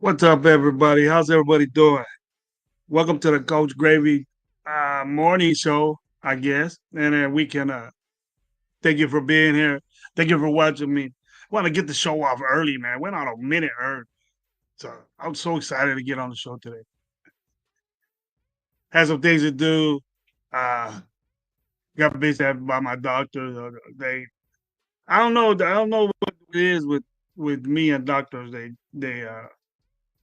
What's up, everybody? How's everybody doing? Welcome to the Coach Gravy morning show, I guess. And then we can thank you for being here. Thank you for watching me. Want to get the show off early, man. Went on a minute early, so I'm so excited to get on the show today. Had some things to do. Uh, got visited by my doctor. I don't know. I don't know what it is with me and doctors.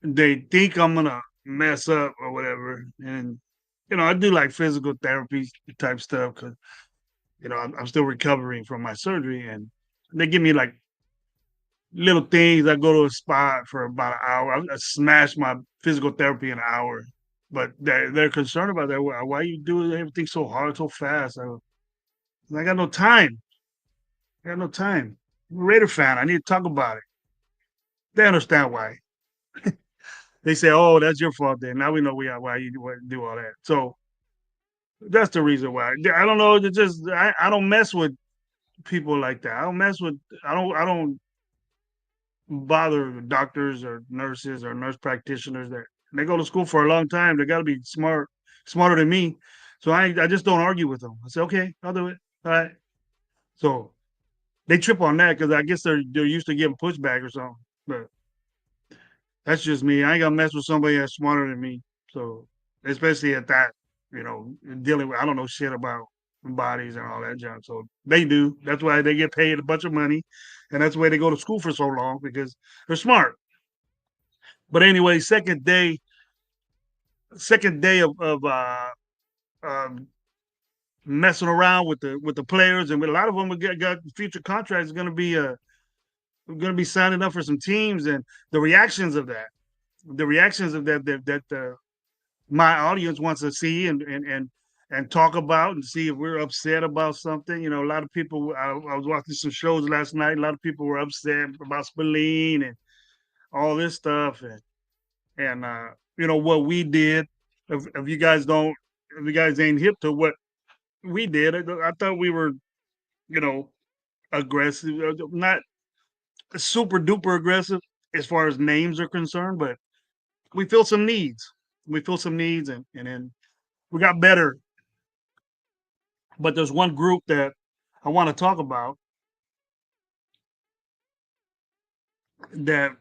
They think I'm gonna mess up or whatever, and I do like physical therapy type stuff because I'm still recovering from my surgery, and they give me like little things. I go to a spot for about an hour. I smash my physical therapy in an hour, but they're concerned about that. Why you do everything so hard, so fast? I got no time. I got no time. I'm a Raider fan. I need to talk about it. They understand why. They say, "Oh, that's your fault." Then now we know why you do all that. So that's the reason why. I don't know. It's just I don't mess with people like that. I don't mess with. I don't bother doctors or nurses or nurse practitioners that they go to school for a long time. They got to be smarter than me. So I just don't argue with them. I say, okay, I'll do it. All right. So they trip on that because I guess they're used to getting pushback or something. But that's just me. I ain't gonna mess with somebody that's smarter than me. So especially at that, dealing with I don't know shit about bodies and all that junk. So they do. That's why they get paid a bunch of money, and that's why they go to school for so long because they're smart. But anyway, second day of um, messing around with the players, and a lot of them got future contracts going to be signing up for some teams, and the reactions of that, that my audience wants to see and talk about and see if we're upset about something. A lot of people. I was watching some shows last night. A lot of people were upset about Spillane and all this stuff, and what we did. If you guys don't, if you guys ain't hip to what we did, I thought we were, you know, aggressive, not super duper aggressive as far as names are concerned, but we feel some needs. We feel some needs, and then we got better. But there's one group that I want to talk about that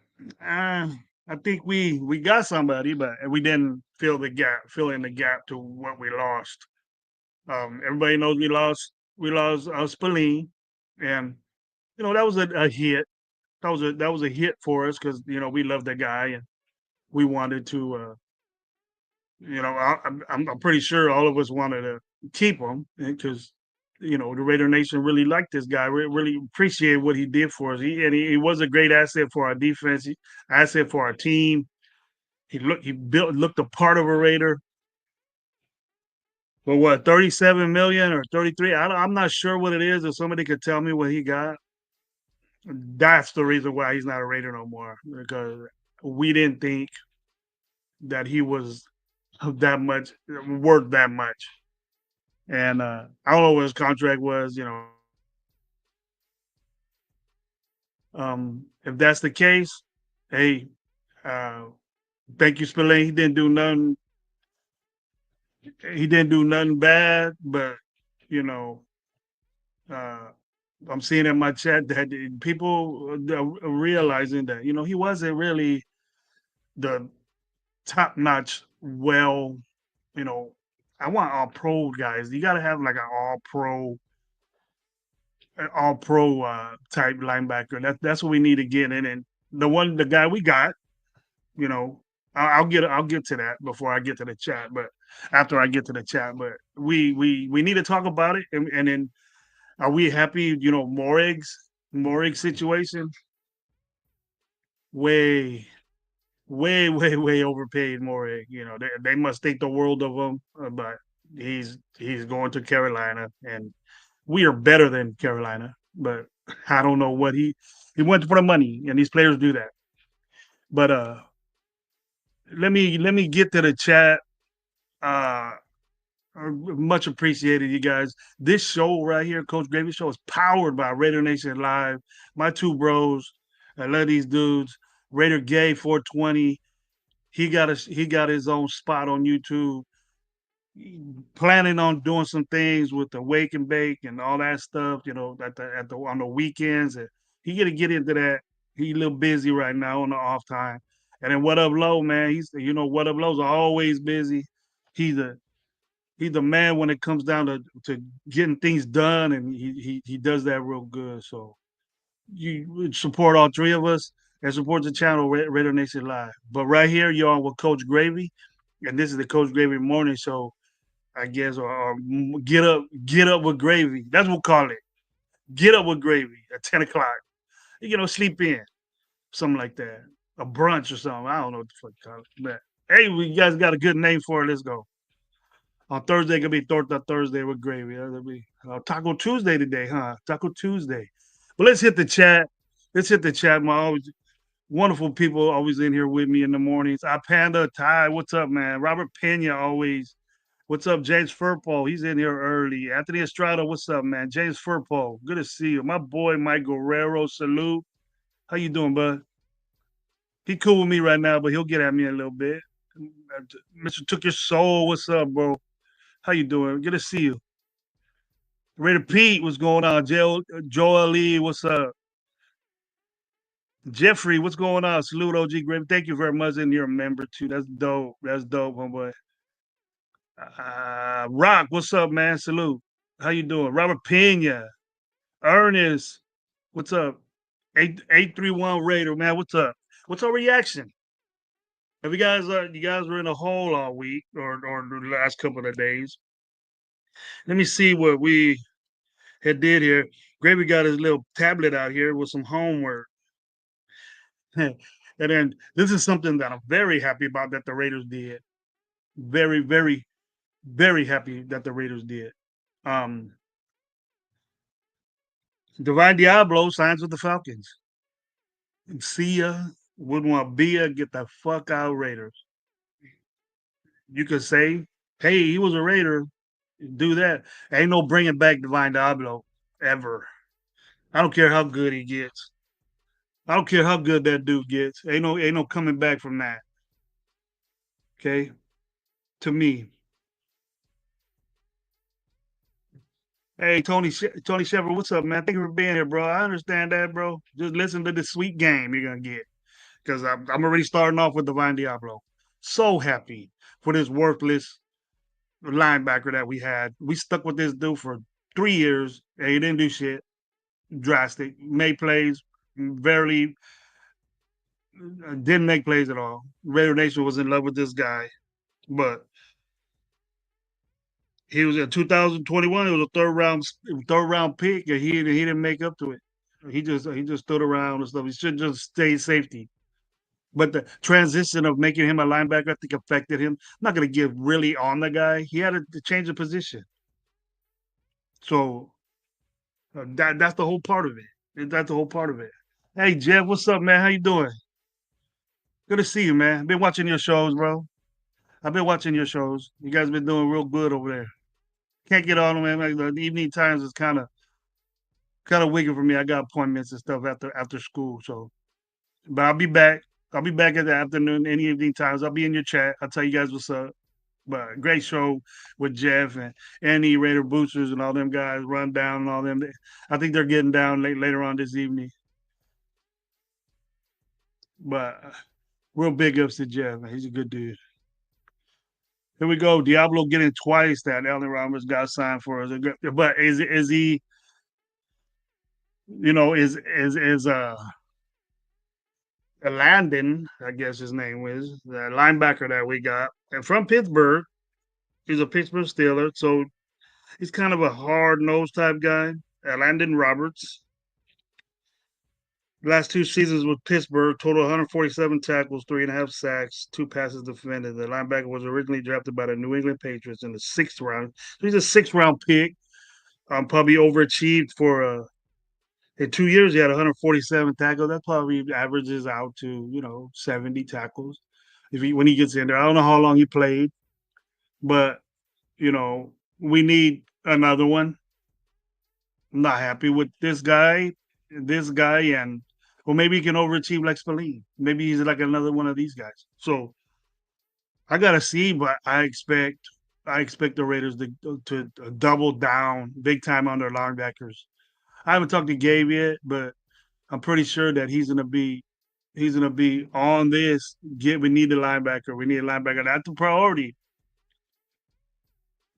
uh, I think we got somebody, but we didn't fill in the gap to what we lost. Everybody knows we lost Spillane, and that was a hit. That was a hit for us because we love that guy and we wanted to. I'm pretty sure all of us wanted to keep him because the Raider Nation really liked this guy. Really appreciate what he did for us. He was a great asset for our defense, asset for our team. He looked a part of a Raider. For what, 37 million or 33? I'm not sure what it is. If somebody could tell me what he got, that's the reason why he's not a Raider no more. Because we didn't think that he was that much worth that much. And I don't know what his contract was. If that's the case, hey, uh, thank you, Spillane. He didn't do nothing bad, but you know, uh, I'm seeing in my chat that people are realizing that he wasn't really the top notch. Well, you know, I want all pro guys. You got to have like an all pro type linebacker. That's what we need to get in. And the guy we got, you know, I'll get to that before I get to the chat, but after I get to the chat, but we need to talk about it, and then are we happy? Morig's situation way way overpaid Morig. They must think the world of him, but he's going to Carolina, and we are better than Carolina, but I don't know what he went for the money, and these players do that. But let me get to the chat. Uh, much appreciated, you guys. This show right here, Coach Gravy Show, is powered by Raider Nation Live. My two bros, I love these dudes. Raider Gay 420, he got his own spot on YouTube, planning on doing some things with the wake and bake and all that stuff, at the on the weekends. And he gonna get into that. He a little busy right now on the off time. And then What Up Low, man, What Up Low's always busy. He's a he's the man when it comes down to getting things done, and he does that real good. So you support all three of us and support the channel Raider Nation Live. But right here, you're on with Coach Gravy, and this is the Coach Gravy Morning Show, I guess, or get up with gravy. That's what we'll call it. Get up with gravy at 10 o'clock. Sleep in, something like that. A brunch or something. I don't know what the fuck to call it. But hey, we guys got a good name for it. Let's go. On Thursday, gonna be Torta Thursday with gravy. That'll be Taco Tuesday today, huh? Taco Tuesday. But let's hit the chat. Let's hit the chat. My always wonderful people always in here with me in the mornings. Panda Ty, what's up, man? Robert Pena always. What's up, James Furpo? He's in here early. Anthony Estrada, what's up, man? James Furpo, good to see you. My boy Mike Guerrero, salute. How you doing, bud? He cool with me right now, but he'll get at me in a little bit. Mr. Took Your Soul, what's up, bro? How you doing? Good to see you. Raider Pete, what's going on? Joel Lee, what's up? Jeffrey, what's going on? Salute, OG Grave. Thank you very much. And you're a member too. That's dope. That's dope, my boy. Rock, what's up, man? Salute. How you doing? Robert Pena, Ernest, what's up? 831 Raider, man. What's up? What's our reaction? Have you guys were in a hole all week or the last couple of days? Let me see what we had did here. Gravy got his little tablet out here with some homework. And then this is something that I'm very happy about that the Raiders did. Very, very, very happy that the Raiders did. Um Divine Diablo signs with the Falcons. See ya. Wouldn't want to be ya. Get the fuck out, Raiders. You could say, hey, he was a Raider. Do that. Ain't no bringing back Divine Diablo ever. I don't care how good he gets. I don't care how good that dude gets. Ain't no coming back from that. Okay, to me. Hey, Tony Shepard, what's up, man? Thank you for being here, bro. I understand that, bro. Just listen to the sweet game you're gonna get because I'm already starting off with Divine Diablo. So happy for this worthless linebacker that we had. We stuck with this dude for 3 years and he didn't do shit drastic. Made plays, barely didn't make plays at all. Raider Nation was in love with this guy, but he was in 2021. It was a third round pick, and he didn't make up to it. He just stood around and stuff. He should just stay safety. But the transition of making him a linebacker, I think, affected him. I'm not going to give really on the guy. He had to change the position. So that's the whole part of it. That's the whole part of it. Hey Jeff, what's up, man? How you doing? Good to see you, man. Been watching your shows, bro. I've been watching your shows. You guys been doing real good over there. Can't get on them, man. Like the evening times is kind of wicked for me. I got appointments and stuff after school. So, but I'll be back. I'll be back in the afternoon, any evening times. I'll be in your chat. I'll tell you guys what's up. But great show with Jeff and Andy Raider Boosters and all them guys. Run down and all them. I think they're getting down later on this evening. But real big ups to Jeff. Man. He's a good dude. Here we go. Diablo getting twice that Allen Roberts got signed for us. But is he? Is Landon, I guess his name was, the linebacker that we got, and from Pittsburgh. He's a Pittsburgh Steeler, so he's kind of a hard nosed type guy. Landon Roberts. Last two seasons with Pittsburgh, total 147 tackles, 3.5 sacks, 2 passes defended. The linebacker was originally drafted by the New England Patriots in the 6th round. So he's a 6th round pick. Probably overachieved for in 2 years, he had 147 tackles. That probably averages out to 70 tackles when he gets in there. I don't know how long he played, but we need another one. I'm not happy with this guy, and well, maybe he can overachieve like Spillane. Maybe he's like another one of these guys. So I gotta see, but I expect the Raiders to double down big time on their linebackers. I haven't talked to Gabe yet, but I'm pretty sure that he's gonna be on this. We need a linebacker. We need a linebacker. That's the priority.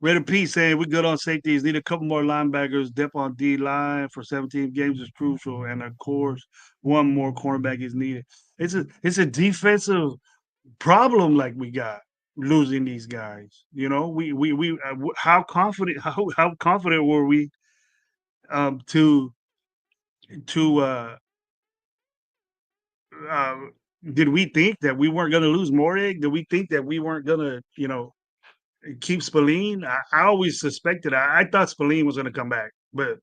Raider Pete saying we good on safeties. Need a couple more linebackers. Depth on D line for 17 games is crucial, and of course, one more cornerback is needed. It's a defensive problem like we got losing these guys. You know, how confident how confident were we um to to uh did we think that we weren't going to lose Morig? Did we think that we weren't going to, keep Spillane? I always suspected. I thought Spillane was going to come back, but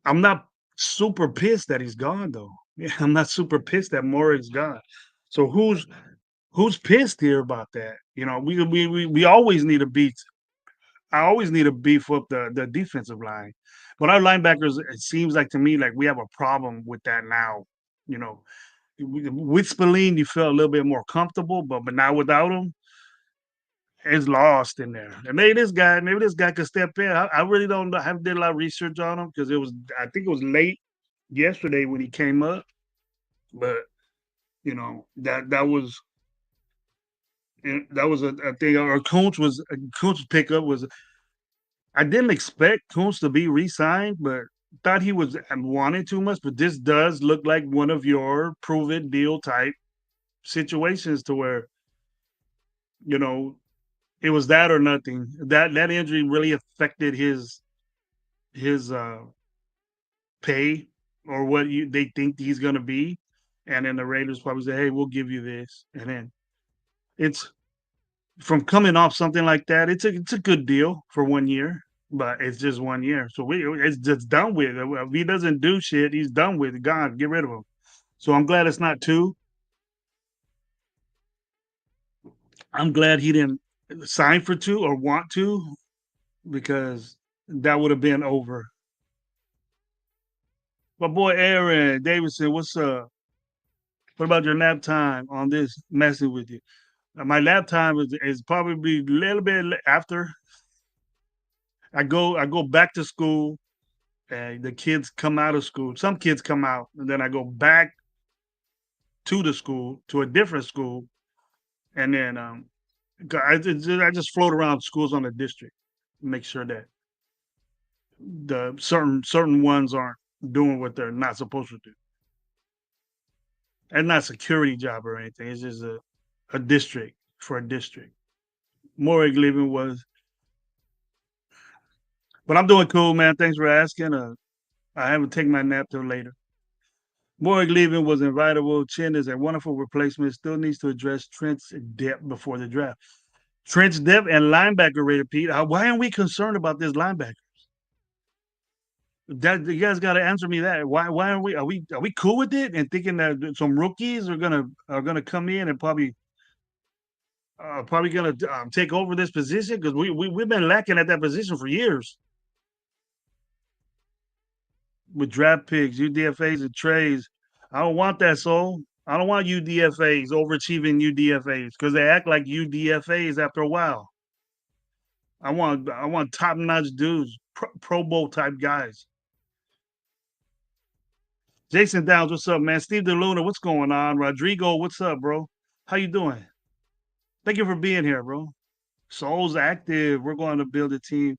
I'm not super pissed that he's gone though. Yeah, I'm not super pissed that Morig's gone. So who's pissed here about that? You know, we always need to beat. I always need to beef up the defensive line, but our linebackers. It seems like to me like we have a problem with that now. You know, with Spillane, you felt a little bit more comfortable, but now without him, it's lost in there. And maybe this guy could step in. I really don't know. I haven't did a lot of research on him because I think it was late yesterday when he came up, but that was a thing. Our Kuntz pickup was. I didn't expect Kuntz to be re-signed, but thought he was wanted too much. But this does look like one of your prove it deal type situations to where you know it was that or nothing. That injury really affected his pay or what they think he's going to be, and then the Raiders probably say, "Hey, we'll give you this," and then it's from coming off something like that. It's a good deal for 1 year, but it's just 1 year, so it's just done with. If he doesn't do shit, he's done with. God, get rid of him. So I'm glad it's not two. I'm glad he didn't sign for two or want to because that would have been over. My boy Aaron Davidson, what's up? What about your nap time on this messing with you? My nap time is probably a little bit after I go back to school and the kids come out of school. Some kids come out and then I go back to the school to a different school and then I just float around schools on the district, make sure that the certain ones aren't doing what they're not supposed to do. And not a security job or anything. It's just a district for a district. Morrig living was, but I'm doing cool, man. Thanks for asking. I haven't taken my nap till later. Morrig leaving was inevitable. Chin is a wonderful replacement. Still needs to address Trent's depth before the draft. Trent's depth and linebacker rated, Pete. Why aren't we concerned about this linebacker? That you guys got to answer me that. Why are we cool with it and thinking that some rookies are gonna come in and probably gonna take over this position because we've been lacking at that position for years with draft picks, UDFA's, and trades. I don't want that, soul. I don't want UDFA's overachieving UDFA's because they act like UDFA's after a while. I want top notch dudes, Pro Bowl type guys. Jason Downs, what's up, man? Steve DeLuna, what's going on? Rodrigo, what's up, bro? How you doing? Thank you for being here, bro. Soul's active. We're going to build a team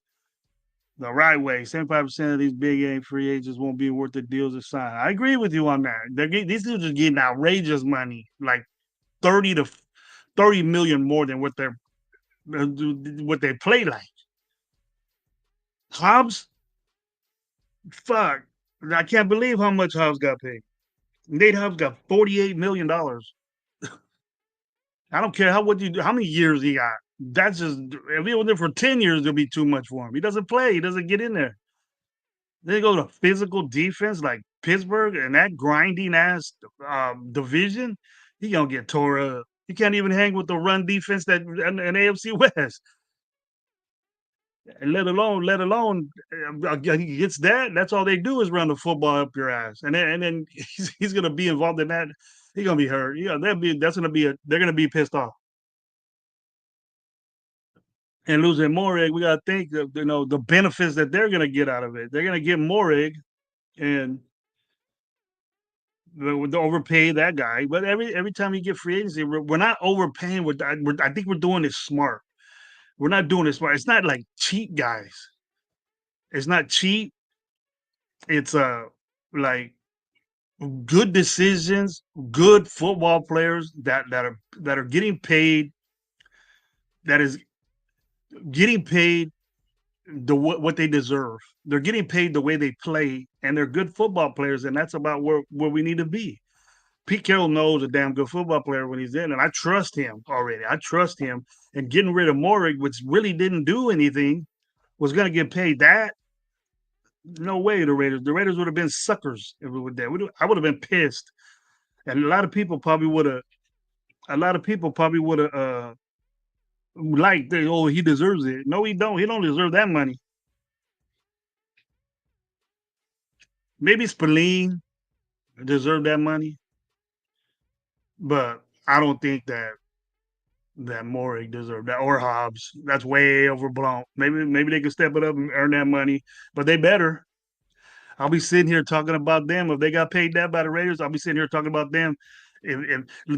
the right way. 75% of these big game free agents won't be worth the deals to sign. I agree with you on that. These dudes are getting outrageous money, like 30 to 30 million more than what they play like. Hobbs, fuck. I can't believe how much Hobbs got paid. Nate Hobbs got $48 million. I don't care how many years he got. That's just if he was there for 10 years, it'll be too much for him. He doesn't play, he doesn't get in there. Then go to physical defense like Pittsburgh and that grinding ass division, he gonna get tore up. He can't even hang with the run defense that in AFC West. And let alone he gets that. That's all they do is run the football up your ass, and then he's gonna be involved in that. He's gonna be hurt. Yeah, that's gonna be they're gonna be pissed off. and losing Morig, we got to think of the benefits that they're going to get out of it. They're going to get Morig and the overpay that guy. But every time you get free agency, we're not overpaying. I think we're doing this smart. We're not doing this smart. It's not like cheap guys. It's not cheap. It's like good decisions, good football players that are getting paid. That is getting paid what they deserve. They're getting paid the way they play, and they're good football players, and that's about where we need to be. Pete Carroll knows a damn good football player when he's in, and I trust him already. I trust him. And getting rid of Morig, which really didn't do anything, was going to get paid that. No way, the Raiders. The Raiders would have been suckers if we were there. I would have been pissed, and a lot of people probably would have. A lot of people probably would have liked. Oh, he deserves it. No, he don't. He don't deserve that money. Maybe Spillane deserved that money, but I don't think that Morig deserved that, or Hobbs. That's way overblown. Maybe they can step it up and earn that money, but they better. I'll be sitting here talking about them if they got paid that by the Raiders. I'll be sitting here talking about them,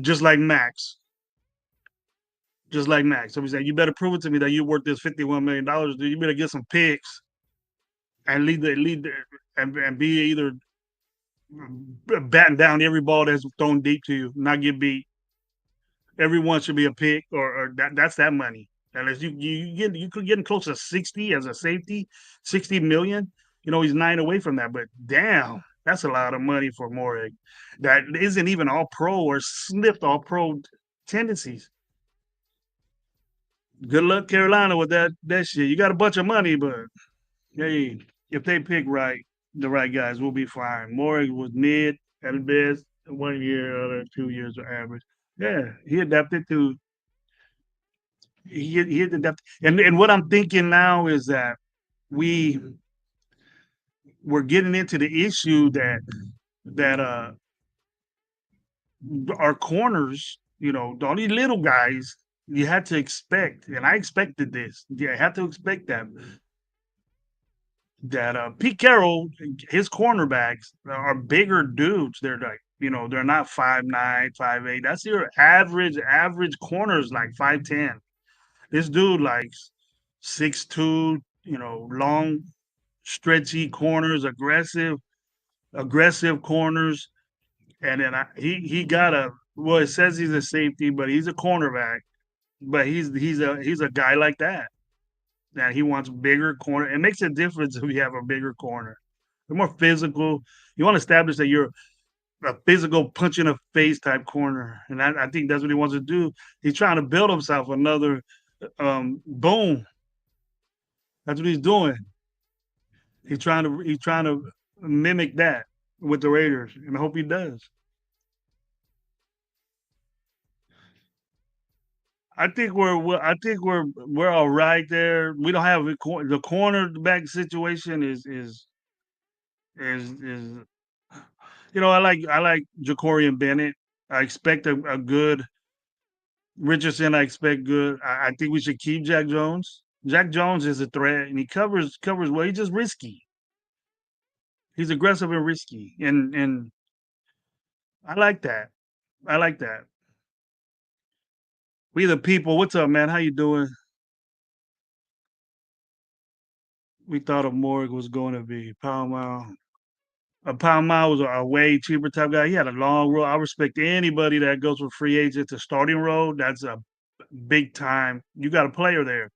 just like Max, just like Max. I'll be saying you better prove it to me that you're worth this $51 million. You better get some picks and and be either batting down every ball that's thrown deep to you, not get beat. Everyone should be a pick, or that's that money. Unless you could get close to 60 as a safety, 60 million. He's 9 away from that. But damn, that's a lot of money for Morig. That isn't even all pro or sniffed all pro tendencies. Good luck, Carolina, with that shit. You got a bunch of money, but hey, if they pick the right guys, we'll be fine. Morig was mid at best, 1 year, other 2 years of average. Yeah, he adapted to he adapted. And what I'm thinking now is that we we're getting into the issue that our corners, all these little guys, you had to expect, and I expected this. Yeah, I had to expect that Pete Carroll, his cornerbacks are bigger dudes. They're like, they're not 5'9", 5'8". That's your average corners like 5'10". This dude like 6'2", long, stretchy corners, aggressive corners. And then he got well, it says he's a safety, but he's a cornerback. But he's a guy like that. And he wants bigger corner. It makes a difference if you have a bigger corner. They're more physical. You want to establish that you're a physical punch in the face type corner. And I think that's what he wants to do. He's trying to build himself another boom. That's what he's doing. He's trying to mimic that with the Raiders, and I hope he does. I think we're all right there. We don't have the cornerback situation is I like Jacorian Bennett. I expect a good Richardson. I expect good. I think we should keep Jack Jones. Jack Jones is a threat, and he covers well. He's just risky. He's aggressive and risky, and I like that. I like that. We the people. What's up, man? How you doing? We thought a Morg was going to be Pound Mile. A Pound Mile was a way cheaper type guy. He had a long road. I respect anybody that goes for free agent to starting road. That's a big time. You got a player there,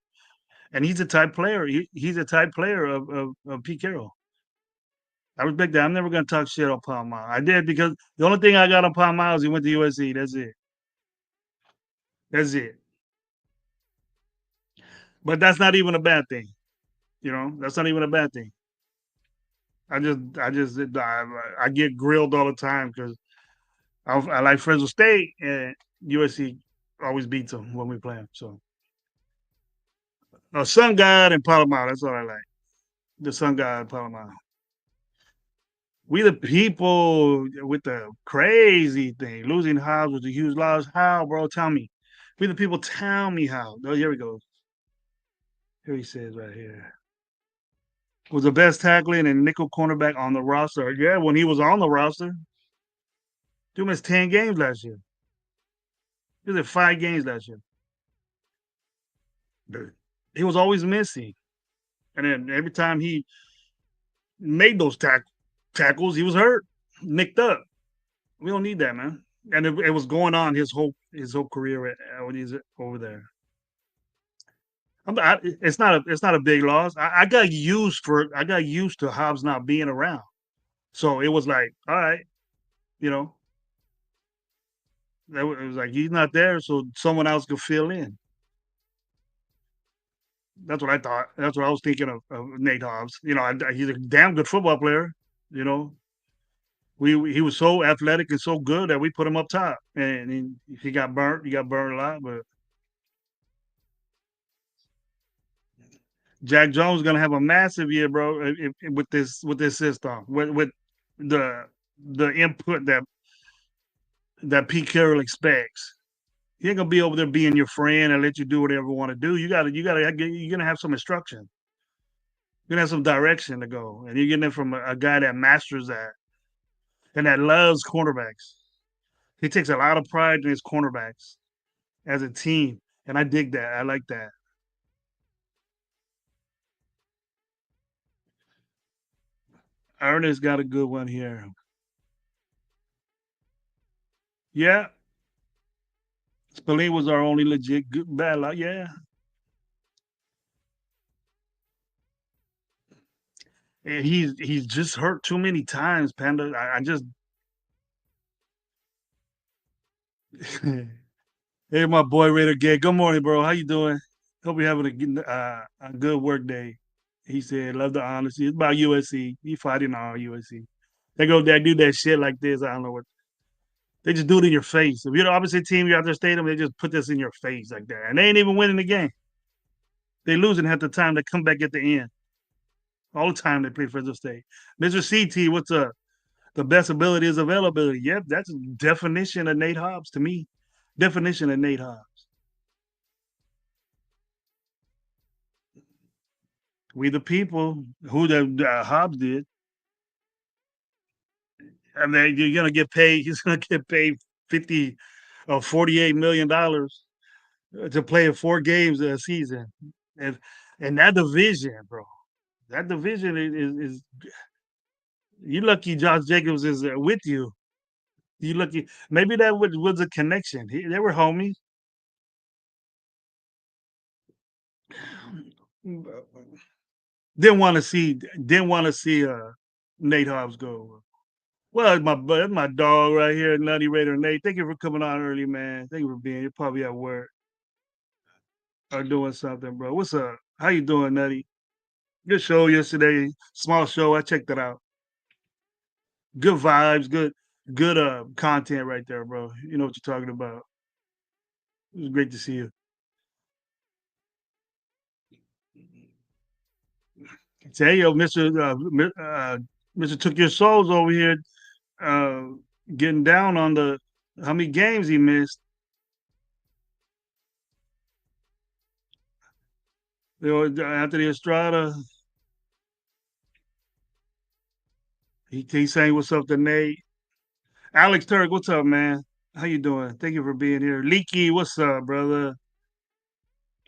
and he's a type player. He's a type player of Pete Carroll. I respect that. I'm never gonna talk shit on Pound Mile. I did because the only thing I got on Pound Mile is he went to USC. That's it. That's it. But that's not even a bad thing. That's not even a bad thing. I get grilled all the time because I like Fresno State and USC always beats them when we play them. So, Sun God and Palomar. That's all I like. The Sun God, Palomar. We the people with the crazy thing. Losing Hobbs was a huge loss. How, bro? Tell me. We the people. Tell me how. Oh, here we go. Here he says right here. Was the best tackling and nickel cornerback on the roster. Yeah, when he was on the roster, dude missed 10 games last year. He was in 5 games last year. Dude, he was always missing. And then every time he made those tackles, he was hurt, nicked up. We don't need that, man. And it was going on his whole career when he's over there. It's not a big loss. I got used to Hobbs not being around. So it was like, all right, you know, it was like he's not there, so someone else could fill in. That's what I thought. That's what I was thinking of Nate Hobbs. He's a damn good football player. You know, he was so athletic and so good that we put him up top, and he got burnt. He got burned a lot, but Jack Jones is gonna have a massive year, bro, with this system, with the the input that Pete Carroll expects. He ain't gonna be over there being your friend and let you do whatever you want to do. You're gonna have some instruction. You're gonna have some direction to go, and you're getting it from a guy that masters that and that loves cornerbacks. He takes a lot of pride in his cornerbacks as a team, and I dig that. I like that. Ernest got a good one here. Yeah, Spillane was our only legit good bad luck. Yeah, and he's just hurt too many times, Panda. I just hey, my boy Raider Gay. Good morning, bro. How you doing? Hope you're having a good work day. He said, "Love the honesty." It's about USC. He fighting all USC. They do that shit like this. I don't know what they just do it in your face. If you're the opposite team, you're out there stadium, they just put this in your face like that, and they ain't even winning the game. They losing half the time. They come back at the end. All the time they play Fresno State. Mr. CT, what's up? The best ability is availability. Yep, that's a definition of Nate Hobbs to me. Definition of Nate Hobbs. We the people who the Hobbs did. I mean, you're gonna get paid. He's gonna get paid 50 or $48 million to play in 4 games a season, and that division, bro. That division is you lucky. Josh Jacobs is with you. You lucky. Maybe that was a connection. They were homies. Didn't want to see Nate Hobbs go. Well, it's my dog right here, Nutty Raider Nate. Thank you for coming on early, man. Thank you for being. You're probably at work or doing something, bro. What's up? How you doing, Nutty? Good show yesterday. Small show. I checked it out. Good vibes. Good content right there, bro. You know what you're talking about. It was great to see you. Say, yo, Mister took your souls over here, uh, getting down on the how many games he missed. Anthony Estrada, he's saying what's up to Nate. Alex Turk, what's up, man? How you doing? Thank you for being here. Leaky, what's up, brother?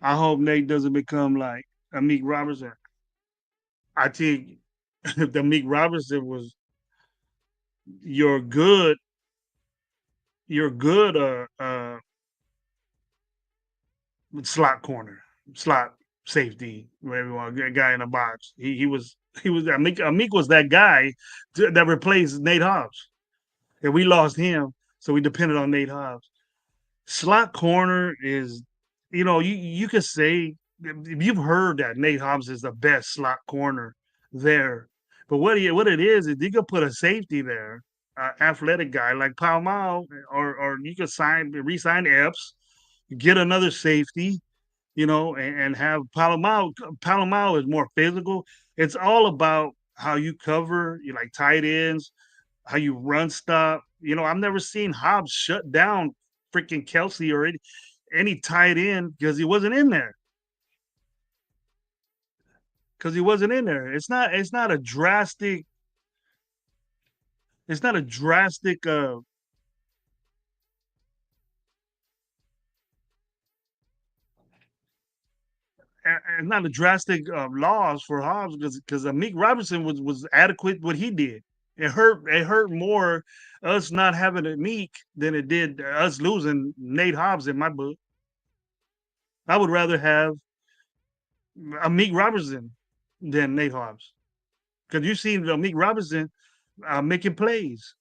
I hope Nate doesn't become like Amik Robertson. I think the Meek Robertson was your good, your good slot corner, slot safety, whatever you want, guy in the box. He was Amik was that guy that replaced Nate Hobbs. And we lost him, so we depended on Nate Hobbs. Slot corner is, you could say you've heard that Nate Hobbs is the best slot corner there, but what it is you could put a safety there, athletic guy like Palmao, or you could re-sign Epps, get another safety, and have Palomao. Palomao is more physical. It's all about how you cover, you like tight ends, how you run stop. I've never seen Hobbs shut down freaking Kelsey or any tight end because he wasn't in there. because he wasn't in there. It's not a drastic. It's not a drastic. Not a drastic loss for Hobbs because Meek Robinson was adequate what he did. It hurt more us not having a Meek than it did us losing Nate Hobbs in my book. I would rather have a Meek Robinson than Nate Hobbs because you seen Meek Robinson making plays.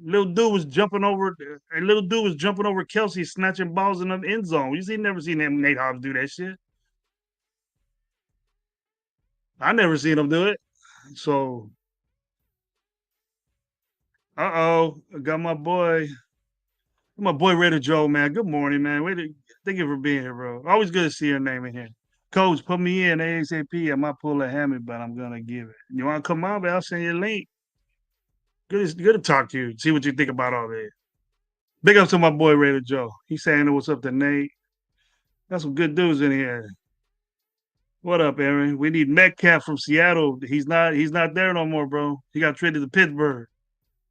Little dude was jumping over. A little dude was jumping over Kelsey, snatching balls in the end zone. You see, never seen him Nate Hobbs do that shit. I never seen him do it. So, I got my boy Raider Joe, man. Good morning, man. Thank you for being here, bro. Always good to see your name in here. Coach, put me in ASAP. I might pull a hammy, but I'm gonna give it. You want to come on, man? I'll send you a link. Good to talk to you. See what you think about all this. Big up to my boy Raider Joe. He's saying what's up to Nate. Got some good dudes in here. What up, Aaron? We need Metcalf from Seattle. He's not there no more, bro. He got traded to Pittsburgh.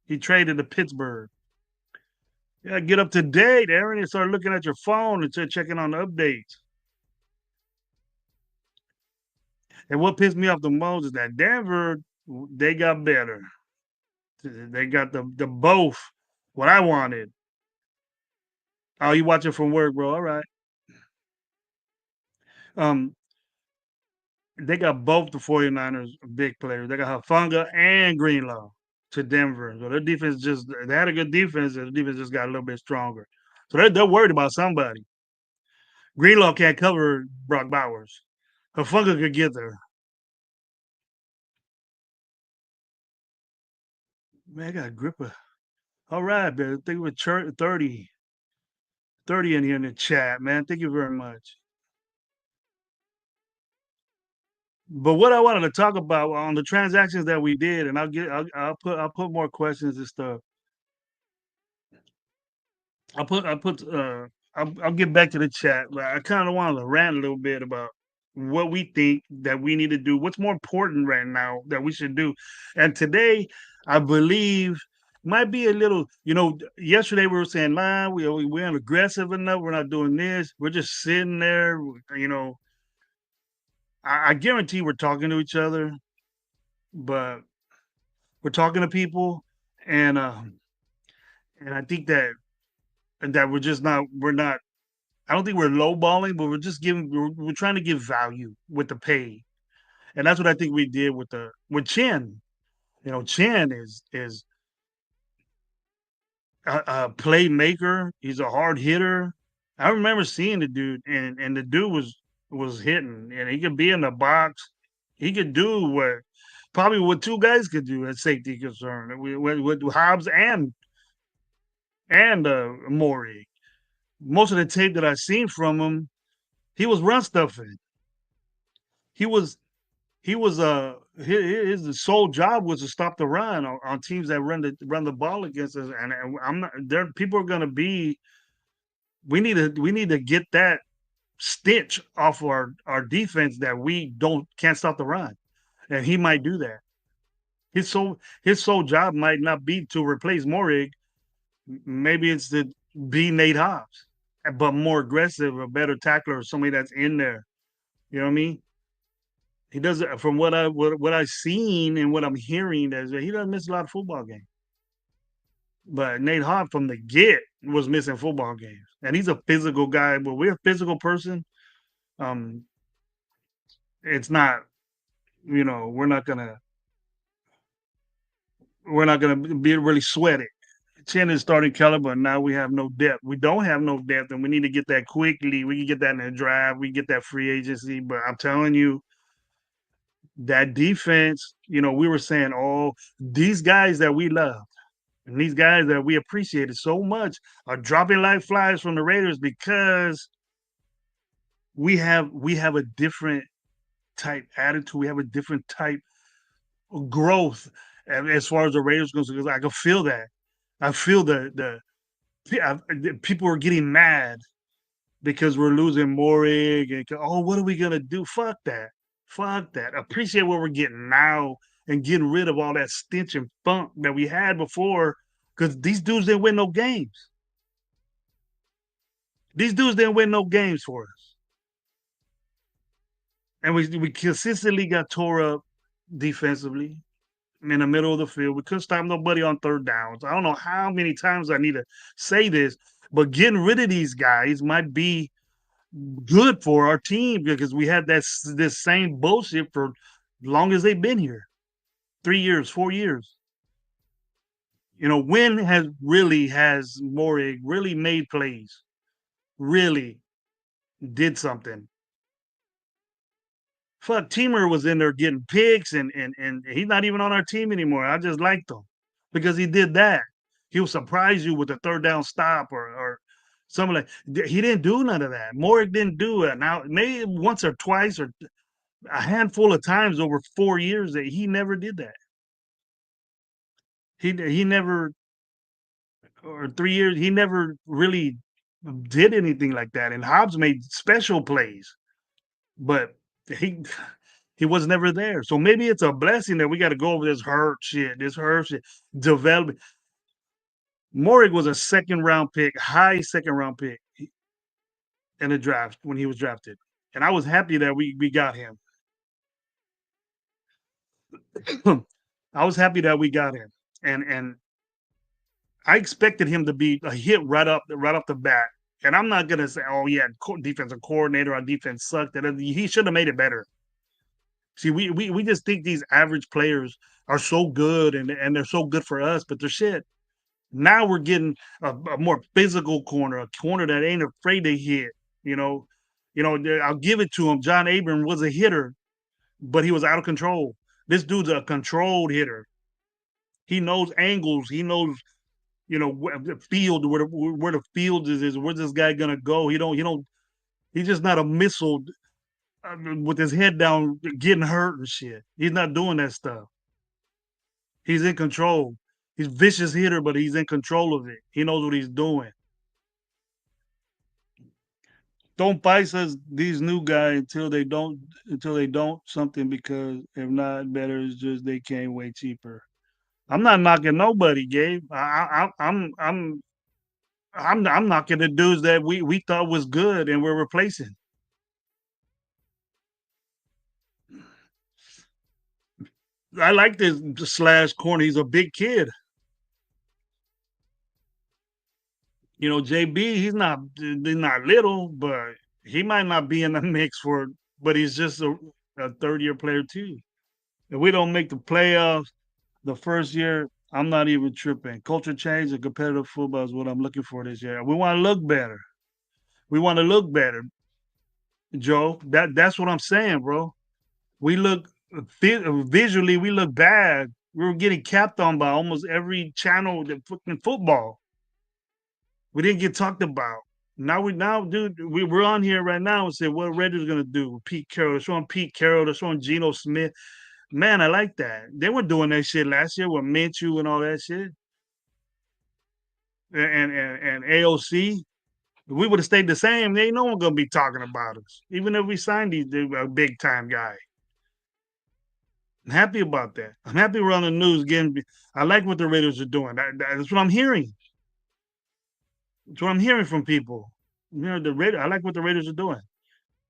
He traded to Pittsburgh. Yeah, get up to date, Aaron, and start looking at your phone and start checking on the updates. And what pissed me off the most is that Denver, they got better. They got the both what I wanted. Oh, you watching from work, bro? All right. Um, they got both the 49ers big players. They got Hufanga and Greenlaw to Denver. So their defense they had a good defense, and the defense just got a little bit stronger. So they're worried about somebody. Greenlaw can't cover Brock Bowers. Hufanga could get there. Man, I got a grip of. All right, man. Thank you for 30 in here in the chat, man. Thank you very much. But what I wanted to talk about on the transactions that we did, and I'll put more questions and stuff. I'll get back to the chat, but I kind of wanted to rant a little bit about what we think that we need to do. What's more important right now that we should do? And today, I believe might be a little. Yesterday we were saying, "Man, we aren't aggressive enough. We're not doing this. We're just sitting there." I guarantee we're talking to each other, but we're talking to people, and and I think that we're not. I don't think we're lowballing, but we're trying to give value with the pay, and that's what I think we did with Chin. Chin is a playmaker. He's a hard hitter. I remember seeing the dude, and the dude was hitting, and he could be in the box. He could do what two guys could do as safety concern with Hobbs and Maury. Most of the tape that I seen from him, he was run stuffing. He was his sole job was to stop the run on teams that run the ball against us. And I'm not there. People are gonna be. We need to get that stench off our defense that we don't can't stop the run, and he might do that. His sole job might not be to replace Morig. Maybe it's to be Nate Hobbs, but more aggressive, a better tackler, or somebody that's in there. You know what I mean? He doesn't. From what I've seen and what I'm hearing, is that he doesn't miss a lot of football games. But Nate Hobbs from the get was missing football games, and he's a physical guy. But we're a physical person. Um, it's not. We're not gonna be really sweaty. Chin is starting caliber. Now we have no depth. We don't have no depth, and we need to get that quickly. We can get that in the draft. We get that free agency. But I'm telling you, that defense. We were saying, oh, these guys that we love and these guys that we appreciated so much are dropping like flies from the Raiders because we have a different type attitude. We have a different type of growth as far as the Raiders goes. Because I can feel that. I feel the people are getting mad because we're losing Morig. And what are we gonna do? Fuck that. Fuck that. Appreciate what we're getting now and getting rid of all that stench and funk that we had before because these dudes didn't win no games. These dudes didn't win no games for us. And we consistently got tore up defensively in the middle of the field. We couldn't stop nobody on third downs. I don't know how many times I need to say this, but getting rid of these guys might be good for our team because we had this same bullshit for long as they've been here. 3 years, 4 years. Win has Morig really made plays, really did something. Fuck, Teamer was in there getting picks, and he's not even on our team anymore. I just liked him because he did that. He'll surprise you with a third down stop or something like. He didn't do none of that. Morig didn't do it. Now maybe once or twice or a handful of times over 4 years that he never did that. He never or 3 years he never really did anything like that. And Hobbs made special plays, but he he was never there. So maybe it's a blessing that we got to go over this hurt shit, develop. Morig was a second round pick, high second round pick in the draft when he was drafted, and I was happy that we got him. I was happy that we got him, and I expected him to be a hit right off the bat. And I'm not gonna say, oh yeah, defensive coordinator, our defense sucked. He should have made it better. See, we just think these average players are so good and they're so good for us, but they're shit. Now we're getting a more physical corner, a corner that ain't afraid to hit. You know, I'll give it to him. John Abram was a hitter, but he was out of control. This dude's a controlled hitter. He knows angles. He knows, the field where the field is. Where's this guy gonna go? He's just not a missile with his head down, getting hurt and shit. He's not doing that stuff. He's in control. He's a vicious hitter, but he's in control of it. He knows what he's doing. Don't price us these new guys until they don't something because if not better is just they came way cheaper. I'm not knocking nobody, Gabe. I'm knocking the dudes that we thought was good and we're replacing. I like this slash corner. He's a big kid. JB, he's not little, but he might not be in the mix but he's just a third-year player too. If we don't make the playoffs the first year, I'm not even tripping. Culture change and competitive football is what I'm looking for this year. We want to look better. We want to look better, Joe. That's what I'm saying, bro. We look visually, we look bad. We were getting capped on by almost every channel that fucking football. We didn't get talked about. Dude, we're on here right now and say what Raiders gonna do with Pete Carroll. They're showing Pete Carroll, they're showing Geno Smith. Man, I like that. They were doing that shit last year with Minshew and all that shit. And AOC. If we would have stayed the same, there ain't no one gonna be talking about us. Even if we signed these big time guy. I'm happy about that. I'm happy we're on the news again. I like what the Raiders are doing. That's what I'm hearing. That's what I'm hearing from people. I like what the Raiders are doing.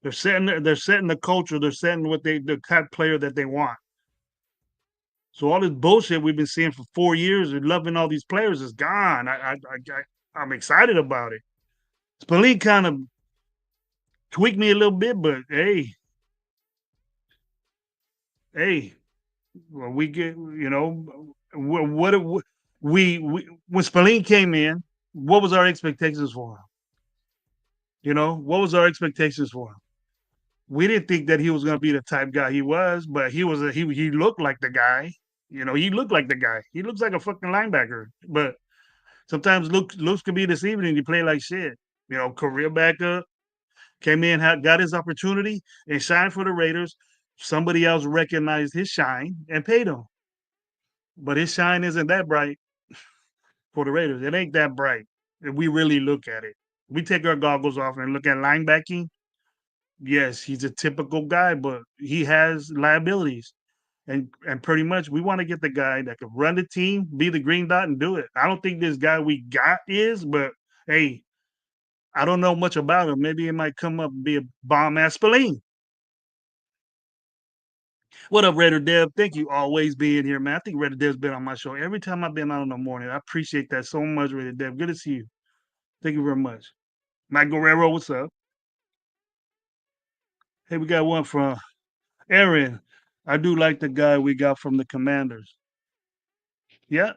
They're setting the culture. They're setting the kind of player that they want. So all this bullshit we've been seeing for 4 years and loving all these players is gone. I'm excited about it. Spillane kind of tweaked me a little bit, but hey, well, we get what we when Spillane came in, what was our expectations for him? What was our expectations for him? We didn't think that he was going to be the type guy he was, but he looked like the guy. He looked like the guy. He looks like a fucking linebacker, but sometimes looks can be deceiving and you play like shit. Career backup, came in, got his opportunity and shined for the Raiders. Somebody else recognized his shine and paid him. But his shine isn't that bright for the Raiders. It ain't that bright if we really look at it. We take our goggles off and look at linebacking. Yes, he's a typical guy, but he has liabilities. And pretty much we want to get the guy that can run the team, be the green dot, and do it. I don't think this guy we got is, but hey, I don't know much about him. Maybe it might come up and be a bomb ass Spillane. What up, Raider Dev? Thank you always being here, man. I think Raider Dev's been on my show every time I've been on in the morning. I appreciate that so much, Raider Dev. Good to see you. Thank you very much. Mike Guerrero, what's up? Hey, we got one from Aaron. I do like the guy we got from the Commanders. Yeah,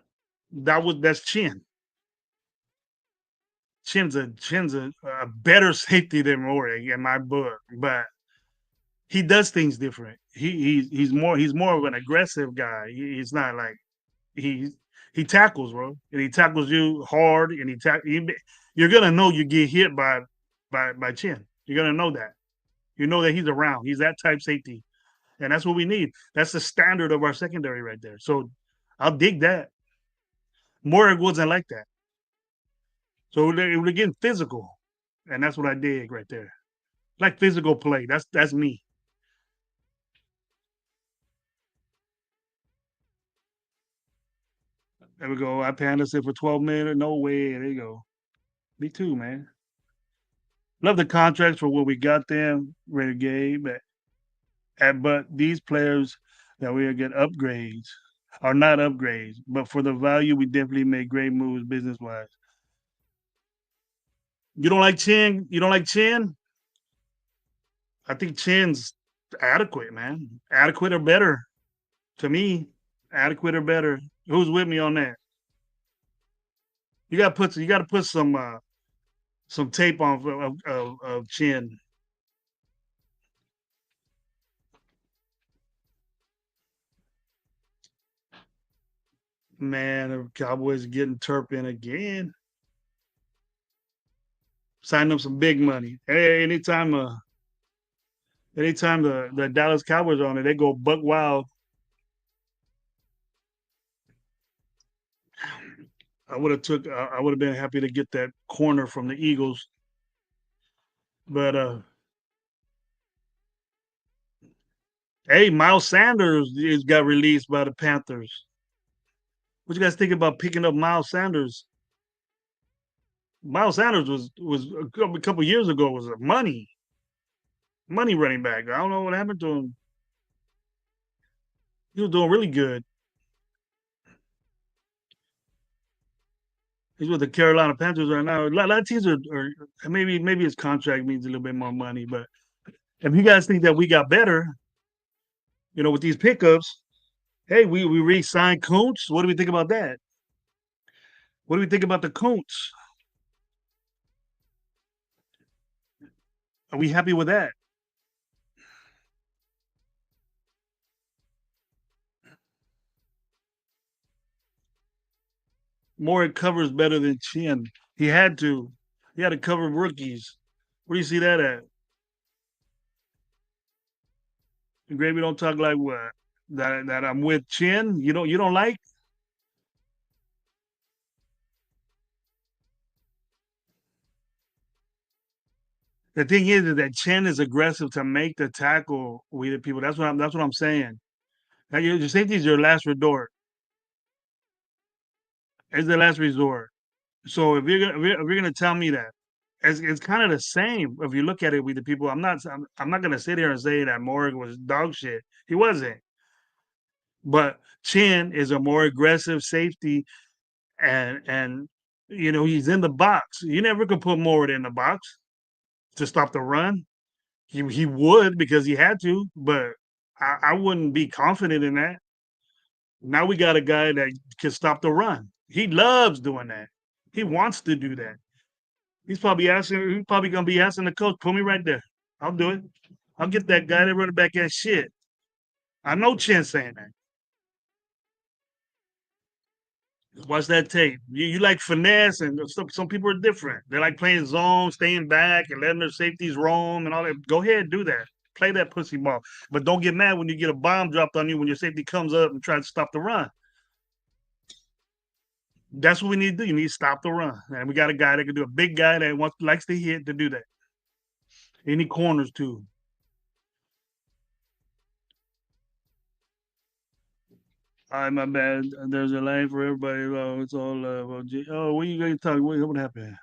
that's Chin. Chin's a better safety than Rory in my book, but he does things different. He's more of an aggressive guy. He's not like he he tackles, bro, and he tackles you hard, and you're gonna know you get hit by Chin. You're gonna know that. You know that he's around. He's that type safety, and that's what we need. That's the standard of our secondary right there. So I'll dig that. Moore wasn't like that. So we're getting physical, and that's what I dig right there. Like physical play. That's me. There we go. I panned it for 12 minutes. No way. There you go. Me too, man. Love the contracts for what we got them, Renegade, but these players that we get upgrades are not upgrades. But for the value, we definitely made great moves business wise. You don't like Chin? You don't like Chin? I think Chin's adequate, man. Adequate or better to me. Adequate or better. Who's with me on that? You got to put some tape on of Chin. Man, the Cowboys getting Turpin again. Signing up some big money. Hey, anytime the Dallas Cowboys are on it, they go buck wild. I would have been happy to get that corner from the Eagles, but hey, Miles Sanders is got released by the Panthers. What you guys think about picking up Miles Sanders? Miles Sanders was a couple years ago was a money running back. I don't know what happened to him. He was doing really good. He's with the Carolina Panthers right now. A lot of teams are maybe his contract means a little bit more money, but if you guys think that we got better, with these pickups, hey, we re-signed Kuntz. What do we think about that? What do we think about the Kuntz? Are we happy with that? More covers better than Chin. He had to. He had to cover rookies. Where do you see that at? Gravy don't talk like what? That I'm with Chin. You don't like? The thing is that Chin is aggressive to make the tackle with the people. That's what I'm saying. Now, your safety is your last resort. It's the last resort. So if you're gonna tell me that, it's kind of the same if you look at it with the people. I'm not gonna sit here and say that Morgan was dog shit. He wasn't. But Chin is a more aggressive safety, and he's in the box. You never could put Morgan in the box to stop the run. He would because he had to, but I wouldn't be confident in that. Now we got a guy that can stop the run. He loves doing that. He wants to do that. He's probably gonna be asking the coach, put me right there. I'll do it. I'll get that guy that running back that shit. I know Chin saying that. Watch that tape. You like finesse, and some people are different. They like playing zone, staying back, and letting their safeties roam and all that. Go ahead, do that. Play that pussy ball. But don't get mad when you get a bomb dropped on you when your safety comes up and tries to stop the run. That's what we need to do. You need to stop the run. And we got a guy that can do a big guy that likes to hit to do that. Any corners too. All right, my bad. There's a lane for everybody. Oh, it's all love. Oh, oh, what you gonna talk? What happened?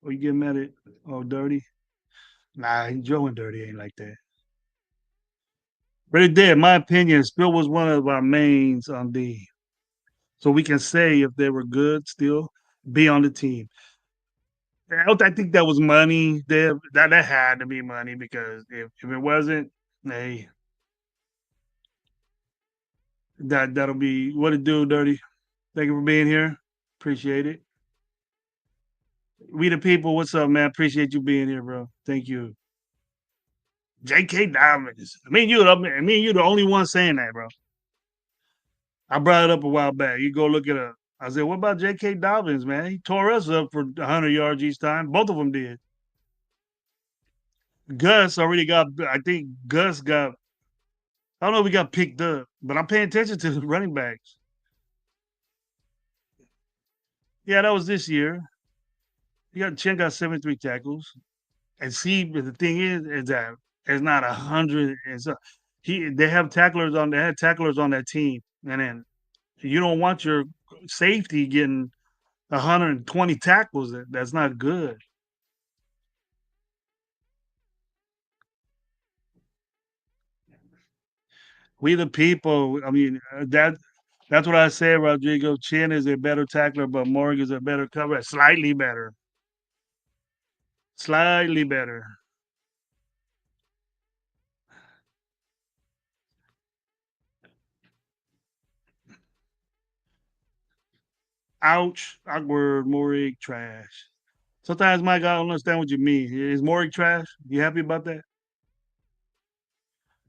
Oh, you getting mad at? Oh, dirty? Nah, Joe and Dirty ain't like that. But it did. In my opinion, Spill was one of our mains on D. So we can say if they were good still, be on the team. I think that was money. That had to be money because if it wasn't, hey, that'll be what it do, Dirty. Thank you for being here. Appreciate it. We the people. What's up, man? Appreciate you being here, bro. Thank you. J.K. Diamonds. Me and you the only one saying that, bro. I brought it up a while back. You go look at it. I said, what about J.K. Dobbins, man? He tore us up for 100 yards each time. Both of them did. Gus already got, I think Gus got, I don't know if he got picked up, but I'm paying attention to the running backs. Yeah, that was this year. Chen got 73 tackles. And see, but the thing is that it's not 100. They have tacklers on, they had tacklers on that team. And then you don't want your safety getting 120 tackles. That's not good. We the people. I mean, that's what I said. Rodrigo Chin is a better tackler, but Morgan is a better cover, slightly better. Ouch, awkward, Morig trash. Sometimes, Mike, I don't understand what you mean. Is Morig trash? You happy about that?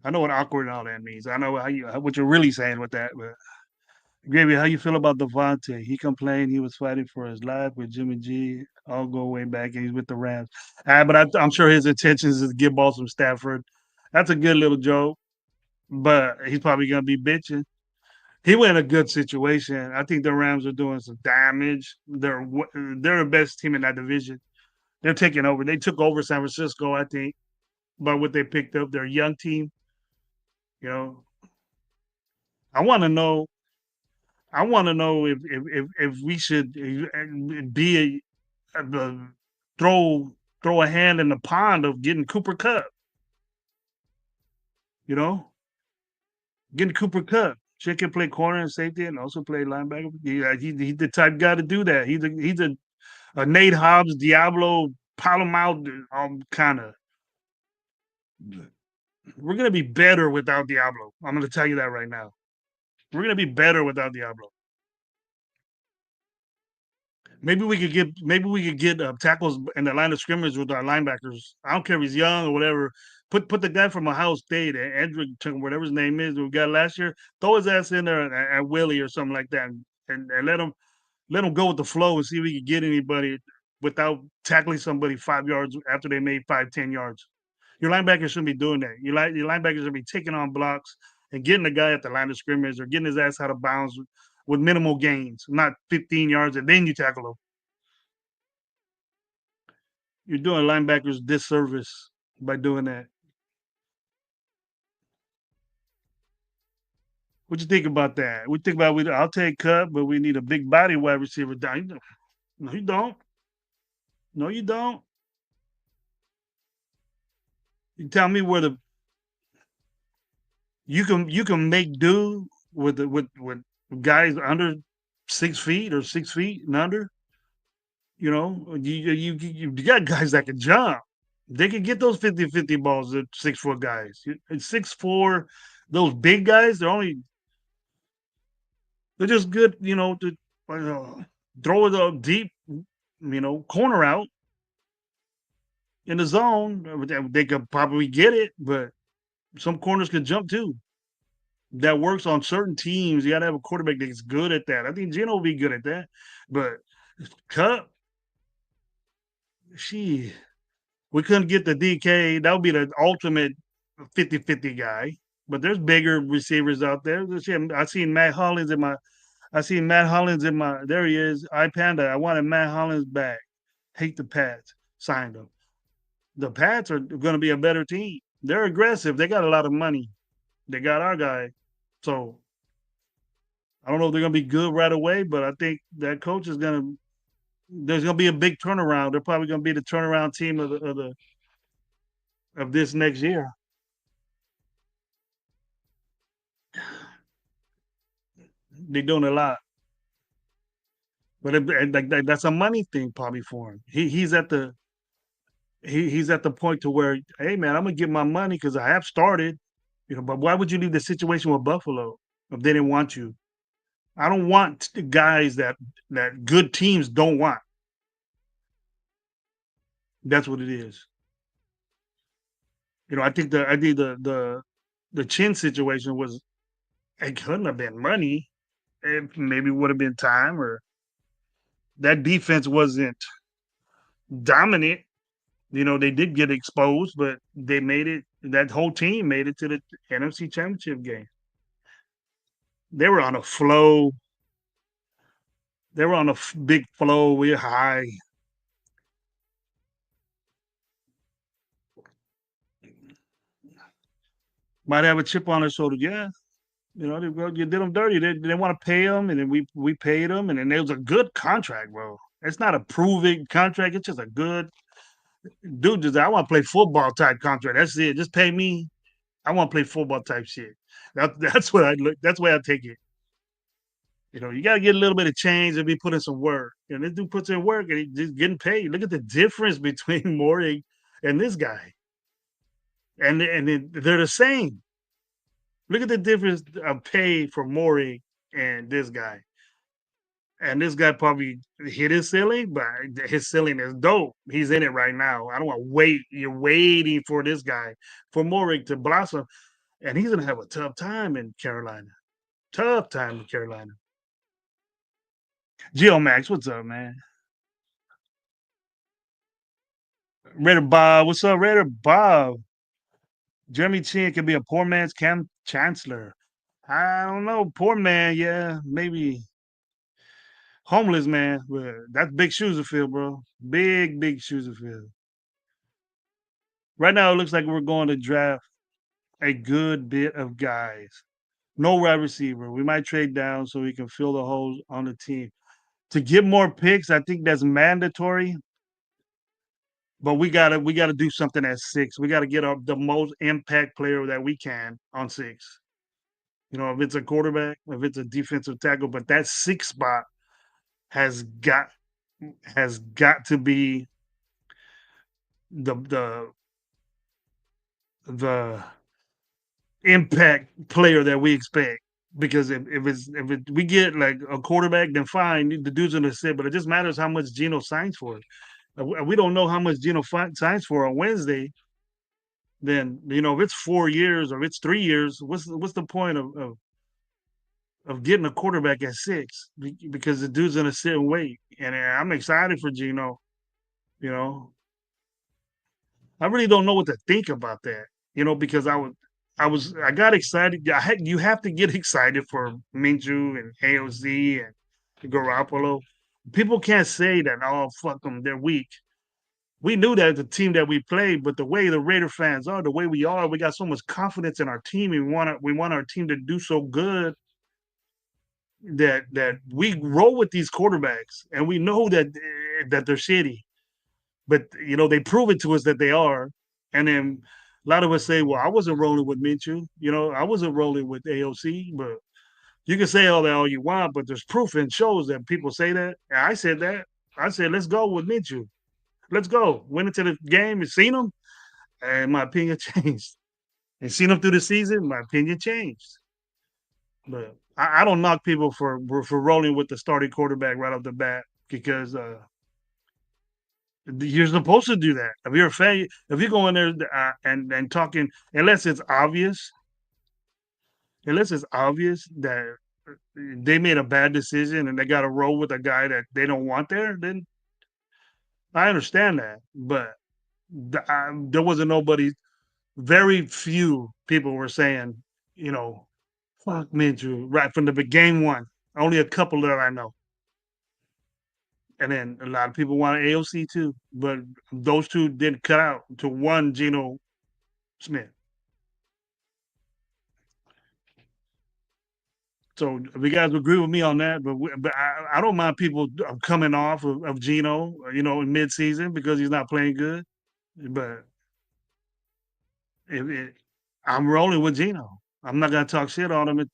I know what awkward and all that means. I know what you're really saying with that. But Gravy, how you feel about Devontae? He complained he was fighting for his life with Jimmy G. I'll go way back, and he's with the Rams. But I'm sure his intentions is to get balls from Stafford. That's a good little joke, but he's probably gonna be bitching. He went in a good situation. I think the Rams are doing some damage. They're the best team in that division. They're taking over. They took over San Francisco, I think, by what they picked up. Their young team. You know, I want to know. I want to know if we should be a throw throw a hand in the pond of getting Cooper Cup. You know, getting Cooper Cup. Chick can play corner and safety and also play linebacker. Yeah, he's the type guy to do that. He's a Nate Hobbs, Diablo, Palomount, kind of. We're gonna be better without Diablo. I'm gonna tell you that right now. We're gonna be better without Diablo. Maybe we could get tackles in the line of scrimmage with our linebackers. I don't care if he's young or whatever. Put the guy from Ohio State, Edric, whatever his name is, we got last year. Throw his ass in there at Willie or something like that, and let him go with the flow and see if we can get anybody without tackling somebody 5 yards after they made 5, 10 yards. Your linebackers shouldn't be doing that. Your linebackers should be taking on blocks and getting the guy at the line of scrimmage or getting his ass out of bounds with minimal gains, not 15 yards, and then you tackle him. You're doing linebackers disservice by doing that. What you think about that? We think about I'll take Cut, but we need a big body wide receiver down. No, you don't. No, you don't. You tell me where the you can make do with guys under 6 feet or 6 feet and under. You got guys that can jump. They can get those 50-50 balls at 6 foot guys. At 6'4", those big guys, they're just good, to throw it up deep, corner out in the zone. They could probably get it, but some corners can jump too. That works on certain teams. You got to have a quarterback that's good at that. I think Gino will be good at that. But Cup, she we couldn't get the DK. That would be the ultimate 50-50 guy. But there's bigger receivers out there. I seen Matt Hollins in my. I seen Matt Hollins in my. There he is. Panda. I wanted Matt Hollins back. Hate the Pats. Signed him. The Pats are going to be a better team. They're aggressive. They got a lot of money. They got our guy. So I don't know if they're gonna be good right away, but I think that coach is gonna. There's gonna be a big turnaround. They're probably gonna be the turnaround team of this next year. They're doing a lot, but that's a money thing probably for him. He's at the point to where, hey man, I'm gonna get my money because I have started, But why would you leave the situation with Buffalo if they didn't want you? I don't want the guys that good teams don't want. That's what it is. I think the chin situation was it couldn't have been money. It maybe would have been time or that defense wasn't dominant. They did get exposed, but they made it. That whole team made it to the NFC Championship game. They were on a flow. They were on a big flow. We're high. Might have a chip on their shoulder. Yeah, you did them dirty. They want to pay them, and then we paid them, and then it was a good contract, bro. It's not a proving contract. It's just a good dude. I want to play football type contract. That's it. Just pay me. I want to play football type shit. That's what I look. That's the way I take it. You got to get a little bit of change and be putting some work. And this dude puts in work and he's just getting paid. Look at the difference between Morey and this guy, and they're the same. Look at the difference of pay for Morey and this guy. And this guy probably hit his ceiling, but his ceiling is dope. He's in it right now. I don't want to wait. You're waiting for this guy, for Morey to blossom, and he's gonna have a tough time in Carolina. Tough time in Carolina. Geo Max, what's up, man? Raider Bob, what's up, Raider Bob? Jeremy Chin can be a poor man's chancellor. I don't know, poor man. Yeah, maybe homeless man. But that's big shoes to fill, bro. Big shoes to fill. Right now, it looks like we're going to draft a good bit of guys. No wide receiver. We might trade down so we can fill the holes on the team. To get more picks, I think that's mandatory. But we gotta do something at six. We gotta get the most impact player that we can on six. If it's a quarterback, if it's a defensive tackle, but that six spot has got has got to be the the impact player that we expect. Because we get like a quarterback, then fine, the dude's gonna sit. But it just matters how much Geno signs for. We don't know how much Geno signs for on Wednesday. Then if it's 4 years or if it's 3 years, what's the point of getting a quarterback at six? Because the dude's gonna sit and wait. And I'm excited for Geno. You know, I really don't know what to think about that. Because I got excited. You have to get excited for Minshew and AOC and Garoppolo. People can't say that. Oh, fuck them, they're weak. We knew that the team that we played, but the way the Raider fans are, the way we are, we got so much confidence in our team. And we want our team to do so good that we roll with these quarterbacks, and we know that they're shitty. But they prove it to us that they are. And then a lot of us say, "Well, I wasn't rolling with Minshew. I wasn't rolling with AOC." But you can say all that all you want, but there's proof and shows that people say that. And I said that. I said, "Let's go with Minshew. Let's go." Went into the game and seen him, and my opinion changed. And seen him through the season, my opinion changed. But I don't knock people for rolling with the starting quarterback right off the bat because you're supposed to do that. If you're a fan, if you go in there and talking, unless it's obvious that they made a bad decision and they got to roll with a guy that they don't want there, then I understand that. But there wasn't nobody. Very few people were saying, you know, fuck Minshew right from the game one. Only a couple that I know. And then a lot of people wanted AOC too, but those two didn't cut out to one Geno Smith. So if you guys agree with me on that, but I don't mind people coming off of Geno, in midseason because he's not playing good. But if it, I'm rolling with Geno. I'm not gonna talk shit on him,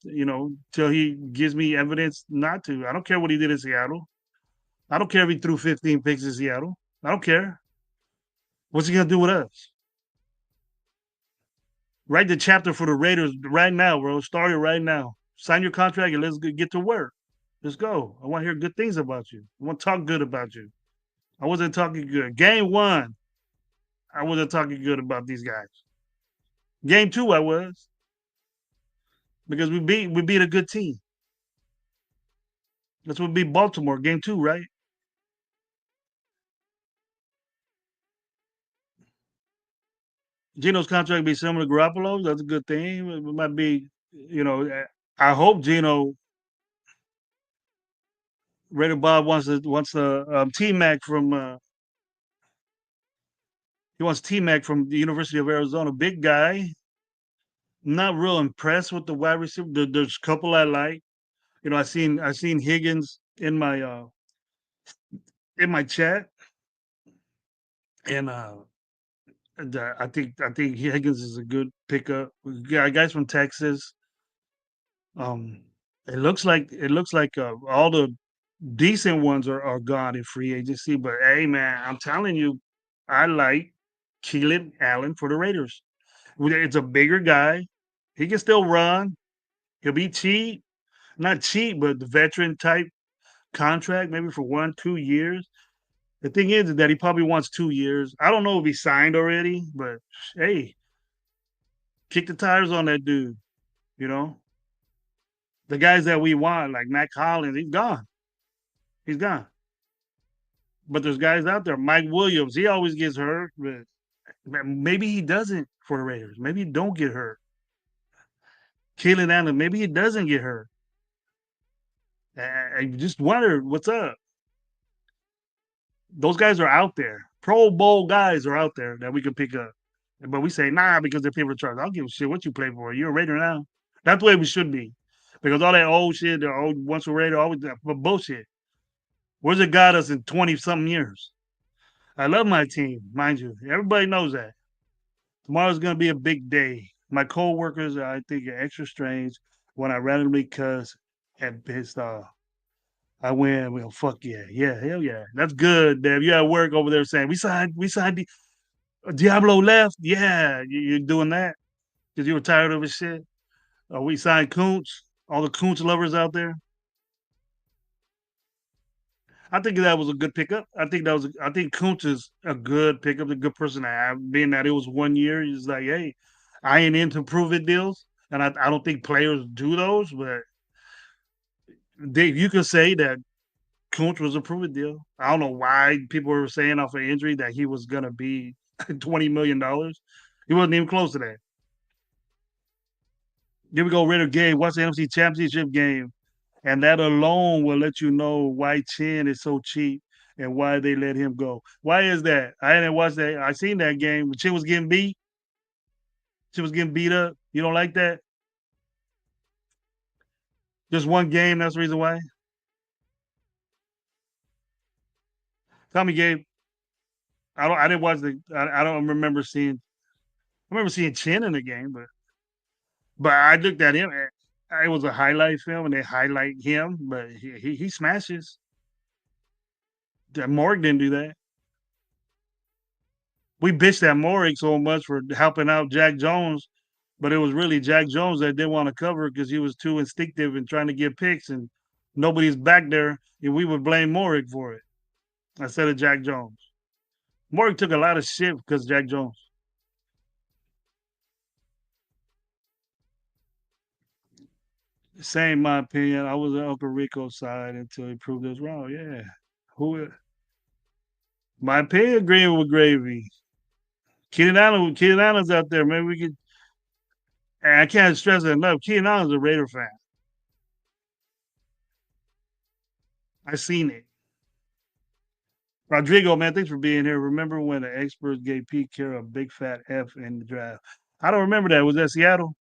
till he gives me evidence not to. I don't care what he did in Seattle. I don't care if he threw 15 picks in Seattle. I don't care. What's he gonna do with us? Write the chapter for the Raiders right now, bro. Start it right now. Sign your contract and let's get to work. Let's go. I want to hear good things about you. I want to talk good about you. I wasn't talking good. Game one, I wasn't talking good about these guys. Game two, I was because we beat a good team. That's what beat Baltimore. Game two, right? Geno's contract be similar to Garoppolo's. That's a good thing. It might be, I hope Geno Raider Bob wants a T Mac from he wants T Mac from the University of Arizona. Big guy. Not real impressed with the wide receiver. There's a couple I like. I seen Higgins in my chat, and I think Higgins is a good pickup. We got guys from Texas. Um, it looks like all the decent ones are gone in free agency. But hey, man, I'm telling you, I like Keelan Allen for the Raiders. It's a bigger guy. He can still run. He'll be cheap, not cheap, but the veteran type contract, maybe for 1, 2 years. The thing is that he probably wants 2 years. I don't know if he signed already, but hey, kick the tires on that dude. You know, the guys that we want, like Matt Collins, he's gone. He's gone. But there's guys out there. Mike Williams, he always gets hurt, but maybe he doesn't for the Raiders. Maybe he don't get hurt. Keelan Allen, maybe he doesn't get hurt. I just wonder what's up. Those guys are out there. Pro Bowl guys are out there that we can pick up. But we say, nah, because they're paper charge. I don't give a shit what you play for. You're a Raider now. That's the way we should be. Because all that old shit, the old once a Raider, always that bullshit. Where's it got us in 20 something years? I love my team, mind you. Everybody knows that. Tomorrow's gonna be a big day. My coworkers, I think, are extra strange when I randomly cuss and pissed off. I win. Well, fuck yeah, yeah, hell yeah, that's good. Dave, you at work over there saying we signed Diablo left. Yeah, you're doing that because you were tired of his shit. We signed Koontz. All the Koontz lovers out there. I think that was a good pickup. I think Koontz is a good pickup, a good person to have. Being that it was 1 year, he's like, hey, I ain't into prove it deals, and I don't think players do those. But you could say that Koontz was a prove it deal. I don't know why people were saying off an injury that he was gonna be $20 million. He wasn't even close to that. Here we go, Raider game. Watch the NFC Championship game, and that alone will let you know why Chin is so cheap and why they let him go. Why is that? I didn't watch that. I seen that game. Chin was getting beat. Chin was getting beat up. You don't like that? Just one game. That's the reason why. Tell me, Gabe. I don't. I didn't watch the. I don't remember seeing. I remember seeing Chin in the game, but I looked at him. It was a highlight film, and they highlight him, but he smashes. Morg didn't do that. We bitched at Morrig so much for helping out Jack Jones, but it was really Jack Jones that didn't want to cover because he was too instinctive and trying to get picks, and nobody's back there, and we would blame Morrig for it instead of Jack Jones. Morrig took a lot of shit because Jack Jones. Same, my opinion. I was on Uncle Rico's side until he proved us wrong. Yeah, who? My opinion agreeing with Gravy. Keenan Allen's out there. Maybe we could. And I can't stress it enough. Keenan Allen's a Raider fan. I seen it. Rodrigo, man, thanks for being here. Remember when the experts gave Pete Carroll a big fat F in the draft? I don't remember that. Was that Seattle?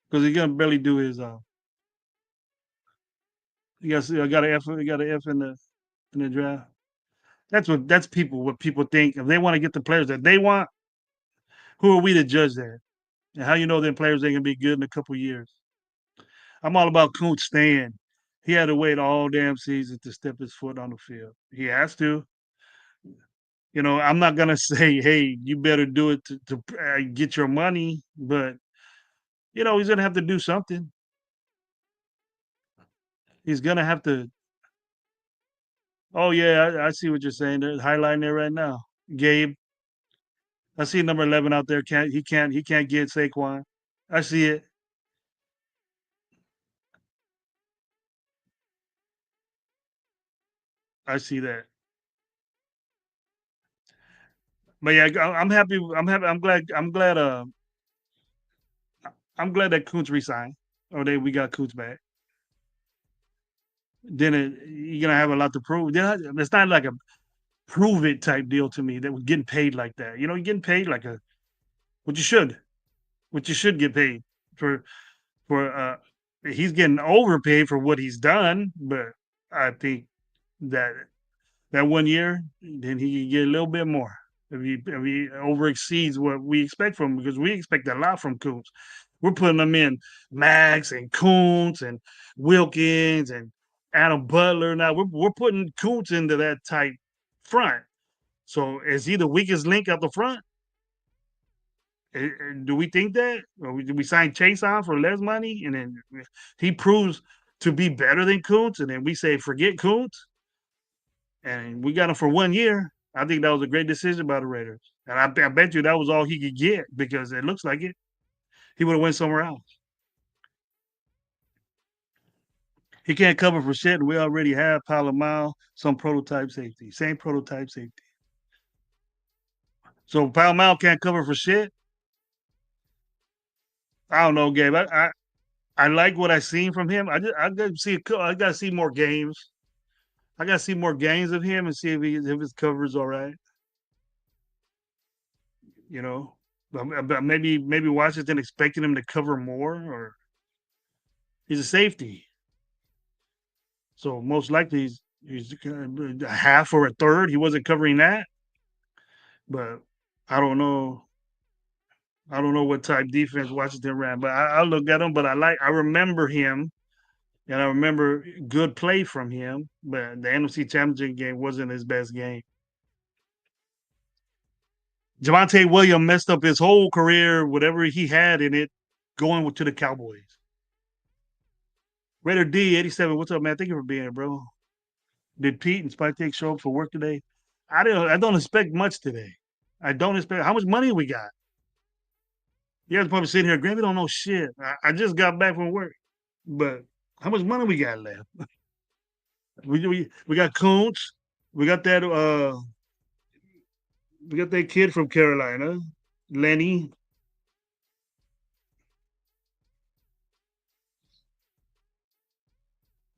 Because he's gonna barely do his. I got an F. I got an F in the draft. That's people. What people think if they want to get the players that they want. Who are we to judge that? And how you know them players ain't gonna be good in a couple years? I'm all about Coach staying. He had to wait all damn season to step his foot on the field. He has to. I'm not gonna say, "Hey, you better do it to get your money," but he's gonna have to do something. He's gonna have to. Oh yeah, I see what you're saying. They're highlighting there right now. Gabe, I see number 11 out there. He can't get Saquon. I see it. I see that. But yeah, I'm happy. I'm happy. I'm glad. I'm glad. I'm glad that Kuntz resigned. Or that we got Kuntz back. Then you're gonna have a lot to prove. It's not like a prove it type deal to me that we're getting paid like that. You're getting paid like a what you should, what you should get paid for for. He's getting overpaid for what he's done, but I think that that 1 year, then he can get a little bit more if he over exceeds what we expect from him because we expect a lot from Coombs. We're putting them in Max and Coons and Wilkins and Adam Butler. Now we're putting Coons into that type front. So is he the weakest link up the front? Do we think that? Or do we sign Chase on for less money and then he proves to be better than Coons and then we say forget Coons? And we got him for 1 year. I think that was a great decision by the Raiders. And I bet you that was all he could get because it looks like it. He would have went somewhere else. He can't cover for shit, and we already have Palomar, some prototype safety, same prototype safety. So Palomar can't cover for shit. I don't know, Gabe. I like what I seen from him. I got to see I got to see more games. I got to see more games of him and see if his cover is all right. You know, but maybe Washington expecting him to cover more, or he's a safety. So most likely he's a half or a third. He wasn't covering that, but I don't know. I don't know what type defense Washington ran, but I look at him. But I remember him, and I remember good play from him. But the NFC Championship game wasn't his best game. Javonte Williams messed up his whole career, whatever he had in it, going to the Cowboys. Raider D87, what's up, man? Thank you for being here, bro. Did Pete and Spike Take show up for work today? I don't expect much today. I don't expect how much money we got. You guys probably sitting here, Gravy don't know shit. I just got back from work. But how much money we got left? We got Coons. We got that we got that kid from Carolina, Lenny.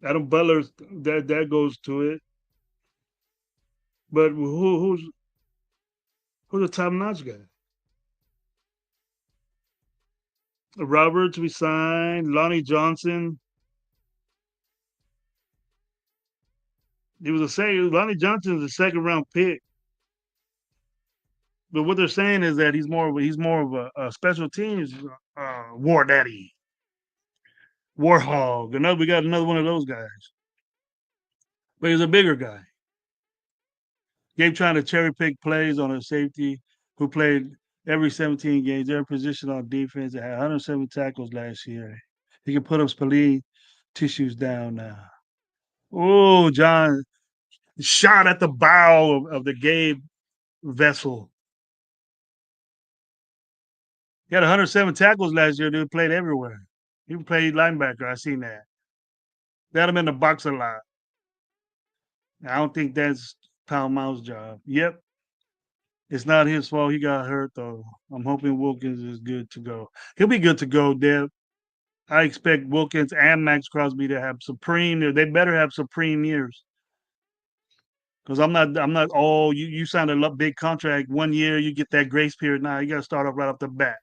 Adam Butler that goes to it. But who's the top notch guy? Roberts we signed, Lonnie Johnson. He was a second. Lonnie Johnson is a second round pick. But what they're saying is that he's more of a special teams war daddy, war hog. We got another one of those guys, but he's a bigger guy. Gabe trying to cherry pick plays on a safety who played every 17 games, every position on defense, and had 107 tackles last year. He can put up spleen tissues down now. Oh, John shot at the bow of the Gabe vessel. He had 107 tackles last year. Dude played everywhere. He played linebacker. I seen that. They had him in the box a lot. I don't think that's Pound Mouth's job. Yep, it's not his fault. He got hurt though. I'm hoping Wilkins is good to go. He'll be good to go, Deb. I expect Wilkins and Max Crosby to have supreme. They better have supreme years. Because I'm not. Oh, you signed a big contract 1 year. You get that grace period now. You got to start off right off the bat.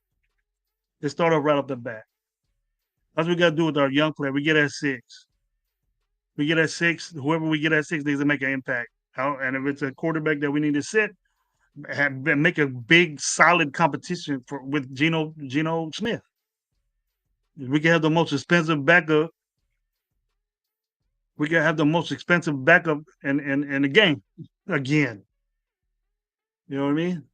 They start off right off the bat. That's what we got to do with our young player. We get at 6. We get at 6. Whoever we get at 6 needs to make an impact. And if it's a quarterback that we need to sit, make a big, solid competition with Geno Smith. We can have the most expensive backup. We can have the most expensive backup in the game again. You know what I mean?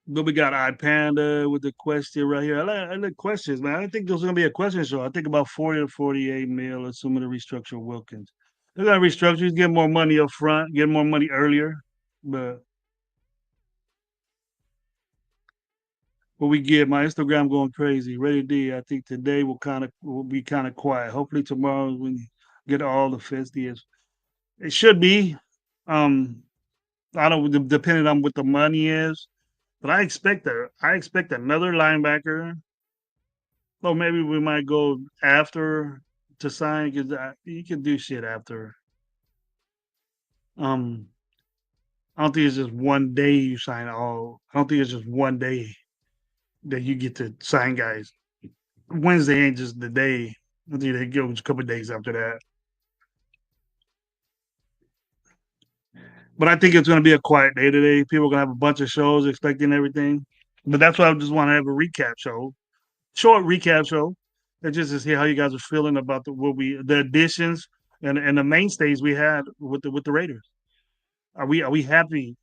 But we got iPanda with the question right here. I like questions, man. I think there's gonna be a question show. I think about 40 to 48 mil, assuming to restructure Wilkins. They're gonna restructure, he's getting more money up front, get more money earlier. But what we get, my Instagram going crazy. Ready D, I think today will be kind of quiet. Hopefully tomorrow when you get all the festivities. It should be. Um, I don't depending on what the money is, but I expect another linebacker. Or maybe we might go after to sign because you can do shit after. Um, I don't think it's just one day you sign all. I don't think it's just one day that you get to sign guys. Wednesday ain't just the day. I think they go a couple of days after that. But I think it's going to be a quiet day today. People are going to have a bunch of shows expecting everything. But that's why I just want to have a recap show, short recap show, and just to see how you guys are feeling about the additions and the mainstays we had with the Raiders. Are we happy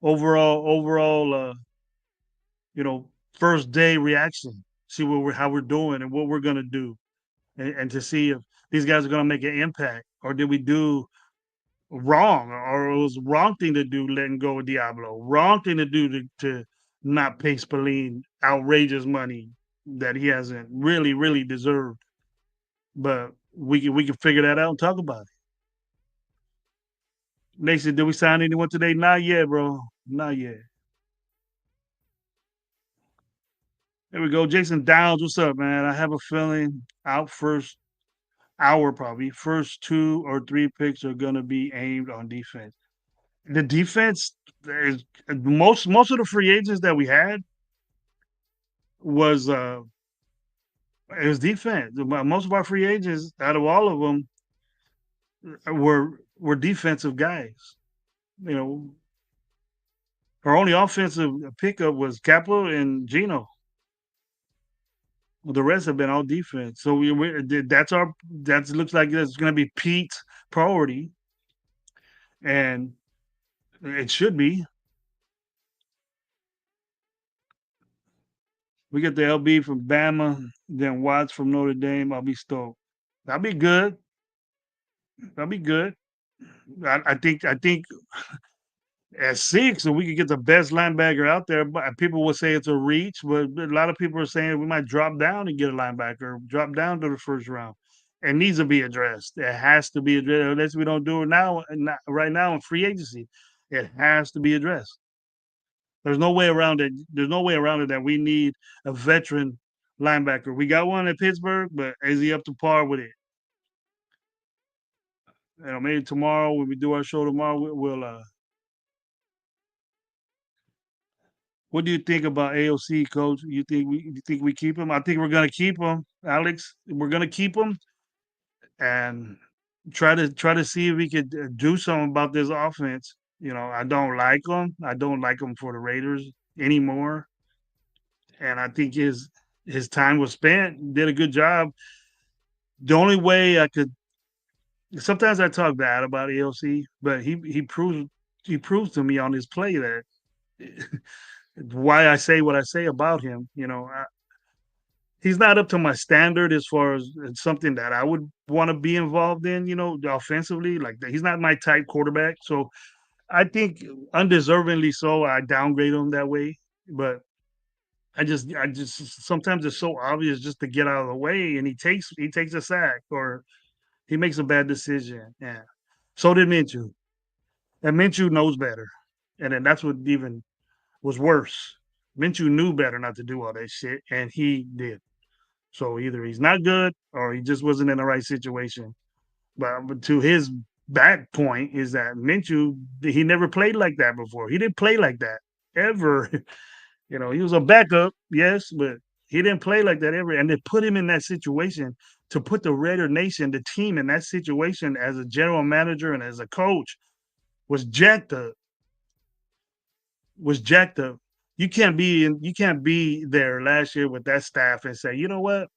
overall? You know, first day reaction. See how we're doing and what we're gonna do, and to see if these guys are gonna make an impact, or did we do wrong, or it was the wrong thing to do letting go of Diablo, wrong thing to do to not pay Spillane outrageous money that he hasn't really deserved. But we can figure that out and talk about it. Nation, did we sign anyone today? Not yet, bro. Not yet. There we go. Jason Downs, what's up, man? I have a feeling out first hour probably. First 2 or 3 picks are gonna be aimed on defense. The defense is most of the free agents that we had was it was defense. Most of our free agents, out of all of them, were defensive guys. You know, our only offensive pickup was Kappa and Gino. The rest have been all defense. So that looks like that's going to be Pete's priority, and it should be. We get the LB from Bama, then Watts from Notre Dame. I'll be stoked. That'll be good. That'll be good. I think at 6, and we could get the best linebacker out there. But people will say it's a reach, but a lot of people are saying we might drop down and get a linebacker, drop down to the first round. It needs to be addressed. It has to be addressed. Unless we don't do it now, right now in free agency, it has to be addressed. There's no way around it. There's no way around it that we need a veteran linebacker. We got one at Pittsburgh, but is he up to par with it? Maybe tomorrow when we do our show tomorrow, we'll what do you think about AOC, Coach? You think we keep him? I think we're gonna keep him, Alex. We're gonna keep him and try to see if we could do something about this offense. I don't like him. I don't like him for the Raiders anymore, and I think his time was spent. Did a good job. The only way I could sometimes I talk bad about AOC, but he proves to me on his play that why I say what I say about him. He's not up to my standard as far as something that I would want to be involved in. Offensively, like he's not my type quarterback. So I think undeservingly so. I downgrade him that way, but I just sometimes it's so obvious just to get out of the way, and he takes a sack or he makes a bad decision. Yeah. So did Minshew, and Minshew knows better, and then that's what even was worse. Minshew knew better not to do all that shit, and he did. So either he's not good or he just wasn't in the right situation. But to his back point is that Minshew, he never played like that before. He didn't play like that ever. He was a backup, yes, but He didn't play like that ever, and they put him in that situation to put the Raider Nation, the team, in that situation as a general manager and as a coach was jacked up. Was jacked up. You can't be there last year with that staff and say, you know what?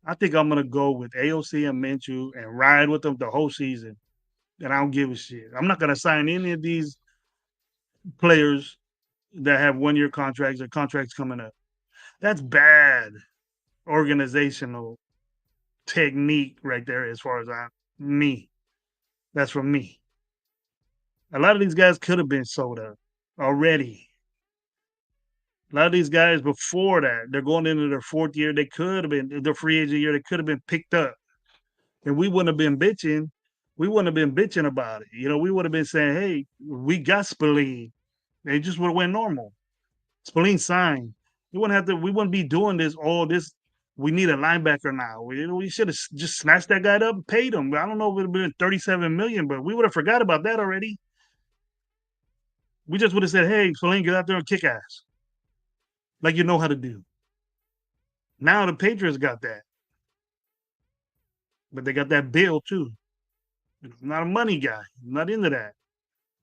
I think I'm gonna go with AOC and Minshew and ride with them the whole season. And I don't give a shit. I'm not gonna sign any of these players that have 1 year contracts or contracts coming up. That's bad organizational technique right there, as far as me. That's from me. A lot of these guys could have been sold up already. A lot of these guys before that, they're going into their 4th year. They could have been their free agent year. They could have been picked up, and we wouldn't have been bitching. We wouldn't have been bitching about it. We would have been saying, "Hey, we got Spillane." They just would have went normal. Spillane signed. We wouldn't have to. We wouldn't be doing this. All this. We need a linebacker now. We should have just snatched that guy up and paid him. I don't know if it would have been 37 million, but we would have forgot about that already. We just would have said, "Hey, Spillane, get out there and kick ass, like you know how to do." Now the Patriots got that, but they got that bill too. I'm not a money guy. I'm not into that.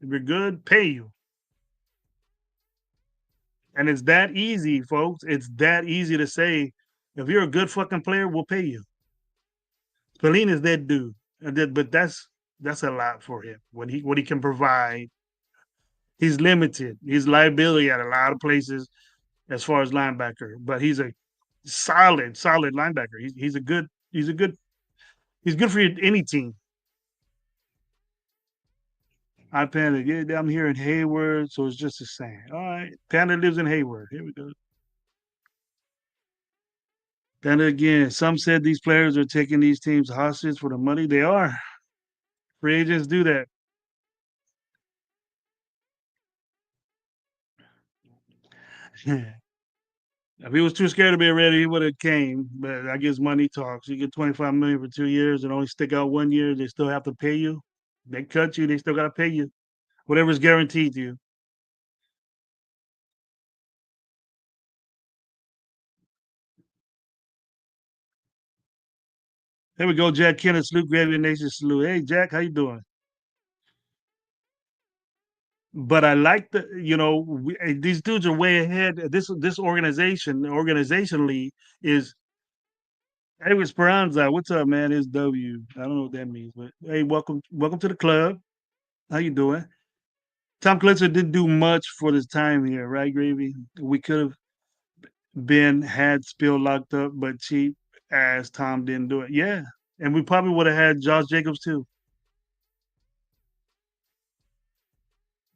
If you're good, pay you. And it's that easy, folks. It's that easy to say, if you're a good fucking player, we'll pay you. Spillane is that dude. But that's a lot for him. What he can provide. He's limited. He's liability at a lot of places as far as linebacker. But he's a solid linebacker. He's good for any team. I Panda, yeah, I'm here in Hayward, so it's just the same. All right. Panda lives in Hayward. Here we go. Panda again. Some said these players are taking these teams hostage for the money. They are. Free agents do that. If he was too scared to be ready, he would have came. But I guess money talks. You get 25 million for 2 years and only stick out 1 year. They still have to pay you. They cut you. They still got to pay you. Whatever's guaranteed to you. There we go, Jack Kenneth. Salute, Gravy Nation. Salute. Hey, Jack, how you doing? But I like these dudes are way ahead. This organization organizationally is. Hey, Esperanza, what's up, man? It's W. I don't know what that means, but hey, welcome to the club. How you doing? Tom Klitzer didn't do much for this time here, right, Gravy? We could have been had Spill locked up, but cheap as Tom didn't do it. Yeah, and we probably would have had Josh Jacobs too.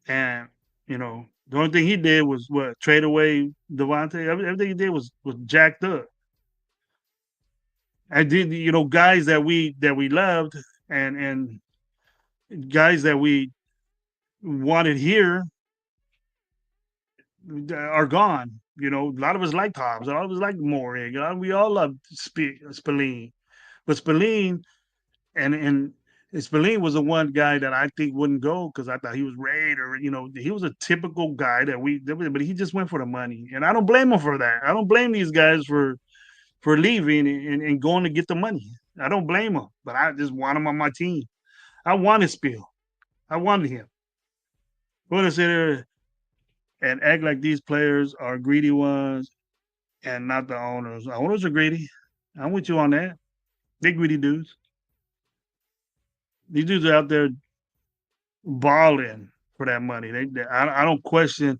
And the only thing he did was what, trade away Devontae. Everything he did was jacked up. And did guys that we loved and guys that we wanted here are gone. A lot of us like Hobbs. A lot of us like Moore. We all love Spillane, but and Spillane was the one guy that I think wouldn't go because I thought he was Raider. He was a typical guy but he just went for the money, and I don't blame him for that. I don't blame these guys for leaving and going to get the money. I don't blame him, but I just want him on my team. I wanted Spill. I wanted him. I want to sit there and act like these players are greedy ones and not the owners. Owners are greedy. I'm with you on that. They greedy dudes. These dudes are out there balling for that money. I don't question.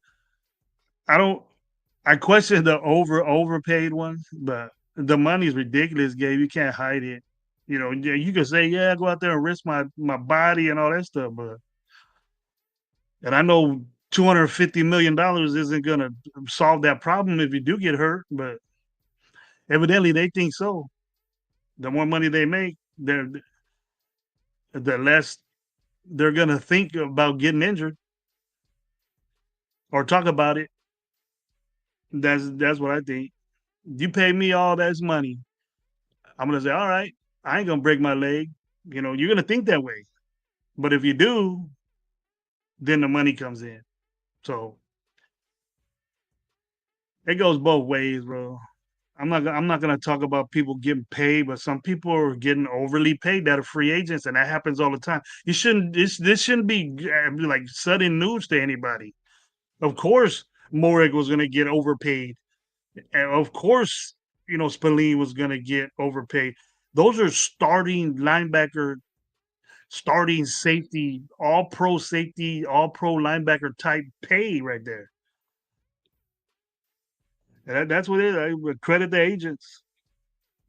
I don't. I question the overpaid ones, but the money is ridiculous, Gabe. You can't hide it. Yeah, you can say, yeah, go out there and risk my body and all that stuff, but and I know $250 million isn't gonna solve that problem if you do get hurt, but evidently they think so. The more money they make, the less they're gonna think about getting injured or talk about it. That's what I think. You pay me all that money, I'm gonna say, all right, I ain't gonna break my leg. You're gonna think that way. But if you do, then the money comes in. So it goes both ways, bro. I'm not gonna talk about people getting paid, but some people are getting overly paid that are free agents, and that happens all the time. You shouldn't this shouldn't be like sudden news to anybody. Of course, Morik was gonna get overpaid, and of course, Spillane was gonna get overpaid. Those are starting linebacker, starting safety, all pro linebacker type pay right there. And that's what it is. I would credit the agents.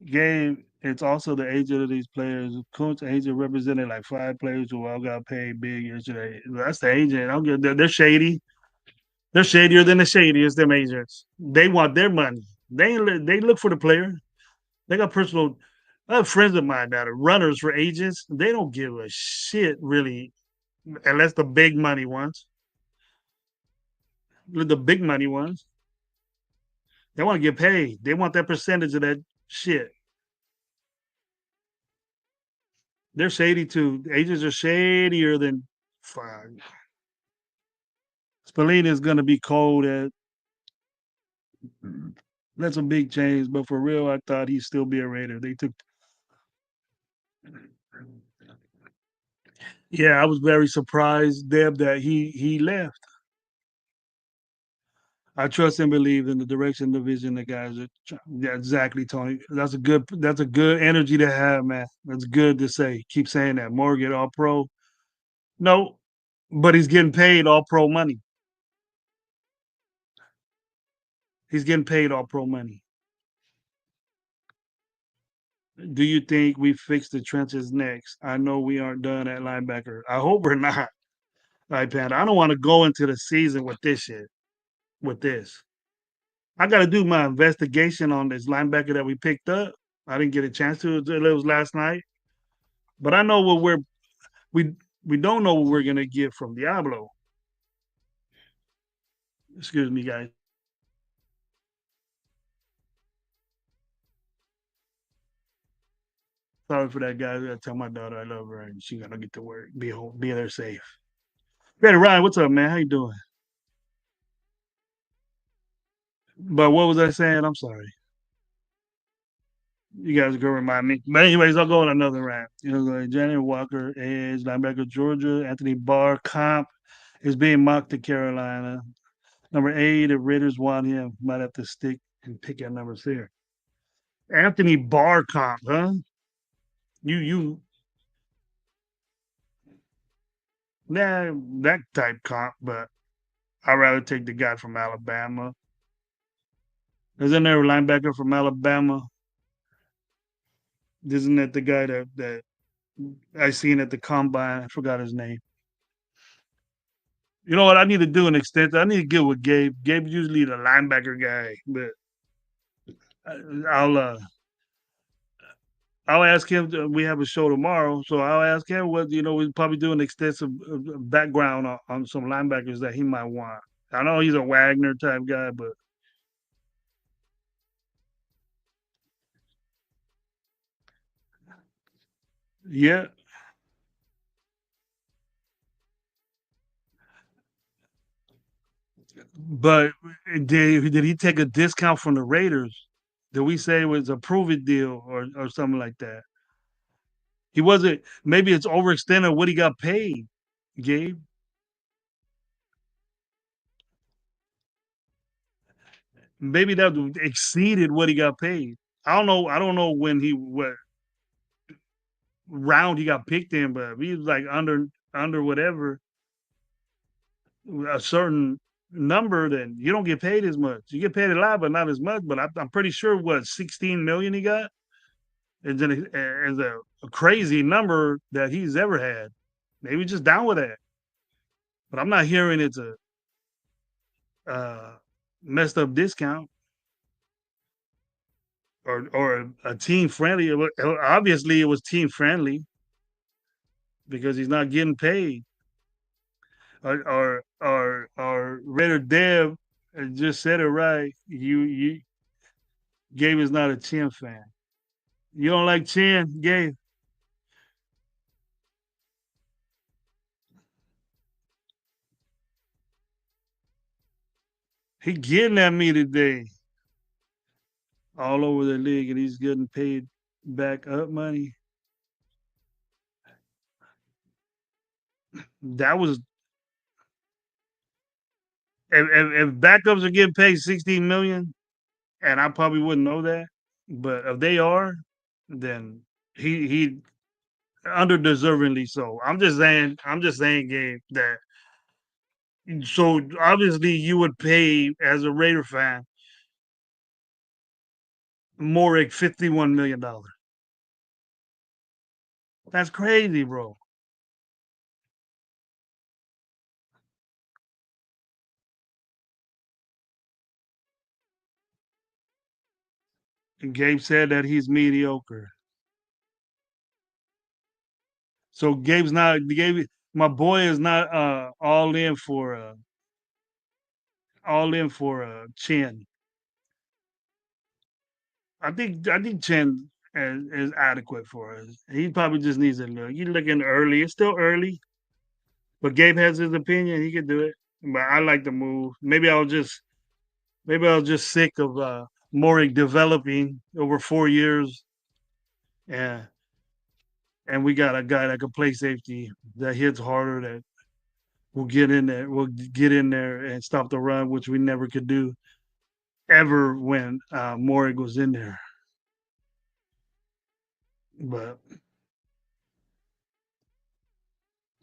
Game, it's also the agent of these players. Coach agent represented like five players who all got paid big yesterday. That's the agent. I don't get they're shady. They're shadier than the shadiest, them agents. They want their money. They look for the player. They got personal I have friends of mine that are runners for agents. They don't give a shit really unless the big money ones. The big money ones. They want to get paid. They want that percentage of that shit. They're shady too. Agents are shadier than fuck. Spallini is going to be cold at. That's a big change, but for real, I thought he'd still be a Raider. They took. Yeah, I was very surprised, Deb, that he left. I trust and believe in the direction, the vision the guys are. Yeah, exactly, Tony. That's a good energy to have, man. That's good to say. Keep saying that. Morgan, all pro. No, but he's getting paid all pro money. He's getting paid all pro money. Do you think we fix the trenches next? I know we aren't done at linebacker. I hope we're not. Right, Panda. I don't want to go into the season with this shit. With this, I got to do my investigation on this linebacker that we picked up. I didn't get a chance to. It was last night, but I know what we we don't know what we're gonna get from Diablo. Excuse me, guys. Sorry for that, guys. I tell my daughter I love her and she gotta get to work. Be home, be there safe. Ready, Ryan? What's up, man? How you doing? But what was I saying? I'm sorry. You guys go remind me. But anyways, I'll go on another round. Like Janet Walker, Edge, linebacker Georgia, Anthony Barr, comp is being mocked to Carolina. Number 8, the Raiders want him. Might have to stick and pick our numbers here. Anthony Barr comp, huh? You nah, that type comp, but I'd rather take the guy from Alabama. Isn't there a linebacker from Alabama? Isn't that the guy that I seen at the combine? I forgot his name. You know what? I need to do an extension. I need to get with Gabe. Gabe's usually the linebacker guy, but I'll I'll ask him. We have a show tomorrow, so I'll ask him what we'll probably do an extensive background on some linebackers that he might want. I know he's a Wagner type guy, but yeah. But did he take a discount from the Raiders? Did we say it was a prove it deal or something like that? He wasn't. Maybe it's overextended what he got paid, Gabe. Maybe that exceeded what he got paid. I don't know. I don't know when what round he got picked in, but if he was like under whatever a certain number, then you don't get paid as much. You get paid a lot, but not as much. But I'm pretty sure what 16 million he got is a crazy number that he's ever had. Maybe just down with that, but I'm not hearing it's a messed up discount or a team friendly. Obviously, it was team friendly because he's not getting paid. Or Raider Dev just said it right. You Gabe is not a Chin fan. You don't like Chin, Gabe? He getting at me today. all over the league, and he's getting paid back up money. That was if backups are getting paid 16 million, and I probably wouldn't know that, but if they are, then he under deservingly so. I'm just saying, Gabe, that so obviously you would pay as a Raider fan more like $51 million. That's crazy, bro. And Gabe said that he's mediocre. So Gabe, my boy is not all in for Chin. I think Chin is adequate for us. He probably just needs a look. You're looking early. It's still early, but Gabe has his opinion. He can do it. But I like the move. Maybe I was just sick of Morik developing over 4 years, and and we got a guy that can play safety that hits harder, that will get in there and stop the run, which we never could do ever when Morik was in there. But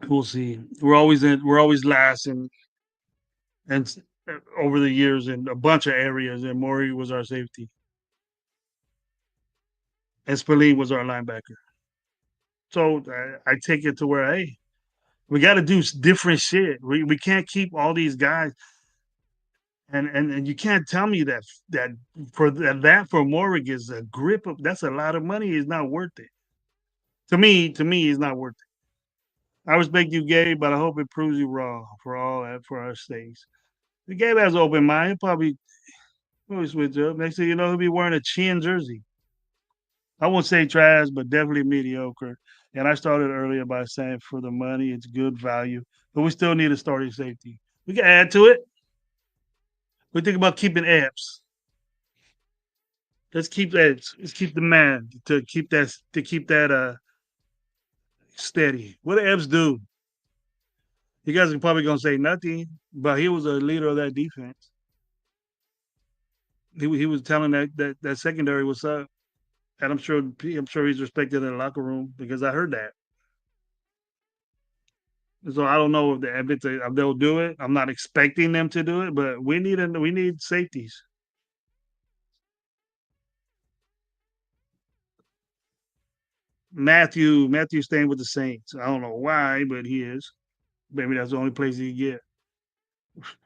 we'll see. We're always last and over the years in a bunch of areas, and Maury was our safety, and Spillane was our linebacker. So I take it to where, hey, we got to do different shit. We can't keep all these guys, and you can't tell me that for Morrig is a grip of that's a lot of money. It's not worth it. To me, it's not worth it. I respect you, Gabe, but I hope it proves you wrong for all that for our sakes. The Gabe has an open mind. He'll probably switch up. Next thing you know, he'll be wearing a Chin jersey. I won't say trash, but definitely mediocre. And I started earlier by saying for the money, it's good value, but we still need a starting safety. We can add to it. We think about keeping Epps. Let's keep that. Let's keep the man to keep that steady. What did Epps do? You guys are probably gonna say nothing, but he was a leader of that defense. He was telling that secondary what's up, and I'm sure he's respected in the locker room because I heard that. So I don't know if they'll do it. I'm not expecting them to do it, but we need safeties. Matthew staying with the Saints. I don't know why, but he is. Maybe that's the only place he can get.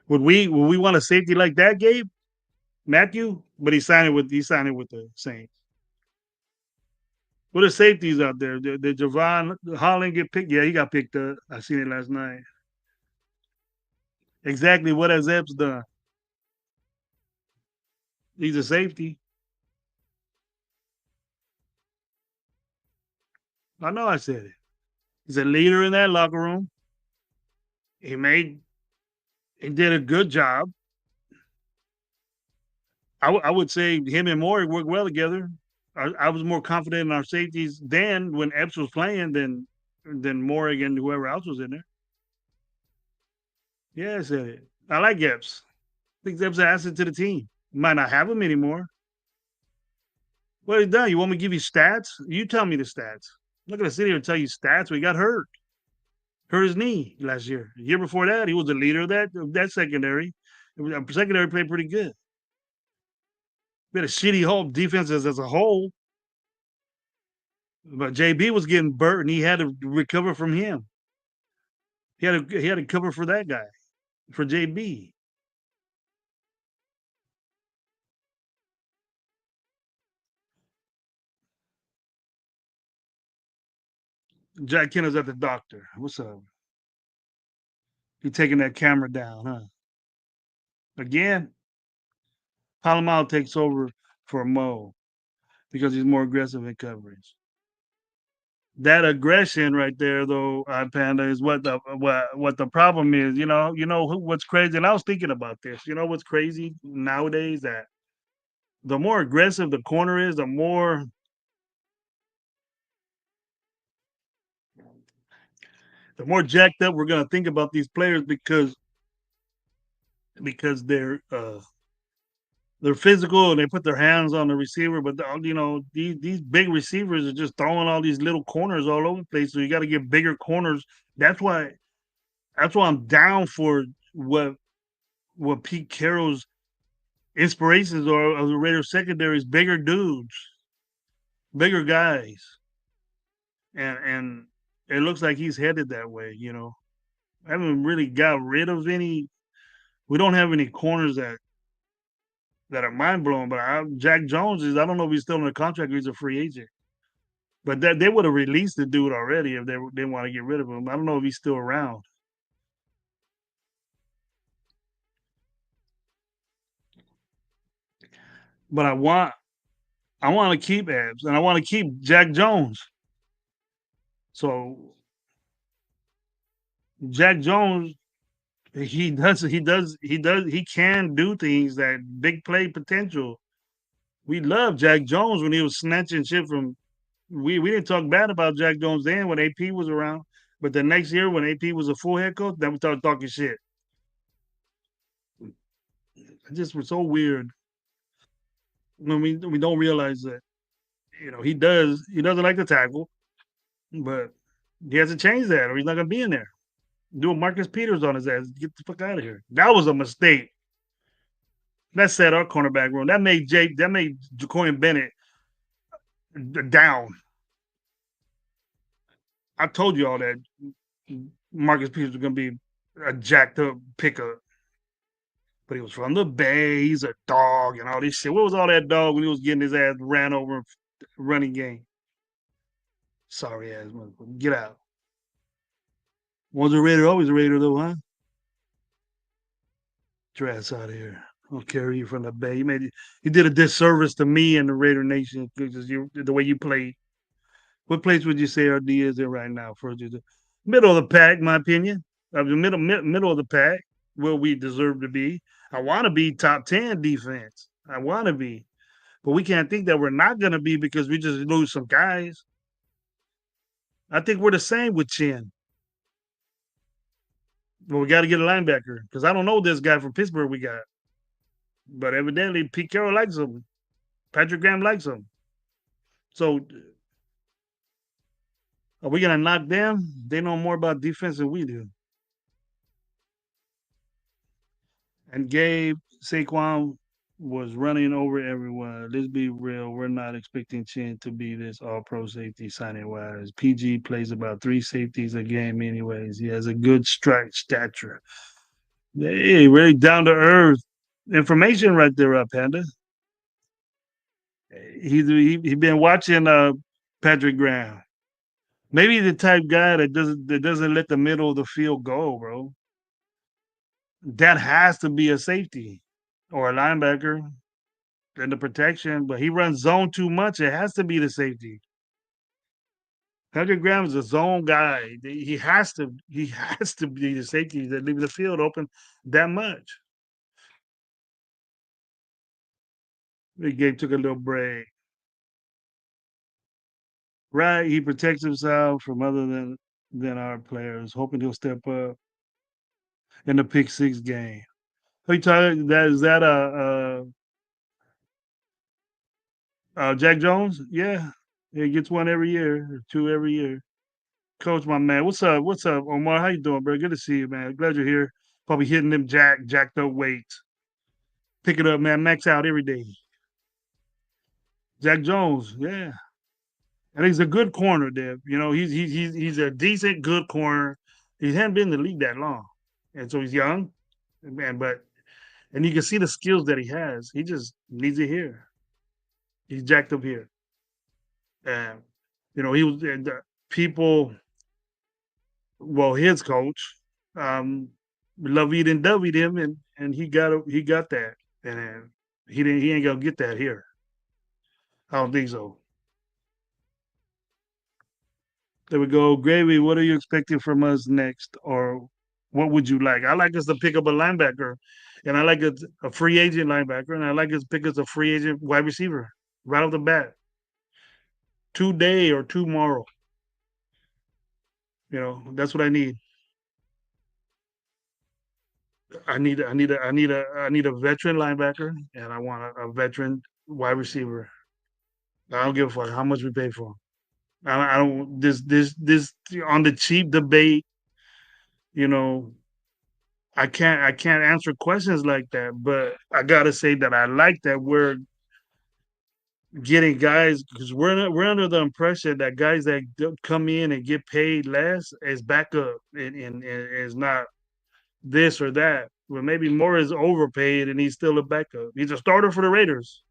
Would we want a safety like that, Gabe? Matthew? But he signed it with the Saints. What are safeties out there? Did Javon Holland get picked? Yeah, he got picked up. I seen it last night. Exactly what has Epps done? He's a safety. I know I said it. He's a leader in that locker room. He made he did a good job. I would say him and Maury worked well together. I was more confident in our safeties then when Epps was playing than Maury and whoever else was in there. Yeah, I said it. I like Epps. I think Epps is an asset to the team. Might not have him anymore. What he done? You want me to give you stats? You tell me the stats. I'm not gonna sit here and tell you stats. We got hurt his knee last year. The year before that, he was the leader of that secondary. Secondary played pretty good. We had a shitty whole defense as a whole, but JB was getting burnt, and he had to recover from him. He had to cover for that guy, for JB. Jack Kenner's at the doctor. What's up? He taking that camera down, huh? Again, Palomalo takes over for Mo because he's more aggressive in coverage. That aggression right there, though, Panda, is what the problem is. What's crazy, and I was thinking about this. You know what's crazy nowadays that the more aggressive the corner is, the more jacked up we're gonna think about these players because they're physical and they put their hands on the receiver. But these big receivers are just throwing all these little corners all over the place. So you got to get bigger corners. That's why that's why I'm down for what Pete Carroll's inspirations are of the Raiders secondaries, bigger dudes, bigger guys, and it looks like he's headed that way. I haven't really got rid of any. We don't have any corners that are mind blowing. But Jack Jones is. I don't know if he's still in the contract or he's a free agent. But that they would have released the dude already if they didn't want to get rid of him. I don't know if he's still around. But I want to keep Abs and I want to keep Jack Jones. So Jack Jones, he can do things that big play potential. We loved Jack Jones when he was snatching shit from. We didn't talk bad about Jack Jones then when AP was around, but the next year when AP was a full head coach, then we started talking shit. It just was so weird when we don't realize that he doesn't like to tackle, but he hasn't changed that or he's not gonna be in there. Doing Marcus Peters on his ass. Get the fuck out of here. That was a mistake. That set our cornerback room. That made Jacoin Bennett down. I told you all that Marcus Peters was gonna be a jacked up pickup. But he was from the Bay. He's a dog and all this shit. What was all that dog when he was getting his ass ran over running game? Sorry ass motherfucker. Get out. Was a Raider, always a Raider though, huh? Get your ass out of here. I'll carry you from the Bay. You did a disservice to me and the Raider Nation because the way you played. What place would you say our D is in right now? For middle of the pack, in my opinion. Middle of the pack, where we deserve to be. I want to be top 10 defense. I want to be, but we can't think that we're not going to be because we just lose some guys. I think we're the same with Chin, but we got to get a linebacker because I don't know this guy from Pittsburgh we got, but evidently Pete Carroll likes him. Patrick Graham likes him. So are we gonna knock them? They know more about defense than we do. And Gabe Saquon was running over everyone. Let's be real. We're not expecting Chin to be this all pro safety signing wise. PG plays about 3 safeties a game, anyways. He has a good strike stature. Hey, really down to earth information right there, Panda. He been watching Patrick Graham. Maybe the type guy that doesn't let the middle of the field go, bro. That has to be a safety or a linebacker in the protection, but he runs zone too much. It has to be the safety. Patrick Graham is a zone guy. He has to be the safety that leaves the field open that much. The game took a little break. Right, he protects himself from other than our players, hoping he'll step up in the pick six game. Who you talking? That is that Jack Jones? Yeah, he gets one every year, two every year. Coach, my man, what's up? What's up, Omar? How you doing, bro? Good to see you, man. Glad you're here. Probably hitting them jacked up weights. Pick it up, man. Max out every day. Jack Jones, yeah, and he's a good corner, Deb. He's a decent, good corner. He hasn't been in the league that long, and so he's young, man. And you can see the skills that he has. He just needs it here. He's jacked up here, and he was and people. Well, his coach, um, loved and doveyed him, and he got that, and he ain't gonna get that here. I don't think so. There we go, Gravy. What are you expecting from us next, or What would you like? I like us to pick up a linebacker, and I like a free agent linebacker, and I like us to pick us a free agent wide receiver right off the bat, today or tomorrow. That's what I need. I need a veteran linebacker, and I want a veteran wide receiver. I don't give a fuck how much we pay for him. I don't this on the cheap debate. You know, I can't answer questions like that, but I gotta say that I like that we're getting guys because we're under the impression that guys that come in and get paid less is backup and is not this or that. Well, maybe Moore is overpaid and he's still a backup. He's a starter for the Raiders,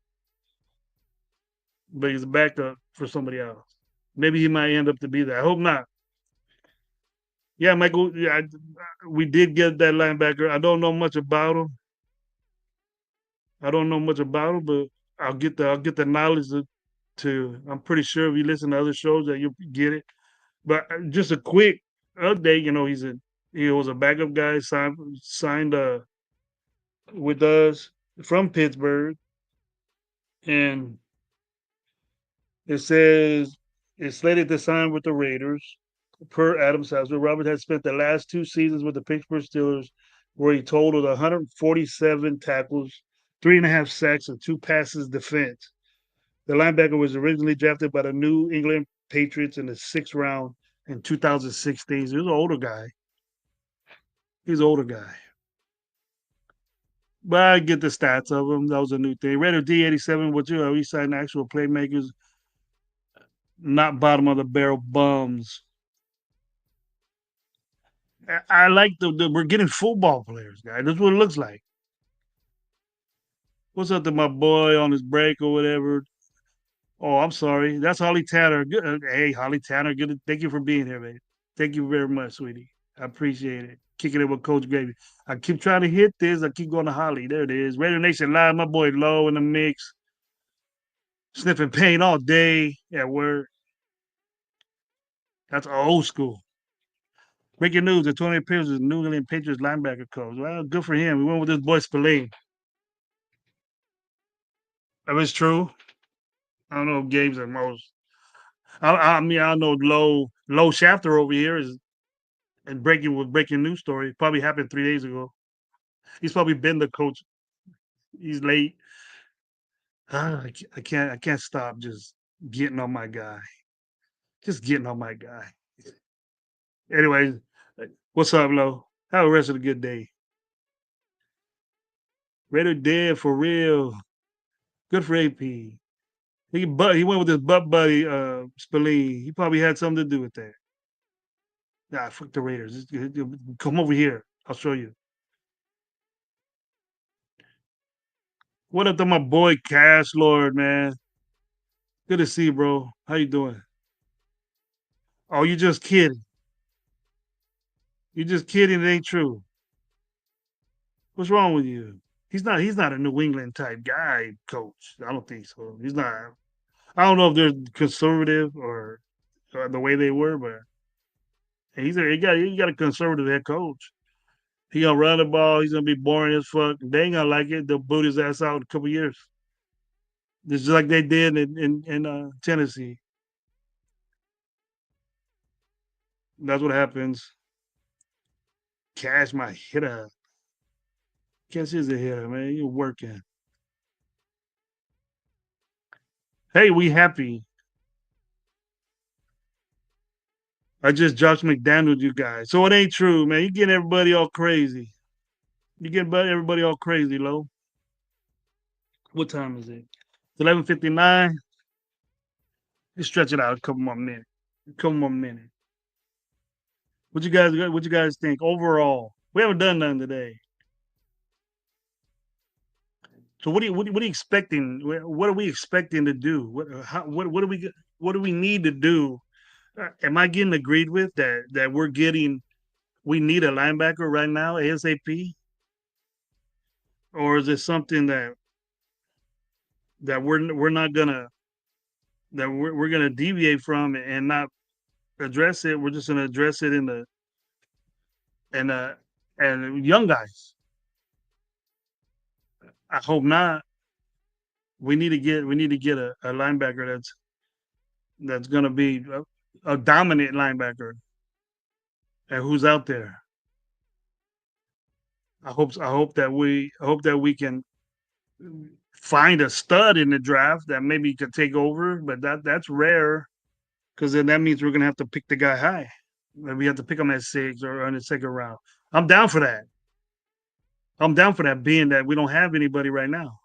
but he's a backup for somebody else. Maybe he might end up to be that. I hope not. Yeah, Michael. Yeah, we did get that linebacker. I don't know much about him. I don't know much about him, but I'll get the knowledge to. I'm pretty sure if you listen to other shows that you'll get it. But just a quick update. He was a backup guy signed with us from Pittsburgh, and it says it's slated to sign with the Raiders. Per Adam Salzer, Robert has spent the last two seasons with the Pittsburgh Steelers, where he totaled 147 tackles, 3.5 sacks, and two passes defense. The linebacker was originally drafted by the New England Patriots in the sixth round in 2016. He was an older guy. He's an older guy. But I get the stats of him. That was a new thing. Raider D87, what you know, he signed actual playmakers, not bottom of the barrel bums. I like we're getting football players, guys. That's what it looks like. What's up to my boy on his break or whatever? Oh, I'm sorry. That's Holly Tanner. Good. Hey, Holly Tanner. Good. Thank you for being here, man. Thank you very much, sweetie. I appreciate it. Kicking it with Coach Gravy. I keep trying to hit this. I keep going to Holly. There it is. Raider Nation Live. My boy Low in the mix. Sniffing paint all day at work. That's old school. Breaking news: Antonio Pierce is New England Patriots linebacker coach. Well, good for him. We went with this boy Spillane. That was true. I don't know if Gabe's the most. I mean, I know Low Shafter over here is and breaking news story. Probably happened 3 days ago. He's probably been the coach. He's late. I can't stop just getting on my guy. Just getting on my guy. Anyways, what's up, Low? Have the rest of a good day. Raider dead for real. Good for AP. He went with his butt buddy, Spillane. He probably had something to do with that. Nah, fuck the Raiders. Come over here. I'll show you. What up to my boy Cash Lord, man? Good to see you, bro. How you doing? Oh, you just kidding. You just kidding. It ain't true. What's wrong with you? He's not a New England type guy, coach. I don't think so. He's not. I don't know if they're conservative or the way they were, but he got a conservative head coach. He gonna run the ball. He's gonna be boring as fuck. They ain't gonna like it. They'll boot his ass out in a couple years. Just like they did in Tennessee. That's what happens. Cash my hitter. Cash is a hitter, man. You're working. Hey, we happy. I just Josh McDaniel you guys. So it ain't true, man. You getting everybody all crazy. You getting everybody all crazy, low. What time is it? It's 11:59. Let's stretch it out a couple more minutes. A couple more minutes. What you guys think overall? We haven't done nothing today. So what are you expecting? What are we expecting to do? What do we need to do? Am I getting agreed with that we need a linebacker right now ASAP, or is it something that we're not gonna that we're gonna deviate from and not address it? We're just gonna address it in the and young guys. I hope not. We need to get a linebacker that's going to be a dominant linebacker and who's out there. I hope that we can find a stud in the draft that maybe could take over, but that's rare because then that means we're gonna have to pick the guy high. Maybe we have to pick him at 6 or in the second round. I'm down for that. I'm down for that, being that we don't have anybody right now.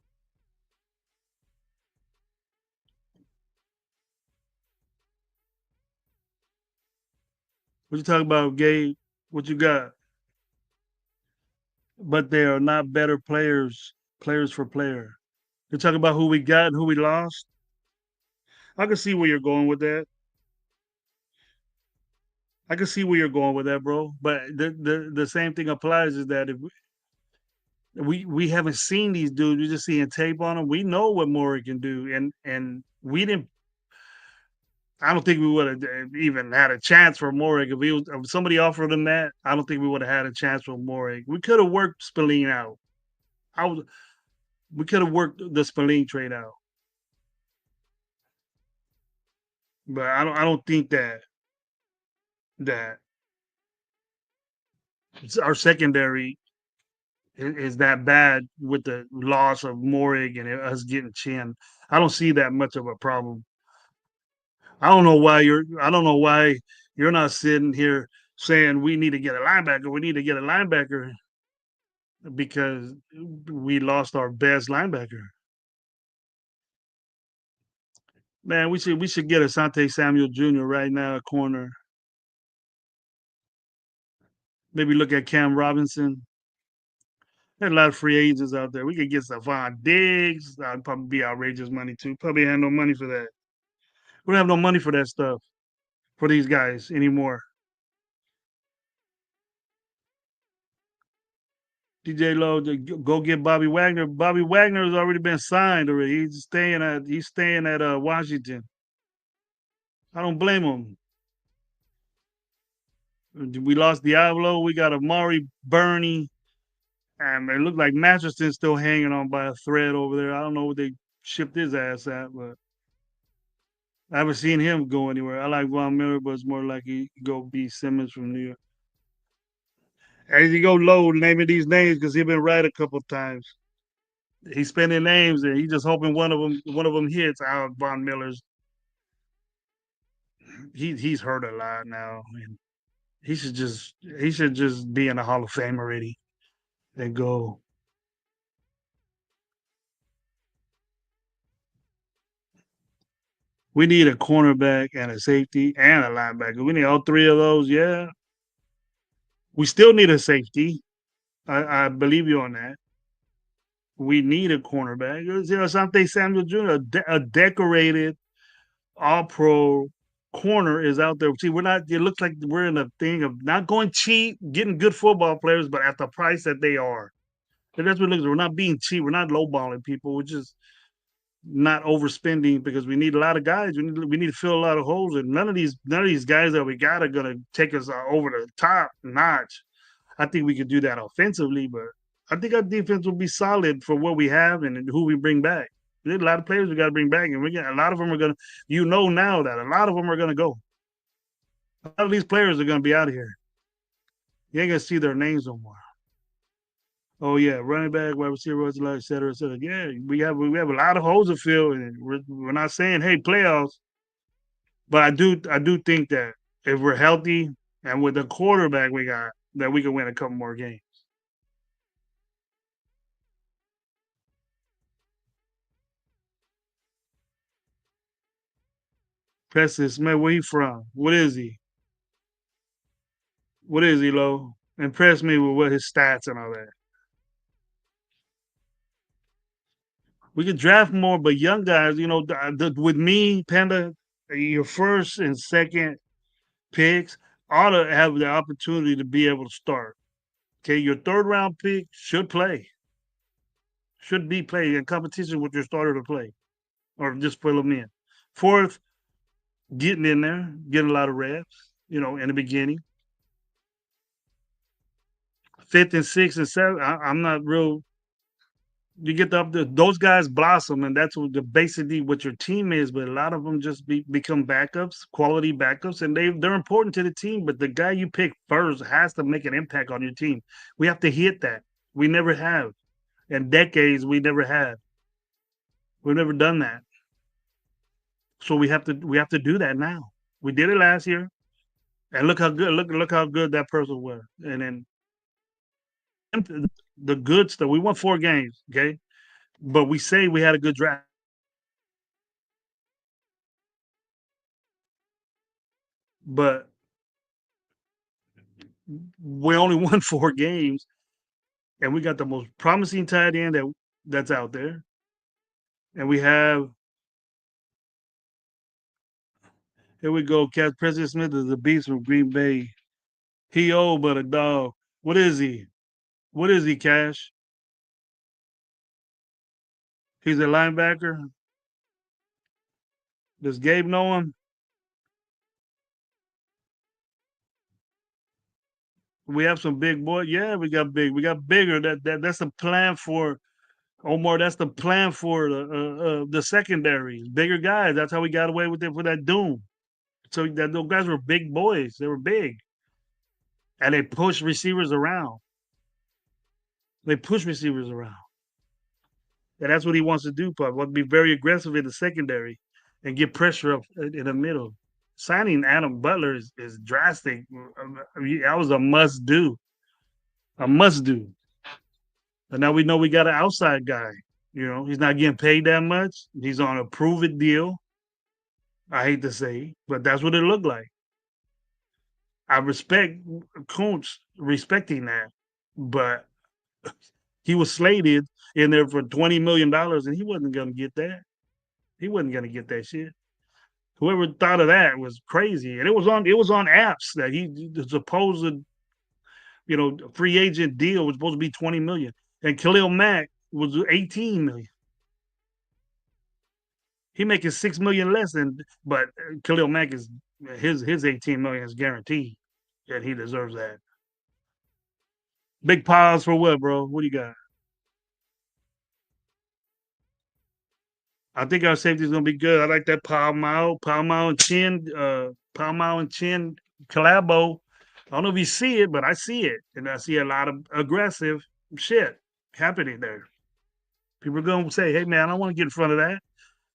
What you talk about, Gabe? What you got? But they are not better players, players for player. You talk about who we got and who we lost. I can see where you're going with that. I can see where you're going with that, bro. But the same thing applies is that if we haven't seen these dudes, we're just seeing tape on them. We know what Maury can do, and we didn't. I don't think we would have even had a chance for Maury if somebody offered him that. I don't think we would have had a chance for Maury. We could have worked Spillane out. I was We could have worked the Spillane trade out, but I don't think that our secondary is that bad with the loss of Morig and us getting Chin. I don't see that much of a problem. I don't know why you're not sitting here saying we need to get a linebacker. We need to get a linebacker because we lost our best linebacker. Man, we should get Asante Samuel Jr. right now, a corner. Maybe look at Cam Robinson. There's a lot of free agents out there. We could get Stephon Diggs. That'd probably be outrageous money too. Probably have no money for that. We don't have no money for that stuff for these guys anymore. DJ Lowe, go get Bobby Wagner. Bobby Wagner has already been signed already. He's staying at Washington. I don't blame him. We lost Diablo. We got Amari Burney. And it looked like Masterson's still hanging on by a thread over there. I don't know what they shipped his ass at, but I haven't seen him go anywhere. I like Von Miller, but it's more like he go be Simmons from New York. As you go low, naming these names because he been right a couple times. He's spending names and he just hoping one of them hits out. Von Miller's he's hurt a lot now. And he should just be in the Hall of Fame already and go. We need a cornerback and a safety and a linebacker. We need all three of those. Yeah, we still need a safety. I believe you on that. We need a cornerback. Asante Samuel Jr., a decorated All Pro corner, is out there. See, we're not. It looks like we're in a thing of not going cheap, getting good football players, but at the price that they are. And that's what it looks like. We're not being cheap. We're not lowballing people. We're just not overspending because we need a lot of guys. We need to fill a lot of holes, and none of these guys that we got are gonna take us over the top notch. I think we could do that offensively, but I think our defense will be solid for what we have and who we bring back. There's a lot of players we got to bring back, and a lot of them are gonna. Now that a lot of them are gonna go. A lot of these players are gonna be out of here. You ain't gonna see their names no more. Oh yeah, running back, wide receiver, et cetera, et cetera. Yeah, we have a lot of holes to fill, and we're not saying hey playoffs, but I do think that if we're healthy and with the quarterback we got, that we can win a couple more games. Preston Smith, where he from? What is he? What is he, Lo? Impress me with what his stats and all that. We could draft more, but young guys, with me, Panda, your first and second picks ought to have the opportunity to be able to start. Okay, your third round pick should be played in competition with your starter to play, or just fill them in. Fourth, getting in there, getting a lot of reps, in the beginning. fifth and sixth and seventh. I'm not real. You get up to those guys blossom, and that's what the basically what your team is. But a lot of them just become backups, quality backups, and they're important to the team. But the guy you pick first has to make an impact on your team. We have to hit that. We never have. In decades, we never have. We've never done that. So we have to do that now. We did it last year, and look how good that person was. And then the good stuff. We won 4 games, okay, but we say we had a good draft, but we only won 4 games, and we got the most promising tight end that's out there, and we have here we go. Cat President Smith is a beast from Green Bay. He old but a dog. What is he? What is he, Cash? He's a linebacker. Does Gabe know him? We have some big boy. Yeah, we got big. We got bigger. That's the plan for Omar. That's the plan for the secondary. Bigger guys. That's how we got away with it for that Doom. So that those guys were big boys. They were big, and they push receivers around. They push receivers around, and that's what he wants to do. Pop want to be very aggressive in the secondary and get pressure up in the middle. Signing Adam Butler is drastic. I mean, that was a must do. A must do. But now we know we got an outside guy. He's not getting paid that much. He's on a prove it deal. I hate to say, but that's what it looked like. I respect Kuntz respecting that, but he was slated in there for $20 million, and he wasn't going to get that. He wasn't going to get that shit. Whoever thought of that was crazy, and it was on apps that the supposed free agent deal was supposed to be 20 million, and Khalil Mack was 18 million. He making 6 million less than, but Khalil Mack is his 18 million is guaranteed, and he deserves that. Big piles for what, bro? What do you got? I think our safety is gonna be good. I like that Pal Mao and Chin collabo. I don't know if you see it, but I see it, and I see a lot of aggressive shit happening there. People are gonna say, "Hey, man, I want to get in front of that."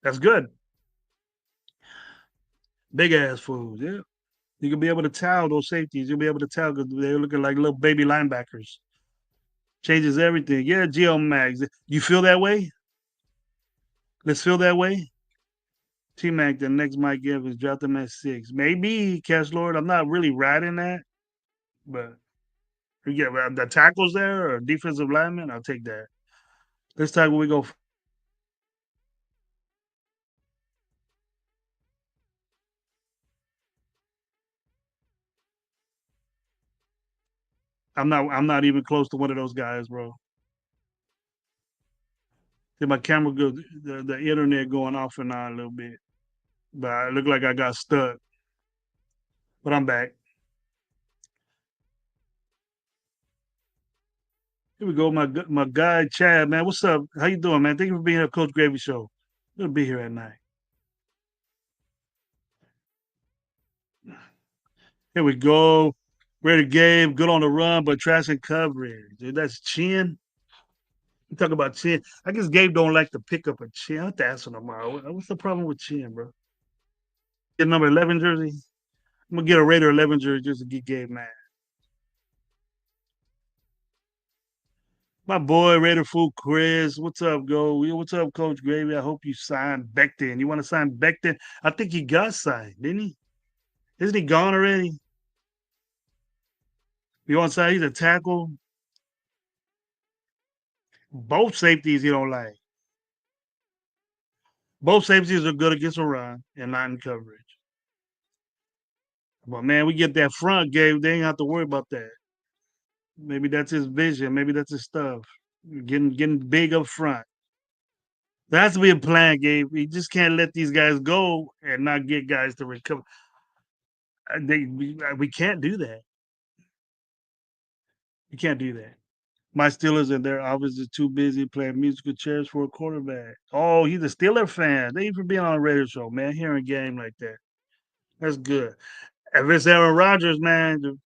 That's good. Big ass fools, yeah. You can be able to tell those safeties. You'll be able to tell because they're looking like little baby linebackers. Changes everything. Yeah, Geo Mags. You feel that way? Let's feel that way. T Mac, the next Mike Evans, dropped him at 6. Maybe Cash Lord. I'm not really riding that, but you get the tackles there or defensive lineman. I'll take that. Let's talk when we go. I'm not even close to one of those guys, bro. See my camera go the internet going off and on a little bit. But I look like I got stuck. But I'm back. Here we go, my guy Chad, man. What's up? How you doing, man? Thank you for being here, Coach Gravy Show. Good to be here at night. Here we go. Ready Gabe, good on the run, but trash and coverage. Dude, that's Chin. You talk about Chin. I guess Gabe don't like to pick up a Chin. I have to ask him tomorrow. What's the problem with Chin, bro? Get number 11 jersey. I'm gonna get a Raider 11 jersey just to get Gabe mad. My boy Raider Fool Chris, what's up, go? What's up, Coach Gravy? I hope you signed Becton. You want to sign Becton? I think he got signed, didn't he? Isn't he gone already? You want to say he's a tackle? Both safeties he don't like. Both safeties are good against a run and not in coverage. But man, we get that front, Gabe. They ain't have to worry about that. Maybe that's his vision. Maybe that's his stuff. Getting big up front. There has to be a plan, Gabe. You just can't let these guys go and not get guys to recover. We can't do that. You can't do that. My Steelers and their office is too busy playing musical chairs for a quarterback. Oh, he's a Steeler fan. Thank you for being on a radio show, man. Hearing a game like that. That's good. If it's Aaron Rodgers, man,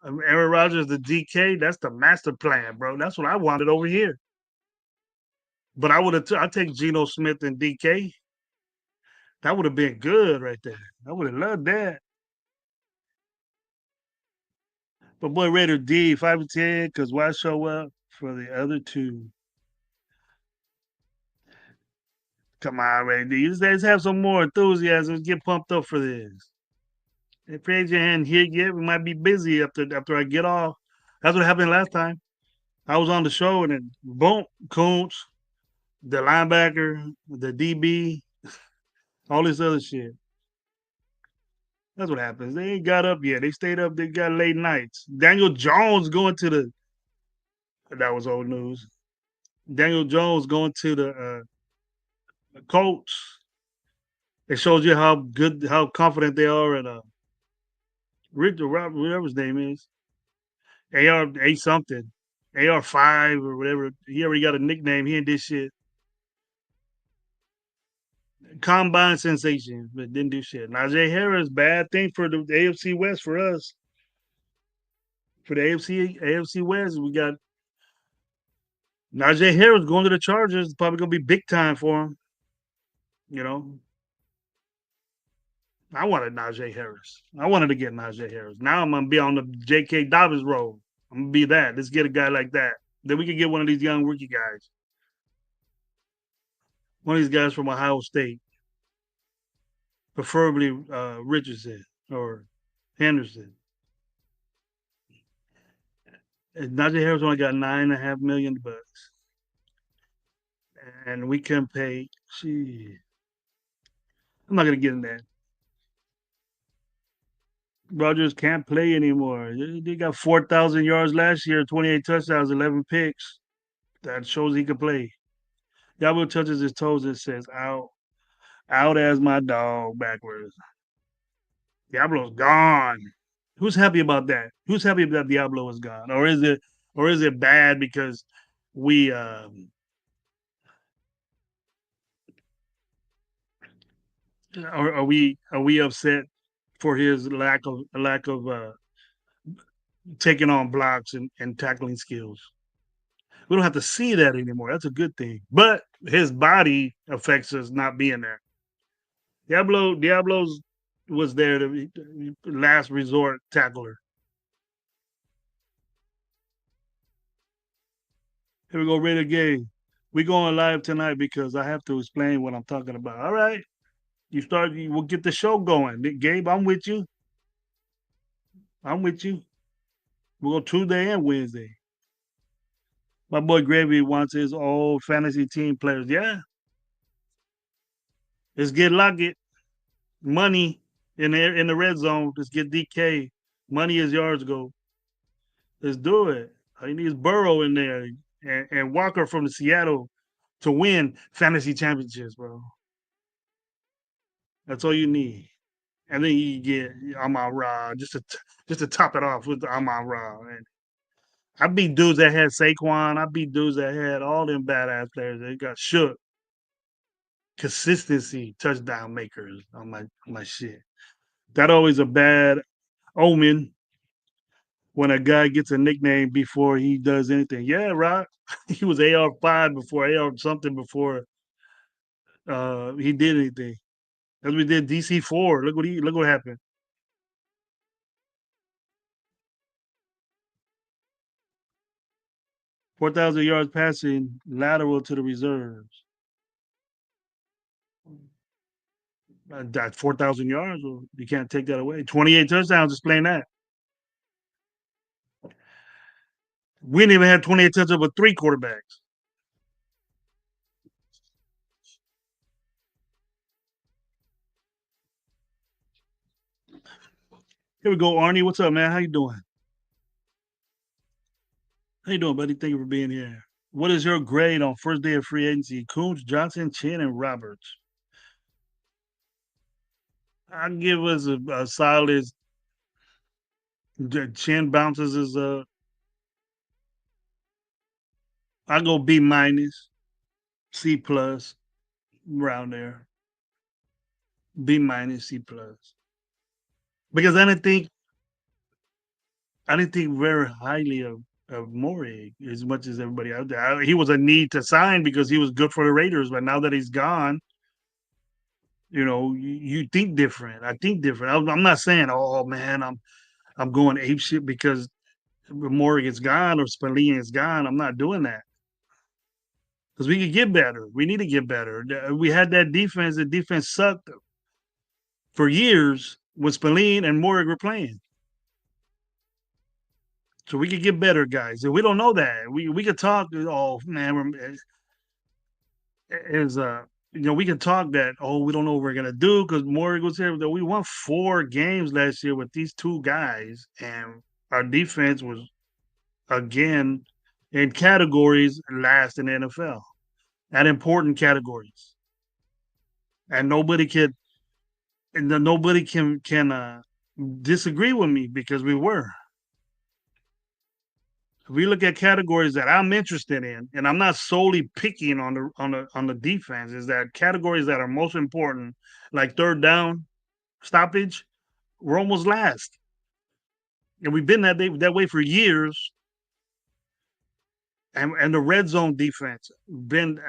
Aaron Rodgers, the DK, that's the master plan, bro. That's what I wanted over here. But I take Geno Smith and DK. That would have been good right there. I would have loved that. But boy, Raider D, 5 and 10, because why show up for the other two? Come on, Raider D. Let's have some more enthusiasm. Let's get pumped up for this. If raise your hand here yet, we might be busy after I get off. That's what happened last time. I was on the show and then boom, Koontz, the linebacker, the DB, all this other shit. That's what happens. They ain't got up yet. They stayed up. They got late nights. Daniel Jones going to the. That was old news. Daniel Jones going to the Colts. It shows you how good, how confident they are at Rick, whatever his name is, AR A something, AR 5 or whatever. He already got a nickname. He ain't this shit. Combine sensation, but didn't do shit. Najee Harris, bad thing for the AFC West for us. For the AFC West, we got Najee Harris going to the Chargers. Probably gonna be big time for him. You know, I wanted Najee Harris. I wanted to get Najee Harris. Now I'm gonna be on the J.K. Dobbins road. I'm gonna be that. Let's get a guy like that. Then we can get one of these young rookie guys. One of these guys from Ohio State, preferably Richardson or Henderson. And Najee Harris only got $9.5 million, and we can pay. Gee, I'm not gonna get in that. Rogers can't play anymore. They got 4,000 yards last year, 28 touchdowns, 11 picks. That shows he can play. Diablo touches his toes and says, out, out as my dog backwards. Diablo's gone. Who's happy about that? Who's happy that Diablo is gone? Or is it bad because we are we upset for his lack of taking on blocks and tackling skills? We don't have to see that anymore. That's a good thing. But his body affects us not being there. Diablo's was there to last resort tackler. Here we go, Raider game. We going live tonight because I have to explain what I'm talking about. All right. We'll get the show going. Gabe, I'm with you. I'm with you. We'll go Tuesday and Wednesday. My boy Gravy wants his old fantasy team players. Yeah. Let's get Lockett. Money in the red zone. Let's get DK. Money as yards go. Let's do it. All you need is Burrow in there and Walker from the Seattle to win fantasy championships, bro. That's all you need. And then you get Amon Ra just to top it off with the Amon Ra. And I beat dudes that had Saquon. I beat dudes that had all them badass players. They got shook. Consistency, touchdown makers on my shit. That always a bad omen when a guy gets a nickname before he does anything. Yeah, right. He was AR 5 before AR something before he did anything. As we did DC 4. Look what happened. 4,000 yards passing lateral to the reserves. That 4,000 yards, well, you can't take that away. 28 touchdowns, explain that. We didn't even have 28 touchdowns with 3 quarterbacks. Here we go, Arnie. What's up, man? How you doing? How you doing, buddy? Thank you for being here. What is your grade on first day of free agency? Coons, Johnson, Chin, and Roberts. I give us a solid. Chin bounces his I go B minus, C plus, around there. B minus, C plus. Because I didn't think very highly of Morey as much as everybody out there. He was a need to sign because he was good for the Raiders, but now that he's gone, you think different. I think different. I'm not saying, oh man, I'm going ape shit because Morey is gone or Spallini is gone. I'm not doing that because we could get better. We need to get better. We had that defense. The defense sucked for years when Spallini and Morey were playing. So we could get better, guys. And we don't know that. We could talk. Oh man, is we can talk that, oh, we don't know what we're gonna do because Morgan was here. We won 4 games last year with these 2 guys, and our defense was again in categories last in the NFL at important categories, and nobody can disagree with me because we were. If we look at categories that I'm interested in, and I'm not solely picking on the defense, is that categories that are most important, like third down, stoppage, we're almost last, and we've been that way for years. And the red zone defense been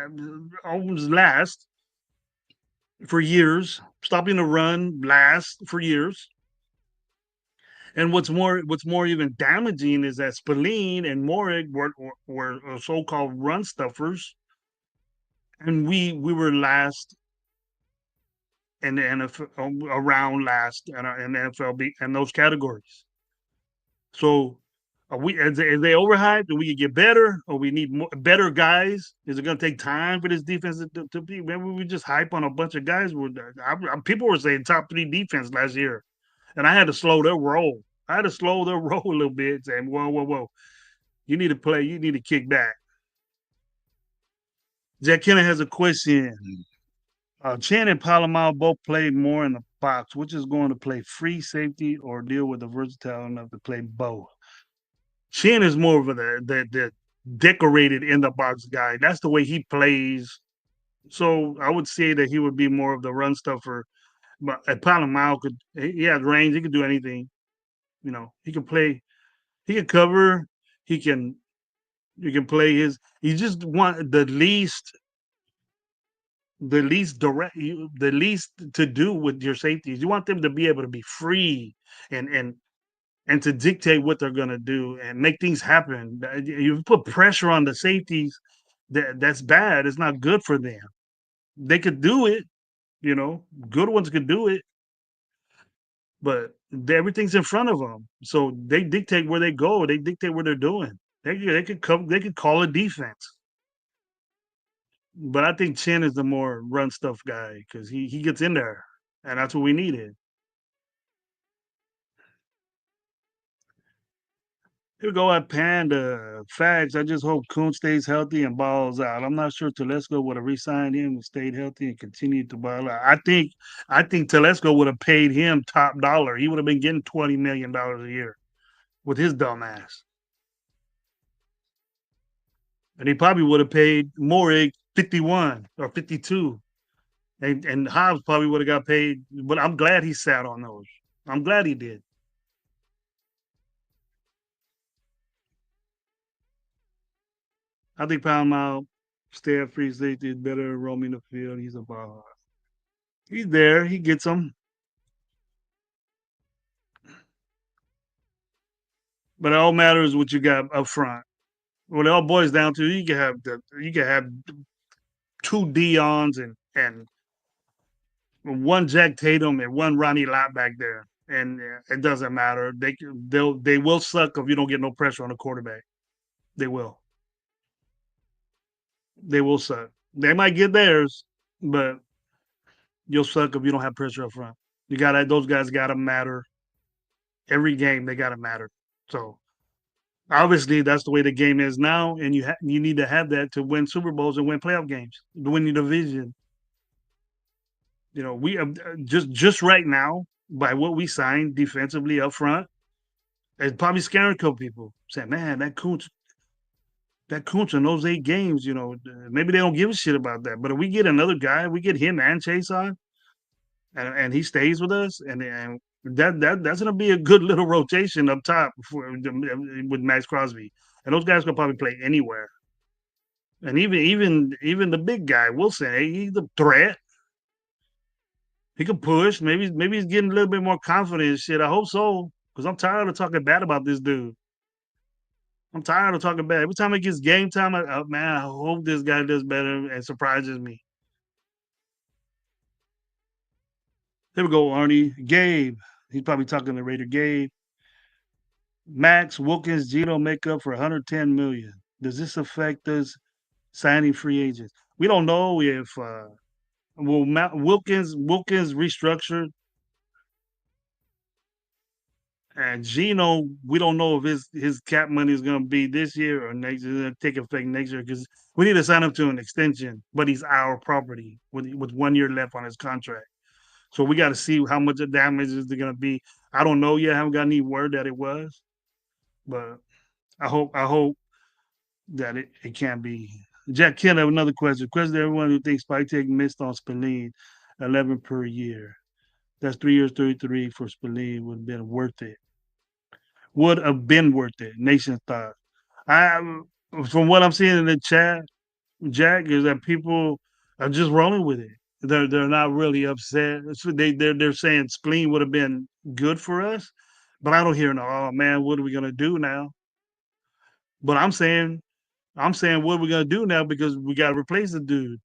almost last for years, stopping the run last for years. And what's more even damaging is that Spillane and Morig were so-called run stuffers, and we were last in the NFL, around last in the NFL in those categories. So, are they overhyped? Do we can get better, or we need better guys? Is it going to take time for this defense to be? Maybe we just hype on a bunch of guys. People were saying top 3 defense last year, and I had to slow their roll. I had to slow their roll a little bit, saying, "Whoa, whoa, whoa! You need to play. You need to kick back." Jack Kenner has a question. Chan and Palomar both played more in the box. Which is going to play free safety or deal with the versatile enough to play both? Chin is more of the decorated in the box guy. That's the way he plays. So I would say that he would be more of the run stuffer. But Palomar he has range. He can do anything. He can play. He can cover. He can. You can play his. You just want the least direct, the least to do with your safeties. You want them to be able to be free and to dictate what they're going to do and make things happen. You put pressure on the safeties, that's bad. It's not good for them. They could do it, good ones could do it, but everything's in front of them. So they dictate where they go. They dictate what they're doing. They could come. They could call a defense. But I think Chin is the more run stuff guy because he gets in there, and that's what we needed. Here we go at Panda. Facts. I just hope Kuhn stays healthy and balls out. I'm not sure Telesco would have re-signed him and stayed healthy and continued to ball out. I think Telesco would have paid him top dollar. He would have been getting $20 million a year with his dumb ass. And he probably would have paid Morig 51 or 52. And Hobbs probably would have got paid. But I'm glad he sat on those. I'm glad he did. I think Pound Mile stay at free safety is better than roaming the field. He's a ball. He's there. He gets them. But it all matters what you got up front. What it all boils down to, you can have 2 Deons and one Jack Tatum and one Ronnie Lott back there, and it doesn't matter. They will suck if you don't get no pressure on the quarterback. They will. They will suck. They might get theirs, but you'll suck if you don't have pressure up front. You got those guys got to matter every game. They got to matter. So obviously, that's the way the game is now, and you need to have that to win Super Bowls and win playoff games, to win your division. We just right now by what we signed defensively up front, it's probably scaring a couple people. Saying, "Man, that coach." that Kuntz in those 8 games, maybe they don't give a shit about that. But if we get another guy, we get him and Chase on, and he stays with us, and that's gonna be a good little rotation up top with Max Crosby, and those guys can probably play anywhere. And even the big guy Wilson, he's a threat. He can push. Maybe he's getting a little bit more confident. Shit, I hope so, because I'm tired of talking bad about this dude. I'm tired of talking bad. Every time it gets game time, man, I hope this guy does better and surprises me. Here we go, Arnie. Gabe. He's probably talking to Raider Gabe. Max, Wilkins, Gino make up for 110 million. Does this affect us signing free agents? We don't know if Wilkins restructured, and Gino, we don't know if his cap money is going to be this year or next year. Take effect next year because we need to sign him to an extension. But he's our property with 1 year left on his contract. So we got to see how much the damage is going to be. I don't know yet. I haven't got any word that it was, but I hope that it can be. Jack Kent have another question. Question to everyone who thinks Spike missed on Spillane, 11 per year. That's 3 years, 33 for Spillane would have been worth it. Would have been worth it. Nation thought. I from what I'm seeing in the chat, Jack, is that people are just rolling with it. They're not really upset. They're saying Spleen would have been good for us, but I don't hear no. Oh man, what are we gonna do now? But I'm saying what are we gonna do now because we got to replace the dude.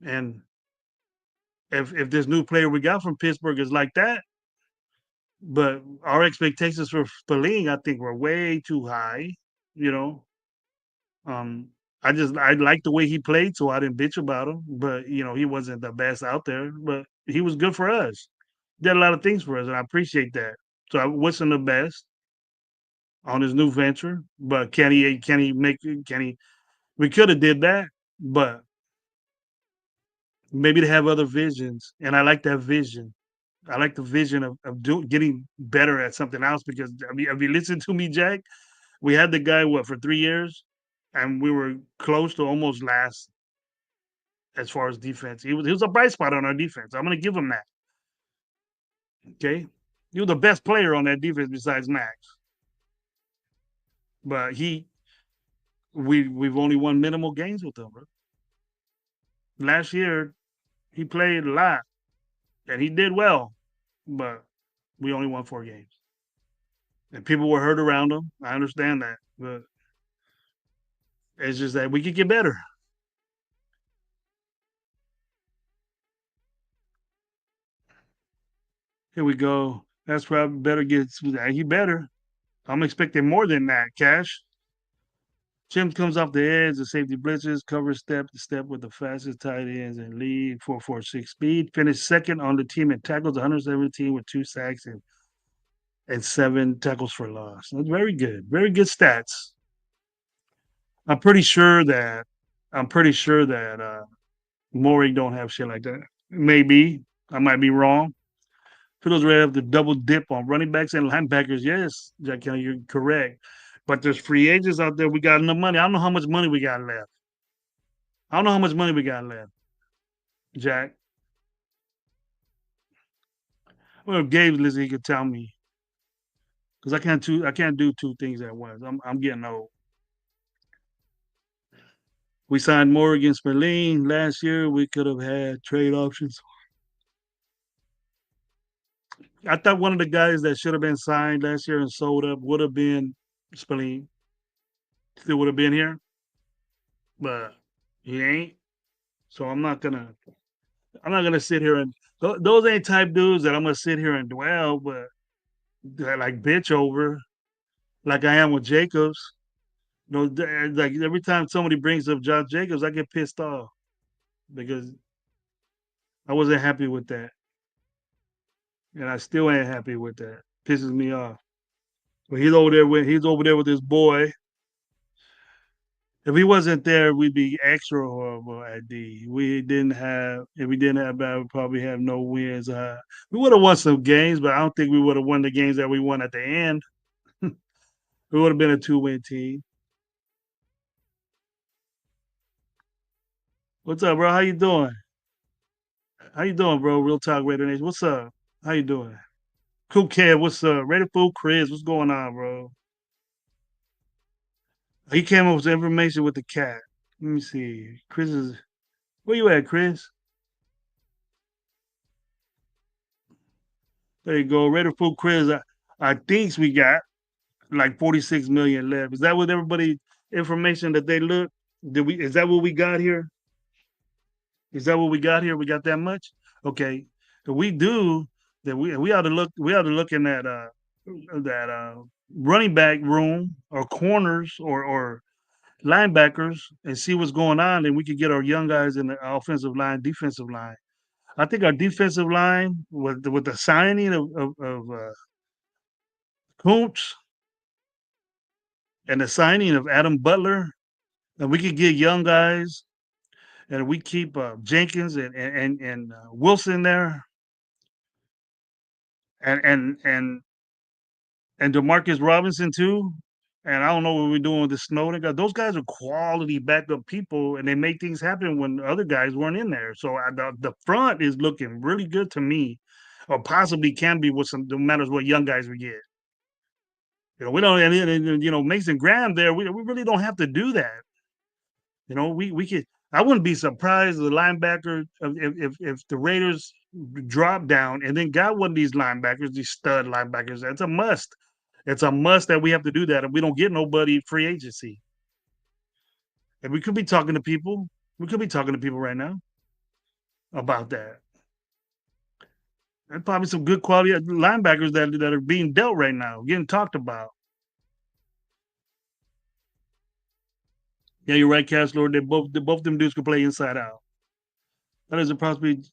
And if this new player we got from Pittsburgh is like that, but our expectations for Spillane, I think, were way too high. You know, Um, I liked the way he played, so I didn't bitch about him. But he wasn't the best out there, but he was good for us. Did a lot of things for us, and I appreciate that. So I wasn't the best on his new venture, but can he? Can he make? Can he? We could have did that, but maybe they have other visions, and I like that vision. I like the vision of getting better at something else because have you listened to me, Jack? We had the guy what for 3 years, and we were close to almost last as far as defense. He was a bright spot on our defense. I'm gonna give him that. Okay. He was the best player on that defense besides Max. But we've only won minimal games with him, bro. Last year he played a lot and he did well, but we only won 4 games. And people were hurt around him. I understand that. But it's just that we could get better. Here we go. That's probably better get he better. I'm expecting more than that, Cash. Jim comes off the edge, the safety blitzes, covers step to step with the fastest tight ends in league, 4.46 speed. Finished second on the team in tackles, 117 with 2 sacks and 7 tackles for loss. That's very good. Very good stats. I'm pretty sure that I'm pretty sure that Maury don't have shit like that. Maybe I might be wrong. For those who have the double dip on running backs and linebackers, yes, Jack Kelly, you're correct. But there's free agents out there. We got enough money. I don't know how much money we got left. I don't know how much money we got left, Jack. Well, if Gabe's listening, he could tell me because I can't do two things at once. I'm getting old. We signed Morgan Spillane last year. We could have had trade options. I thought one of the guys that should have been signed last year and sold up would have been Spillane. Still would have been here, but he ain't. So I'm not gonna sit here and those ain't type dudes that I'm gonna sit here and dwell, but like bitch over like I am with Jacobs. Like every time somebody brings up Josh Jacobs, I get pissed off because I wasn't happy with that, and I still ain't happy with that. Pisses me off. But he's over there with his boy. If he wasn't there, we'd be extra horrible at D. We didn't have if we didn't have that, we'd probably have no wins. We would have won some games, but I don't think we would have won the games that we won at the end. We would have been a 2-win team. What's up, bro? How you doing? How you doing, bro? Real Talk Radio Nation. What's up? How you doing? Cool Kev, what's up? Ready Food Chris, what's going on, bro? He came up with information with the cat. Let me see. Chris is where you at, Chris? There you go. Ready Food Chris. I think we got like 46 million left. Is that what everybody information that they look? Did we is that what we got here? Is that what we got here? We got that much? Okay. If we do, then we ought to look in that running back room or corners or linebackers and see what's going on, and we could get our young guys in the offensive line, defensive line. I think our defensive line with the signing of Koontz and the signing of Adam Butler, and we could get young guys, and we keep Jenkins and Wilson there, and and Demarcus Robinson too. And I don't know what we're doing with the Snowden guy. Those guys are quality backup people, and they make things happen when other guys weren't in there. So the front is looking really good to me, or possibly can be with some. No matters what young guys we get. We don't. And Mason Graham there. We really don't have to do that. We could. I wouldn't be surprised if the linebacker if the Raiders drop down and then got one of these linebackers, these stud linebackers. That's a must. It's a must that we have to do that. If we don't get nobody free agency, and we could be talking to people. We could be talking to people right now about that. And probably some good quality linebackers that are being dealt right now, getting talked about. Yeah, you're right, Cash Lord. They both them dudes could play inside out. That is approximately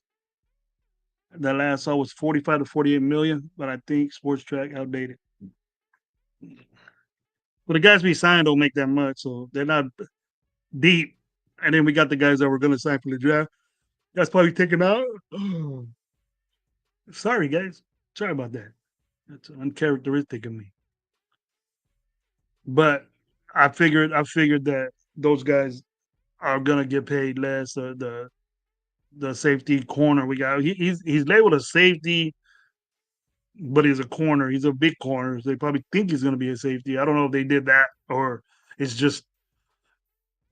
that last saw was 45 to 48 million, but I think Sports Track outdated. But the guys we signed don't make that much, so they're not deep. And then we got the guys that were going to sign for the draft. That's probably taken out. Sorry, guys. Sorry about that. That's uncharacteristic of me. But I figured that those guys are gonna get paid less. The safety corner we got. He's labeled a safety, but he's a corner. He's a big corner. So they probably think he's gonna be a safety. I don't know if they did that or it's just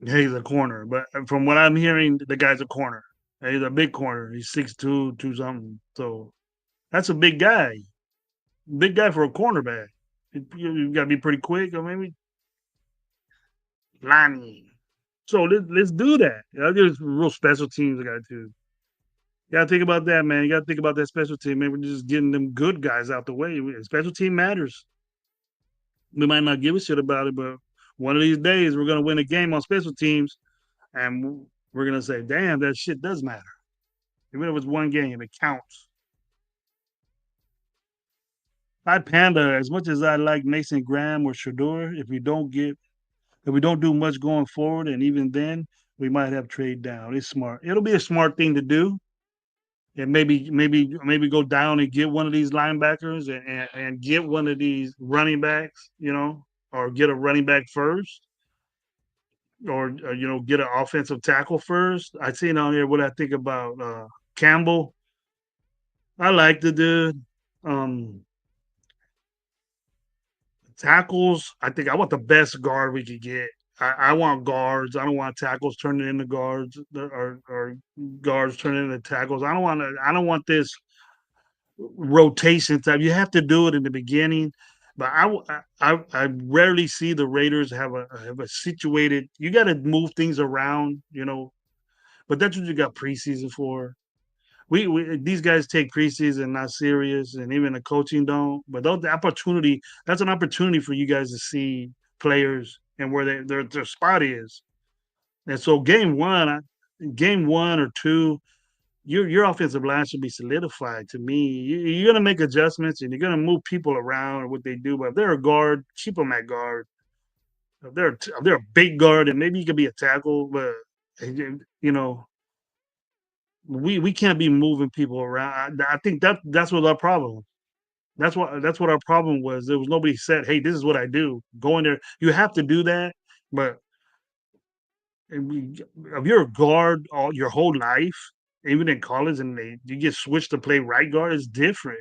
hey, he's a corner. But from what I'm hearing, the guy's a corner. He's a big corner. He's 6'2", two something. So that's a big guy. Big guy for a cornerback. You got to be pretty quick, or maybe lineman. So let's do that. There's real special teams I got to. You got to think about that, man. You got to think about that special team, man. We're just getting them good guys out the way. Special team matters. We might not give a shit about it, but one of these days we're gonna win a game on special teams, and we're gonna say, "Damn, that shit does matter." Even if it's one game, it counts. I Panda, as much as I like Mason Graham or Shador, if we don't do much going forward, and even then, we might have trade down. It's smart. It'll be a smart thing to do, and maybe go down and get one of these linebackers and get one of these running backs, or get a running back first, or get an offensive tackle first. I seen on here what I think about Campbell. I like the dude. Um, Tackles, I think I want the best guard we could get. I want guards. I don't want tackles turning into guards or guards turning into tackles. I don't want this rotation type. You have to do it in the beginning, but I rarely see the Raiders have a situated. You got to move things around, but that's what you got preseason for. We these guys take preseason not serious, and even the coaching don't. But that's an opportunity for you guys to see players and where their spot is. And so game one or two, your offensive line should be solidified. To me, you're gonna make adjustments and you're gonna move people around what they do. But if they're a guard, keep them at guard. If they're a big guard, and maybe you could be a tackle, but you know we can't be moving people around. I think that's what our problem. That's what our problem was. There was nobody said, "Hey, this is what I do." Go in there. You have to do that, but And if you're a guard all your whole life, even in college, and you get switched to play right guard, it's different.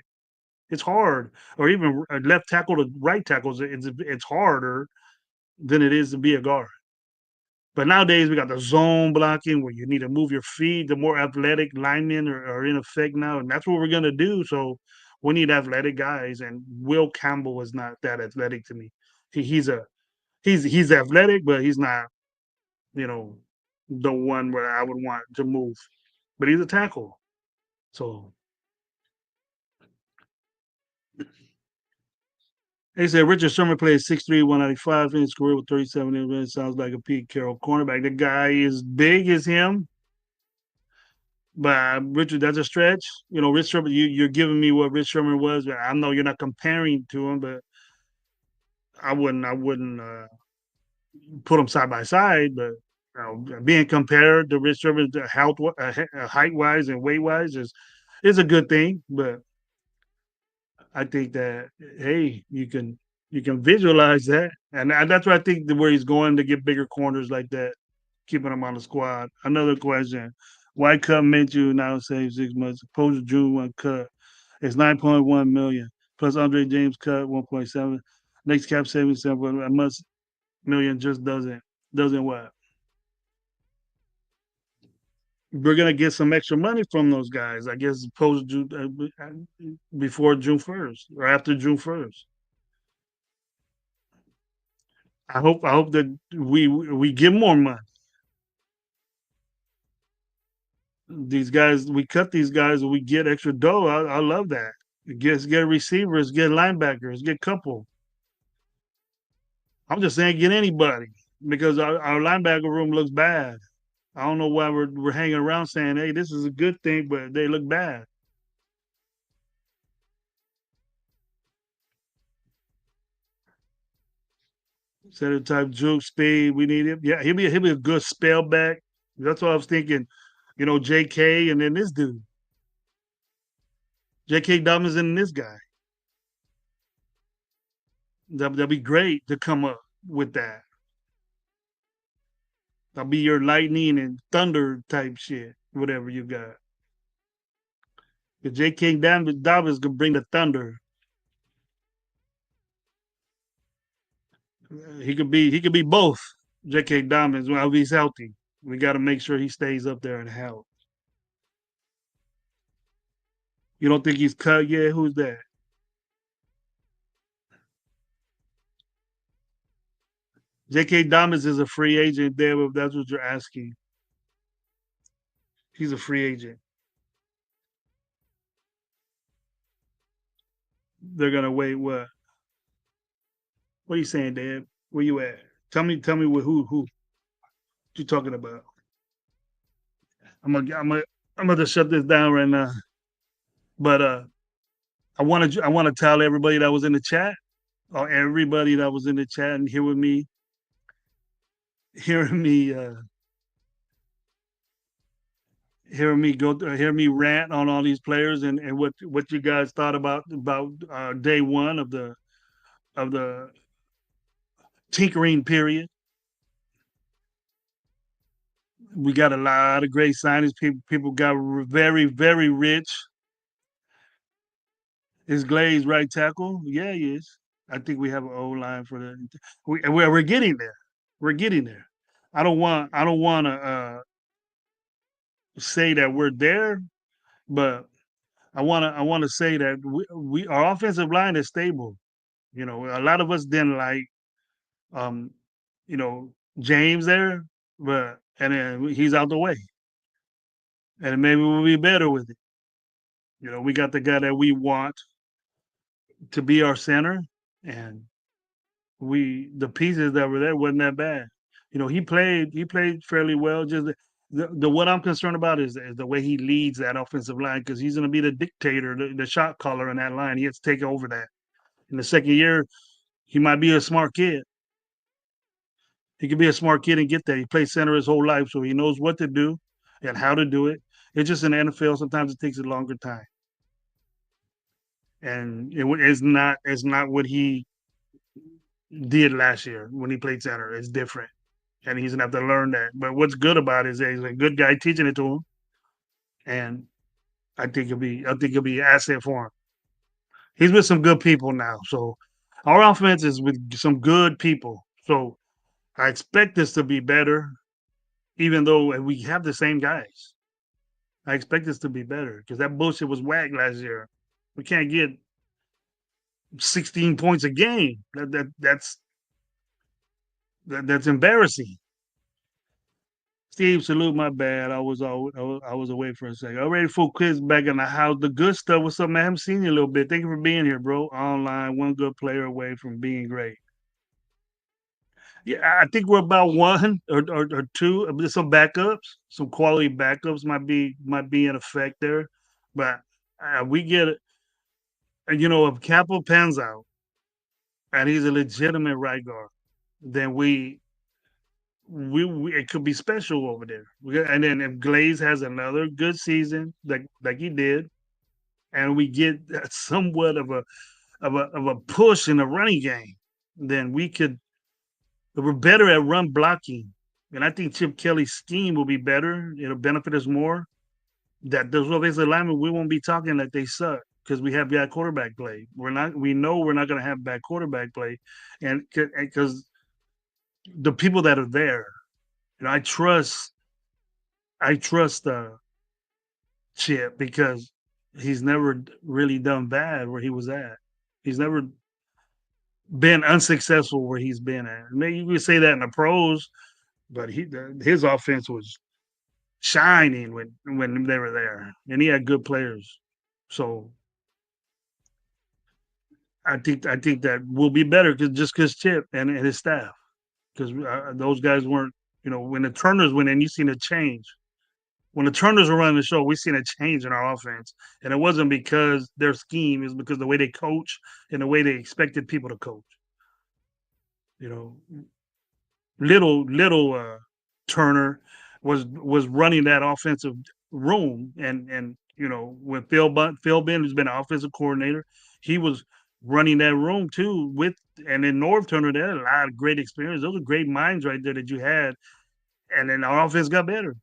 It's hard, or even left tackle to right tackles. It's harder than it is to be a guard. But nowadays we got the zone blocking where you need to move your feet. The more athletic linemen are in effect now, and that's what we're gonna do. So we need athletic guys, and Will Campbell is not that athletic to me. He's a he's athletic, but he's not, you know, the one where I would want to move. But he's a tackle. So they said Richard Sherman played 6'3", 195, finished career with 37 events. Sounds like a Pete Carroll cornerback. The guy is big as him, but Richard, that's a stretch. You know, Rich Sherman, you're giving me what Rich Sherman was. I know you're not comparing to him, but I wouldn't put them side by side. But being compared to Rich Sherman, health, height wise and weight wise, is a good thing. But I think that, hey, you can visualize that, and that's where I think where he's going to get bigger corners like that, keeping him on the squad. Another question: why cut Minshew now save 6 months? Opposed to June one cut, it's 9.1 million plus Andre James cut 1.7. Next cap saving 7 million just doesn't what? We're gonna get some extra money from those guys, I guess, opposed to before June 1st or after June 1st. I hope that we get more money. These guys, we cut these guys, and we get extra dough. I love that. Get receivers, get linebackers, get couple. I'm just saying, get anybody because our linebacker room looks bad. I don't know why we're hanging around saying, "Hey, this is a good thing," but they look bad. Center type juke speed. We need him. Yeah, he'll be a good spell back. That's what I was thinking. J.K. and then this dude, J.K. Dobbins and this guy. That'll be great to come up with that. That'll be your lightning and thunder type shit, whatever you got. If J.K. Dobbins can bring the thunder, he could be both. J.K. Dobbins, well, if he's healthy, we got to make sure he stays up there and health. You don't think he's cut yet? Who's that? J.K. Dobbins is a free agent there, if that's what you're asking. He's a free agent. They're gonna wait. What? What are you saying, Dad? Where you at? Tell me who you talking about. I'm gonna shut this down right now. But I want to tell everybody that was in the chat, or everybody that was in the chat and hearing me, hearing me rant on all these players and what you guys thought about day one of the tinkering period. We got a lot of great signings. People got very, very rich. Is Glaze right tackle? Yeah, he is. I think we have an O line for that. We're getting there. We're getting there. I don't want to say that we're there, but I want to say that our offensive line is stable. A lot of us didn't like um, you know, James there, but and then he's out the way, and maybe we'll be better with it. We got the guy that we want to be our center, and the pieces that were there wasn't that bad. He played fairly well. Just the what I'm concerned about is the way he leads that offensive line, because he's going to be the dictator, the shot caller in that line. He has to take over that. In the second year, he might be a smart kid. He could be a smart kid and get that. He played center his whole life, so he knows what to do and how to do it. It's just in the NFL, sometimes it takes a longer time, and it's not what he did last year when he played center. It's different. and he's gonna have to learn that. But what's good about it is that he's a good guy teaching it to him, and I think he'll be an asset for him. He's with some good people now, so our offense is with some good people. So I expect this to be better, even though we have the same guys. I expect this to be better because that bullshit was whack last year. We can't get 16 points a game. That's embarrassing. Steve, salute. My bad. I was away for a second. Already full quiz back in the house. The good stuff. What's up, man? I haven't seen you a little bit. Thank you for being here, bro. Online, one good player away from being great. Yeah, I think we're about one or two. There's some backups, some quality backups might be in effect there, but we get if Capo pans out and he's a legitimate right guard, then we it could be special over there. And then if Glaze has another good season like he did, and we get somewhat of a push in the running game, then we could. We're better at run blocking, and I think Chip Kelly's scheme will be better. It'll benefit us more. That those offensive linemen, we won't be talking that they suck because we have bad quarterback play. We're not. We know we're not going to have bad quarterback play, and because the people that are there, I trust. I trust Chip because he's never really done bad where he was at. He's never been unsuccessful where he's been at. Maybe you could say that in the pros, but his offense was shining when they were there, and he had good players. So I think that will be better because Chip and his staff because those guys weren't when the Turners went in, you seen a change. When the Turners were running the show, we seen a change in our offense, and it wasn't because their scheme; is because the way they coach and the way they expected people to coach. You know, little Turner was running that offensive room, and when Phil Ben, who's been an offensive coordinator, he was running that room too. And then Norv Turner, they had a lot of great experience. Those are great minds right there that you had, and then our offense got better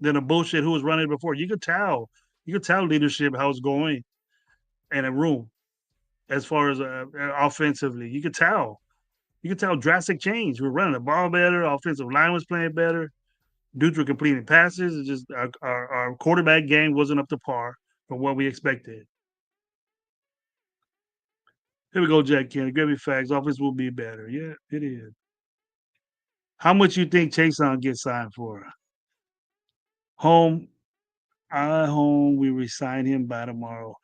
than the bullshit who was running before. You could tell leadership how it's going in a room as far as offensively. You could tell drastic change. We're running the ball better. Offensive line was playing better. Dudes were completing passes. It's just our quarterback game wasn't up to par from what we expected. Here we go, Jack Kennedy. Gravy facts. Offense will be better. Yeah, it is. How much you think Chason gets signed for? Home, home. We resign him by tomorrow.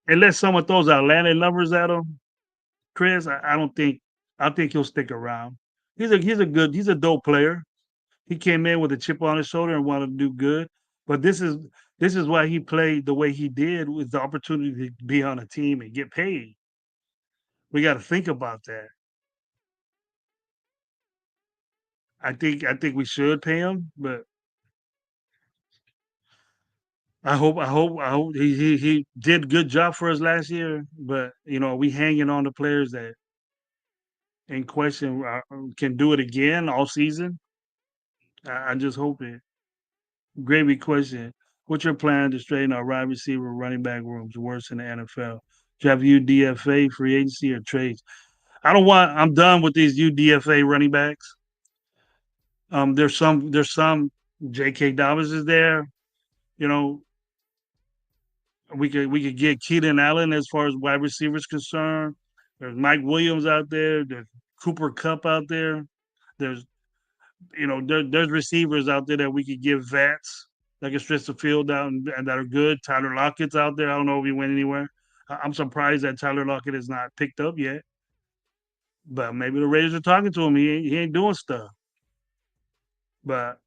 Unless someone throws outlandish numbers at him, Chris, I don't think. I think he'll stick around. He's a dope player. He came in with a chip on his shoulder and wanted to do good. But this is why he played the way he did with the opportunity to be on a team and get paid. We got to think about that. I think we should pay him, but I hope he did a good job for us last year. But we hanging on the players that in question can do it again all season. I just hope it. Gravy question. What's your plan to straighten our wide receiver running back rooms worse in the NFL? Do you have UDFA, free agency, or trades? I'm done with these UDFA running backs. There's some J.K. Dobbins is there. You know, we could get Keaton Allen as far as wide receivers concerned. There's Mike Williams out there. There's Cooper Kupp out there. There's there's receivers out there that we could give vets that can stretch the field out and that are good. Tyler Lockett's out there. I don't know if he went anywhere. I'm surprised that Tyler Lockett is not picked up yet. But maybe the Raiders are talking to him. He ain't doing stuff. But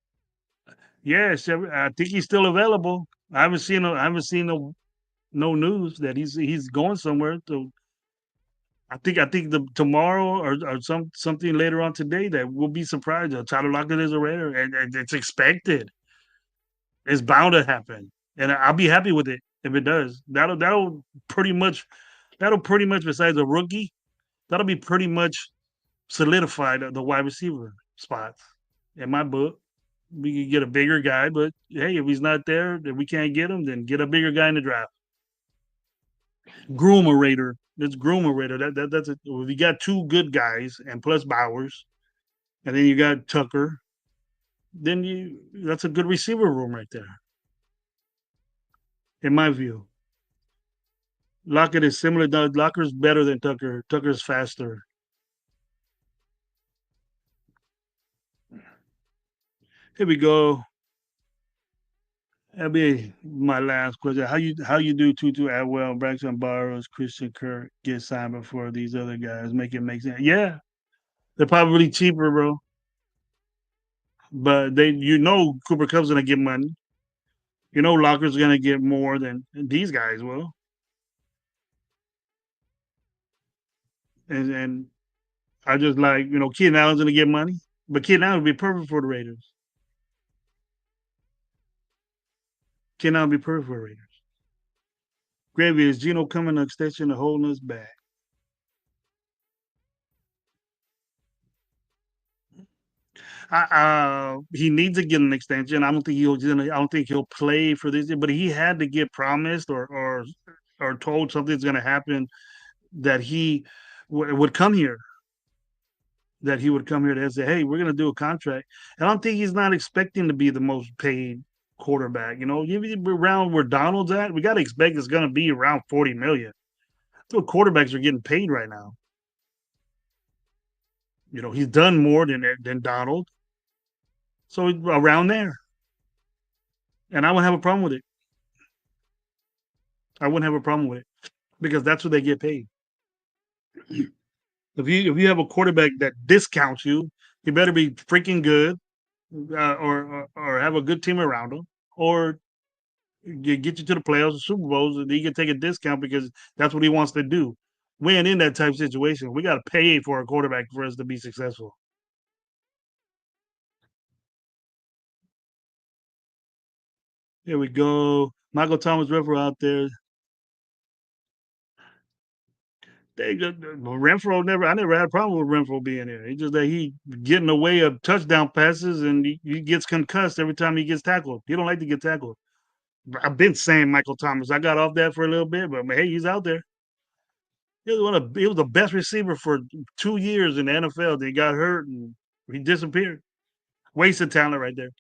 yeah, I think he's still available. I haven't seen no news that he's going somewhere. So I think the tomorrow or something later on today that we'll be surprised. Tyler Lockett is a Raider, and it's expected. It's bound to happen, and I'll be happy with it if it does. Pretty much that'll besides a rookie, that'll be pretty much solidified the wide receiver. spots in my book. We could get a bigger guy, but hey, if he's not there, then we can't get him. Then get a bigger guy in the draft. Groomerator. It's groomerator. That's it. If you got two good guys and plus Bowers, and then you got Tucker, then you that's a good receiver room right there, in my view. Lockett is similar. Locker's better than Tucker. Tucker's faster. Here we go. That'll be my last question. How you do Tutu Atwell, Braxton Barrows, Christian Kirk get signed before these other guys? Make it make sense. Yeah, they're probably cheaper, bro. But Cooper Cup's gonna get money. Locker's gonna get more than these guys will. And I just like, Keenan Allen's gonna get money. But Keenan Allen would be perfect for the Raiders. Keenan Allen would be perfect for the Raiders. Gravy, is Gino coming to extension or holding us back? He needs to get an extension. I don't think he'll play for this year, but he had to get promised or told something's going to happen that he would come here. That he would come here to say, "Hey, we're going to do a contract." I don't think he's not expecting to be the most paid quarterback. Around where Donald's at, we got to expect it's going to be around 40 million. That's what quarterbacks are getting paid right now. He's done more than Donald, so around there, and I wouldn't have a problem with it. I wouldn't have a problem with it because that's what they get paid. If you have a quarterback that discounts you, he better be freaking good, or have a good team around him, or get you to the playoffs or Super Bowls, and he can take a discount because that's what he wants to do. We ain't in that type of situation. We got to pay for a quarterback for us to be successful. Here we go. Michael Thomas River out there. Renfro I never had a problem with Renfro being there. It's just that he get in the way of touchdown passes and he gets concussed every time he gets tackled. He don't like to get tackled. I've been saying Michael Thomas. I got off that for a little bit, but hey, he's out there. He was the best receiver for 2 years in the NFL. Then he got hurt and he disappeared. Wasted talent right there.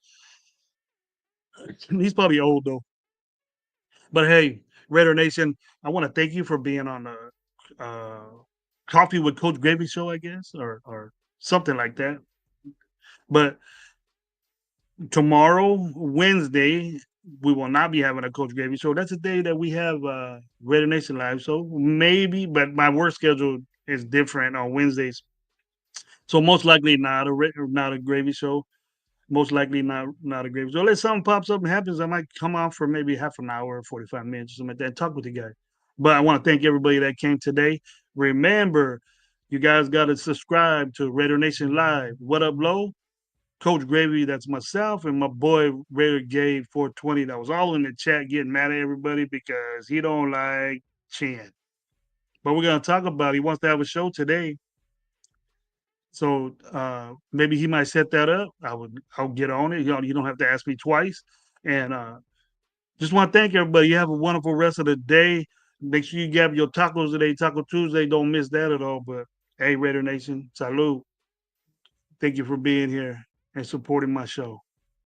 He's probably old though. But hey, Raider Nation, I want to thank you for being on the Coffee with Coach Gravy show, I guess, or something like that. But tomorrow, Wednesday, we will not be having a Coach Gravy show. That's the day that we have Raider Nation Live. So maybe, but my work schedule is different on Wednesdays. So most likely not a gravy show. Most likely not a gravy show. Unless something pops up and happens, I might come on for maybe half an hour, 45 minutes, or something like that, and talk with the guy. But I want to thank everybody that came today. Remember, you guys got to subscribe to Raider Nation Live. What up, Low? Coach Gravy, that's myself, and my boy Raider Gabe 420. That was all in the chat getting mad at everybody because he don't like Chin. But we're gonna talk about it. He wants to have a show today. So maybe he might set that up. I'll get on it. You don't have to ask me twice. And just want to thank everybody. You have a wonderful rest of the day. Make sure you grab your tacos today, Taco Tuesday. Don't miss that at all. But hey, Raider Nation, salute. Thank you for being here and supporting my show.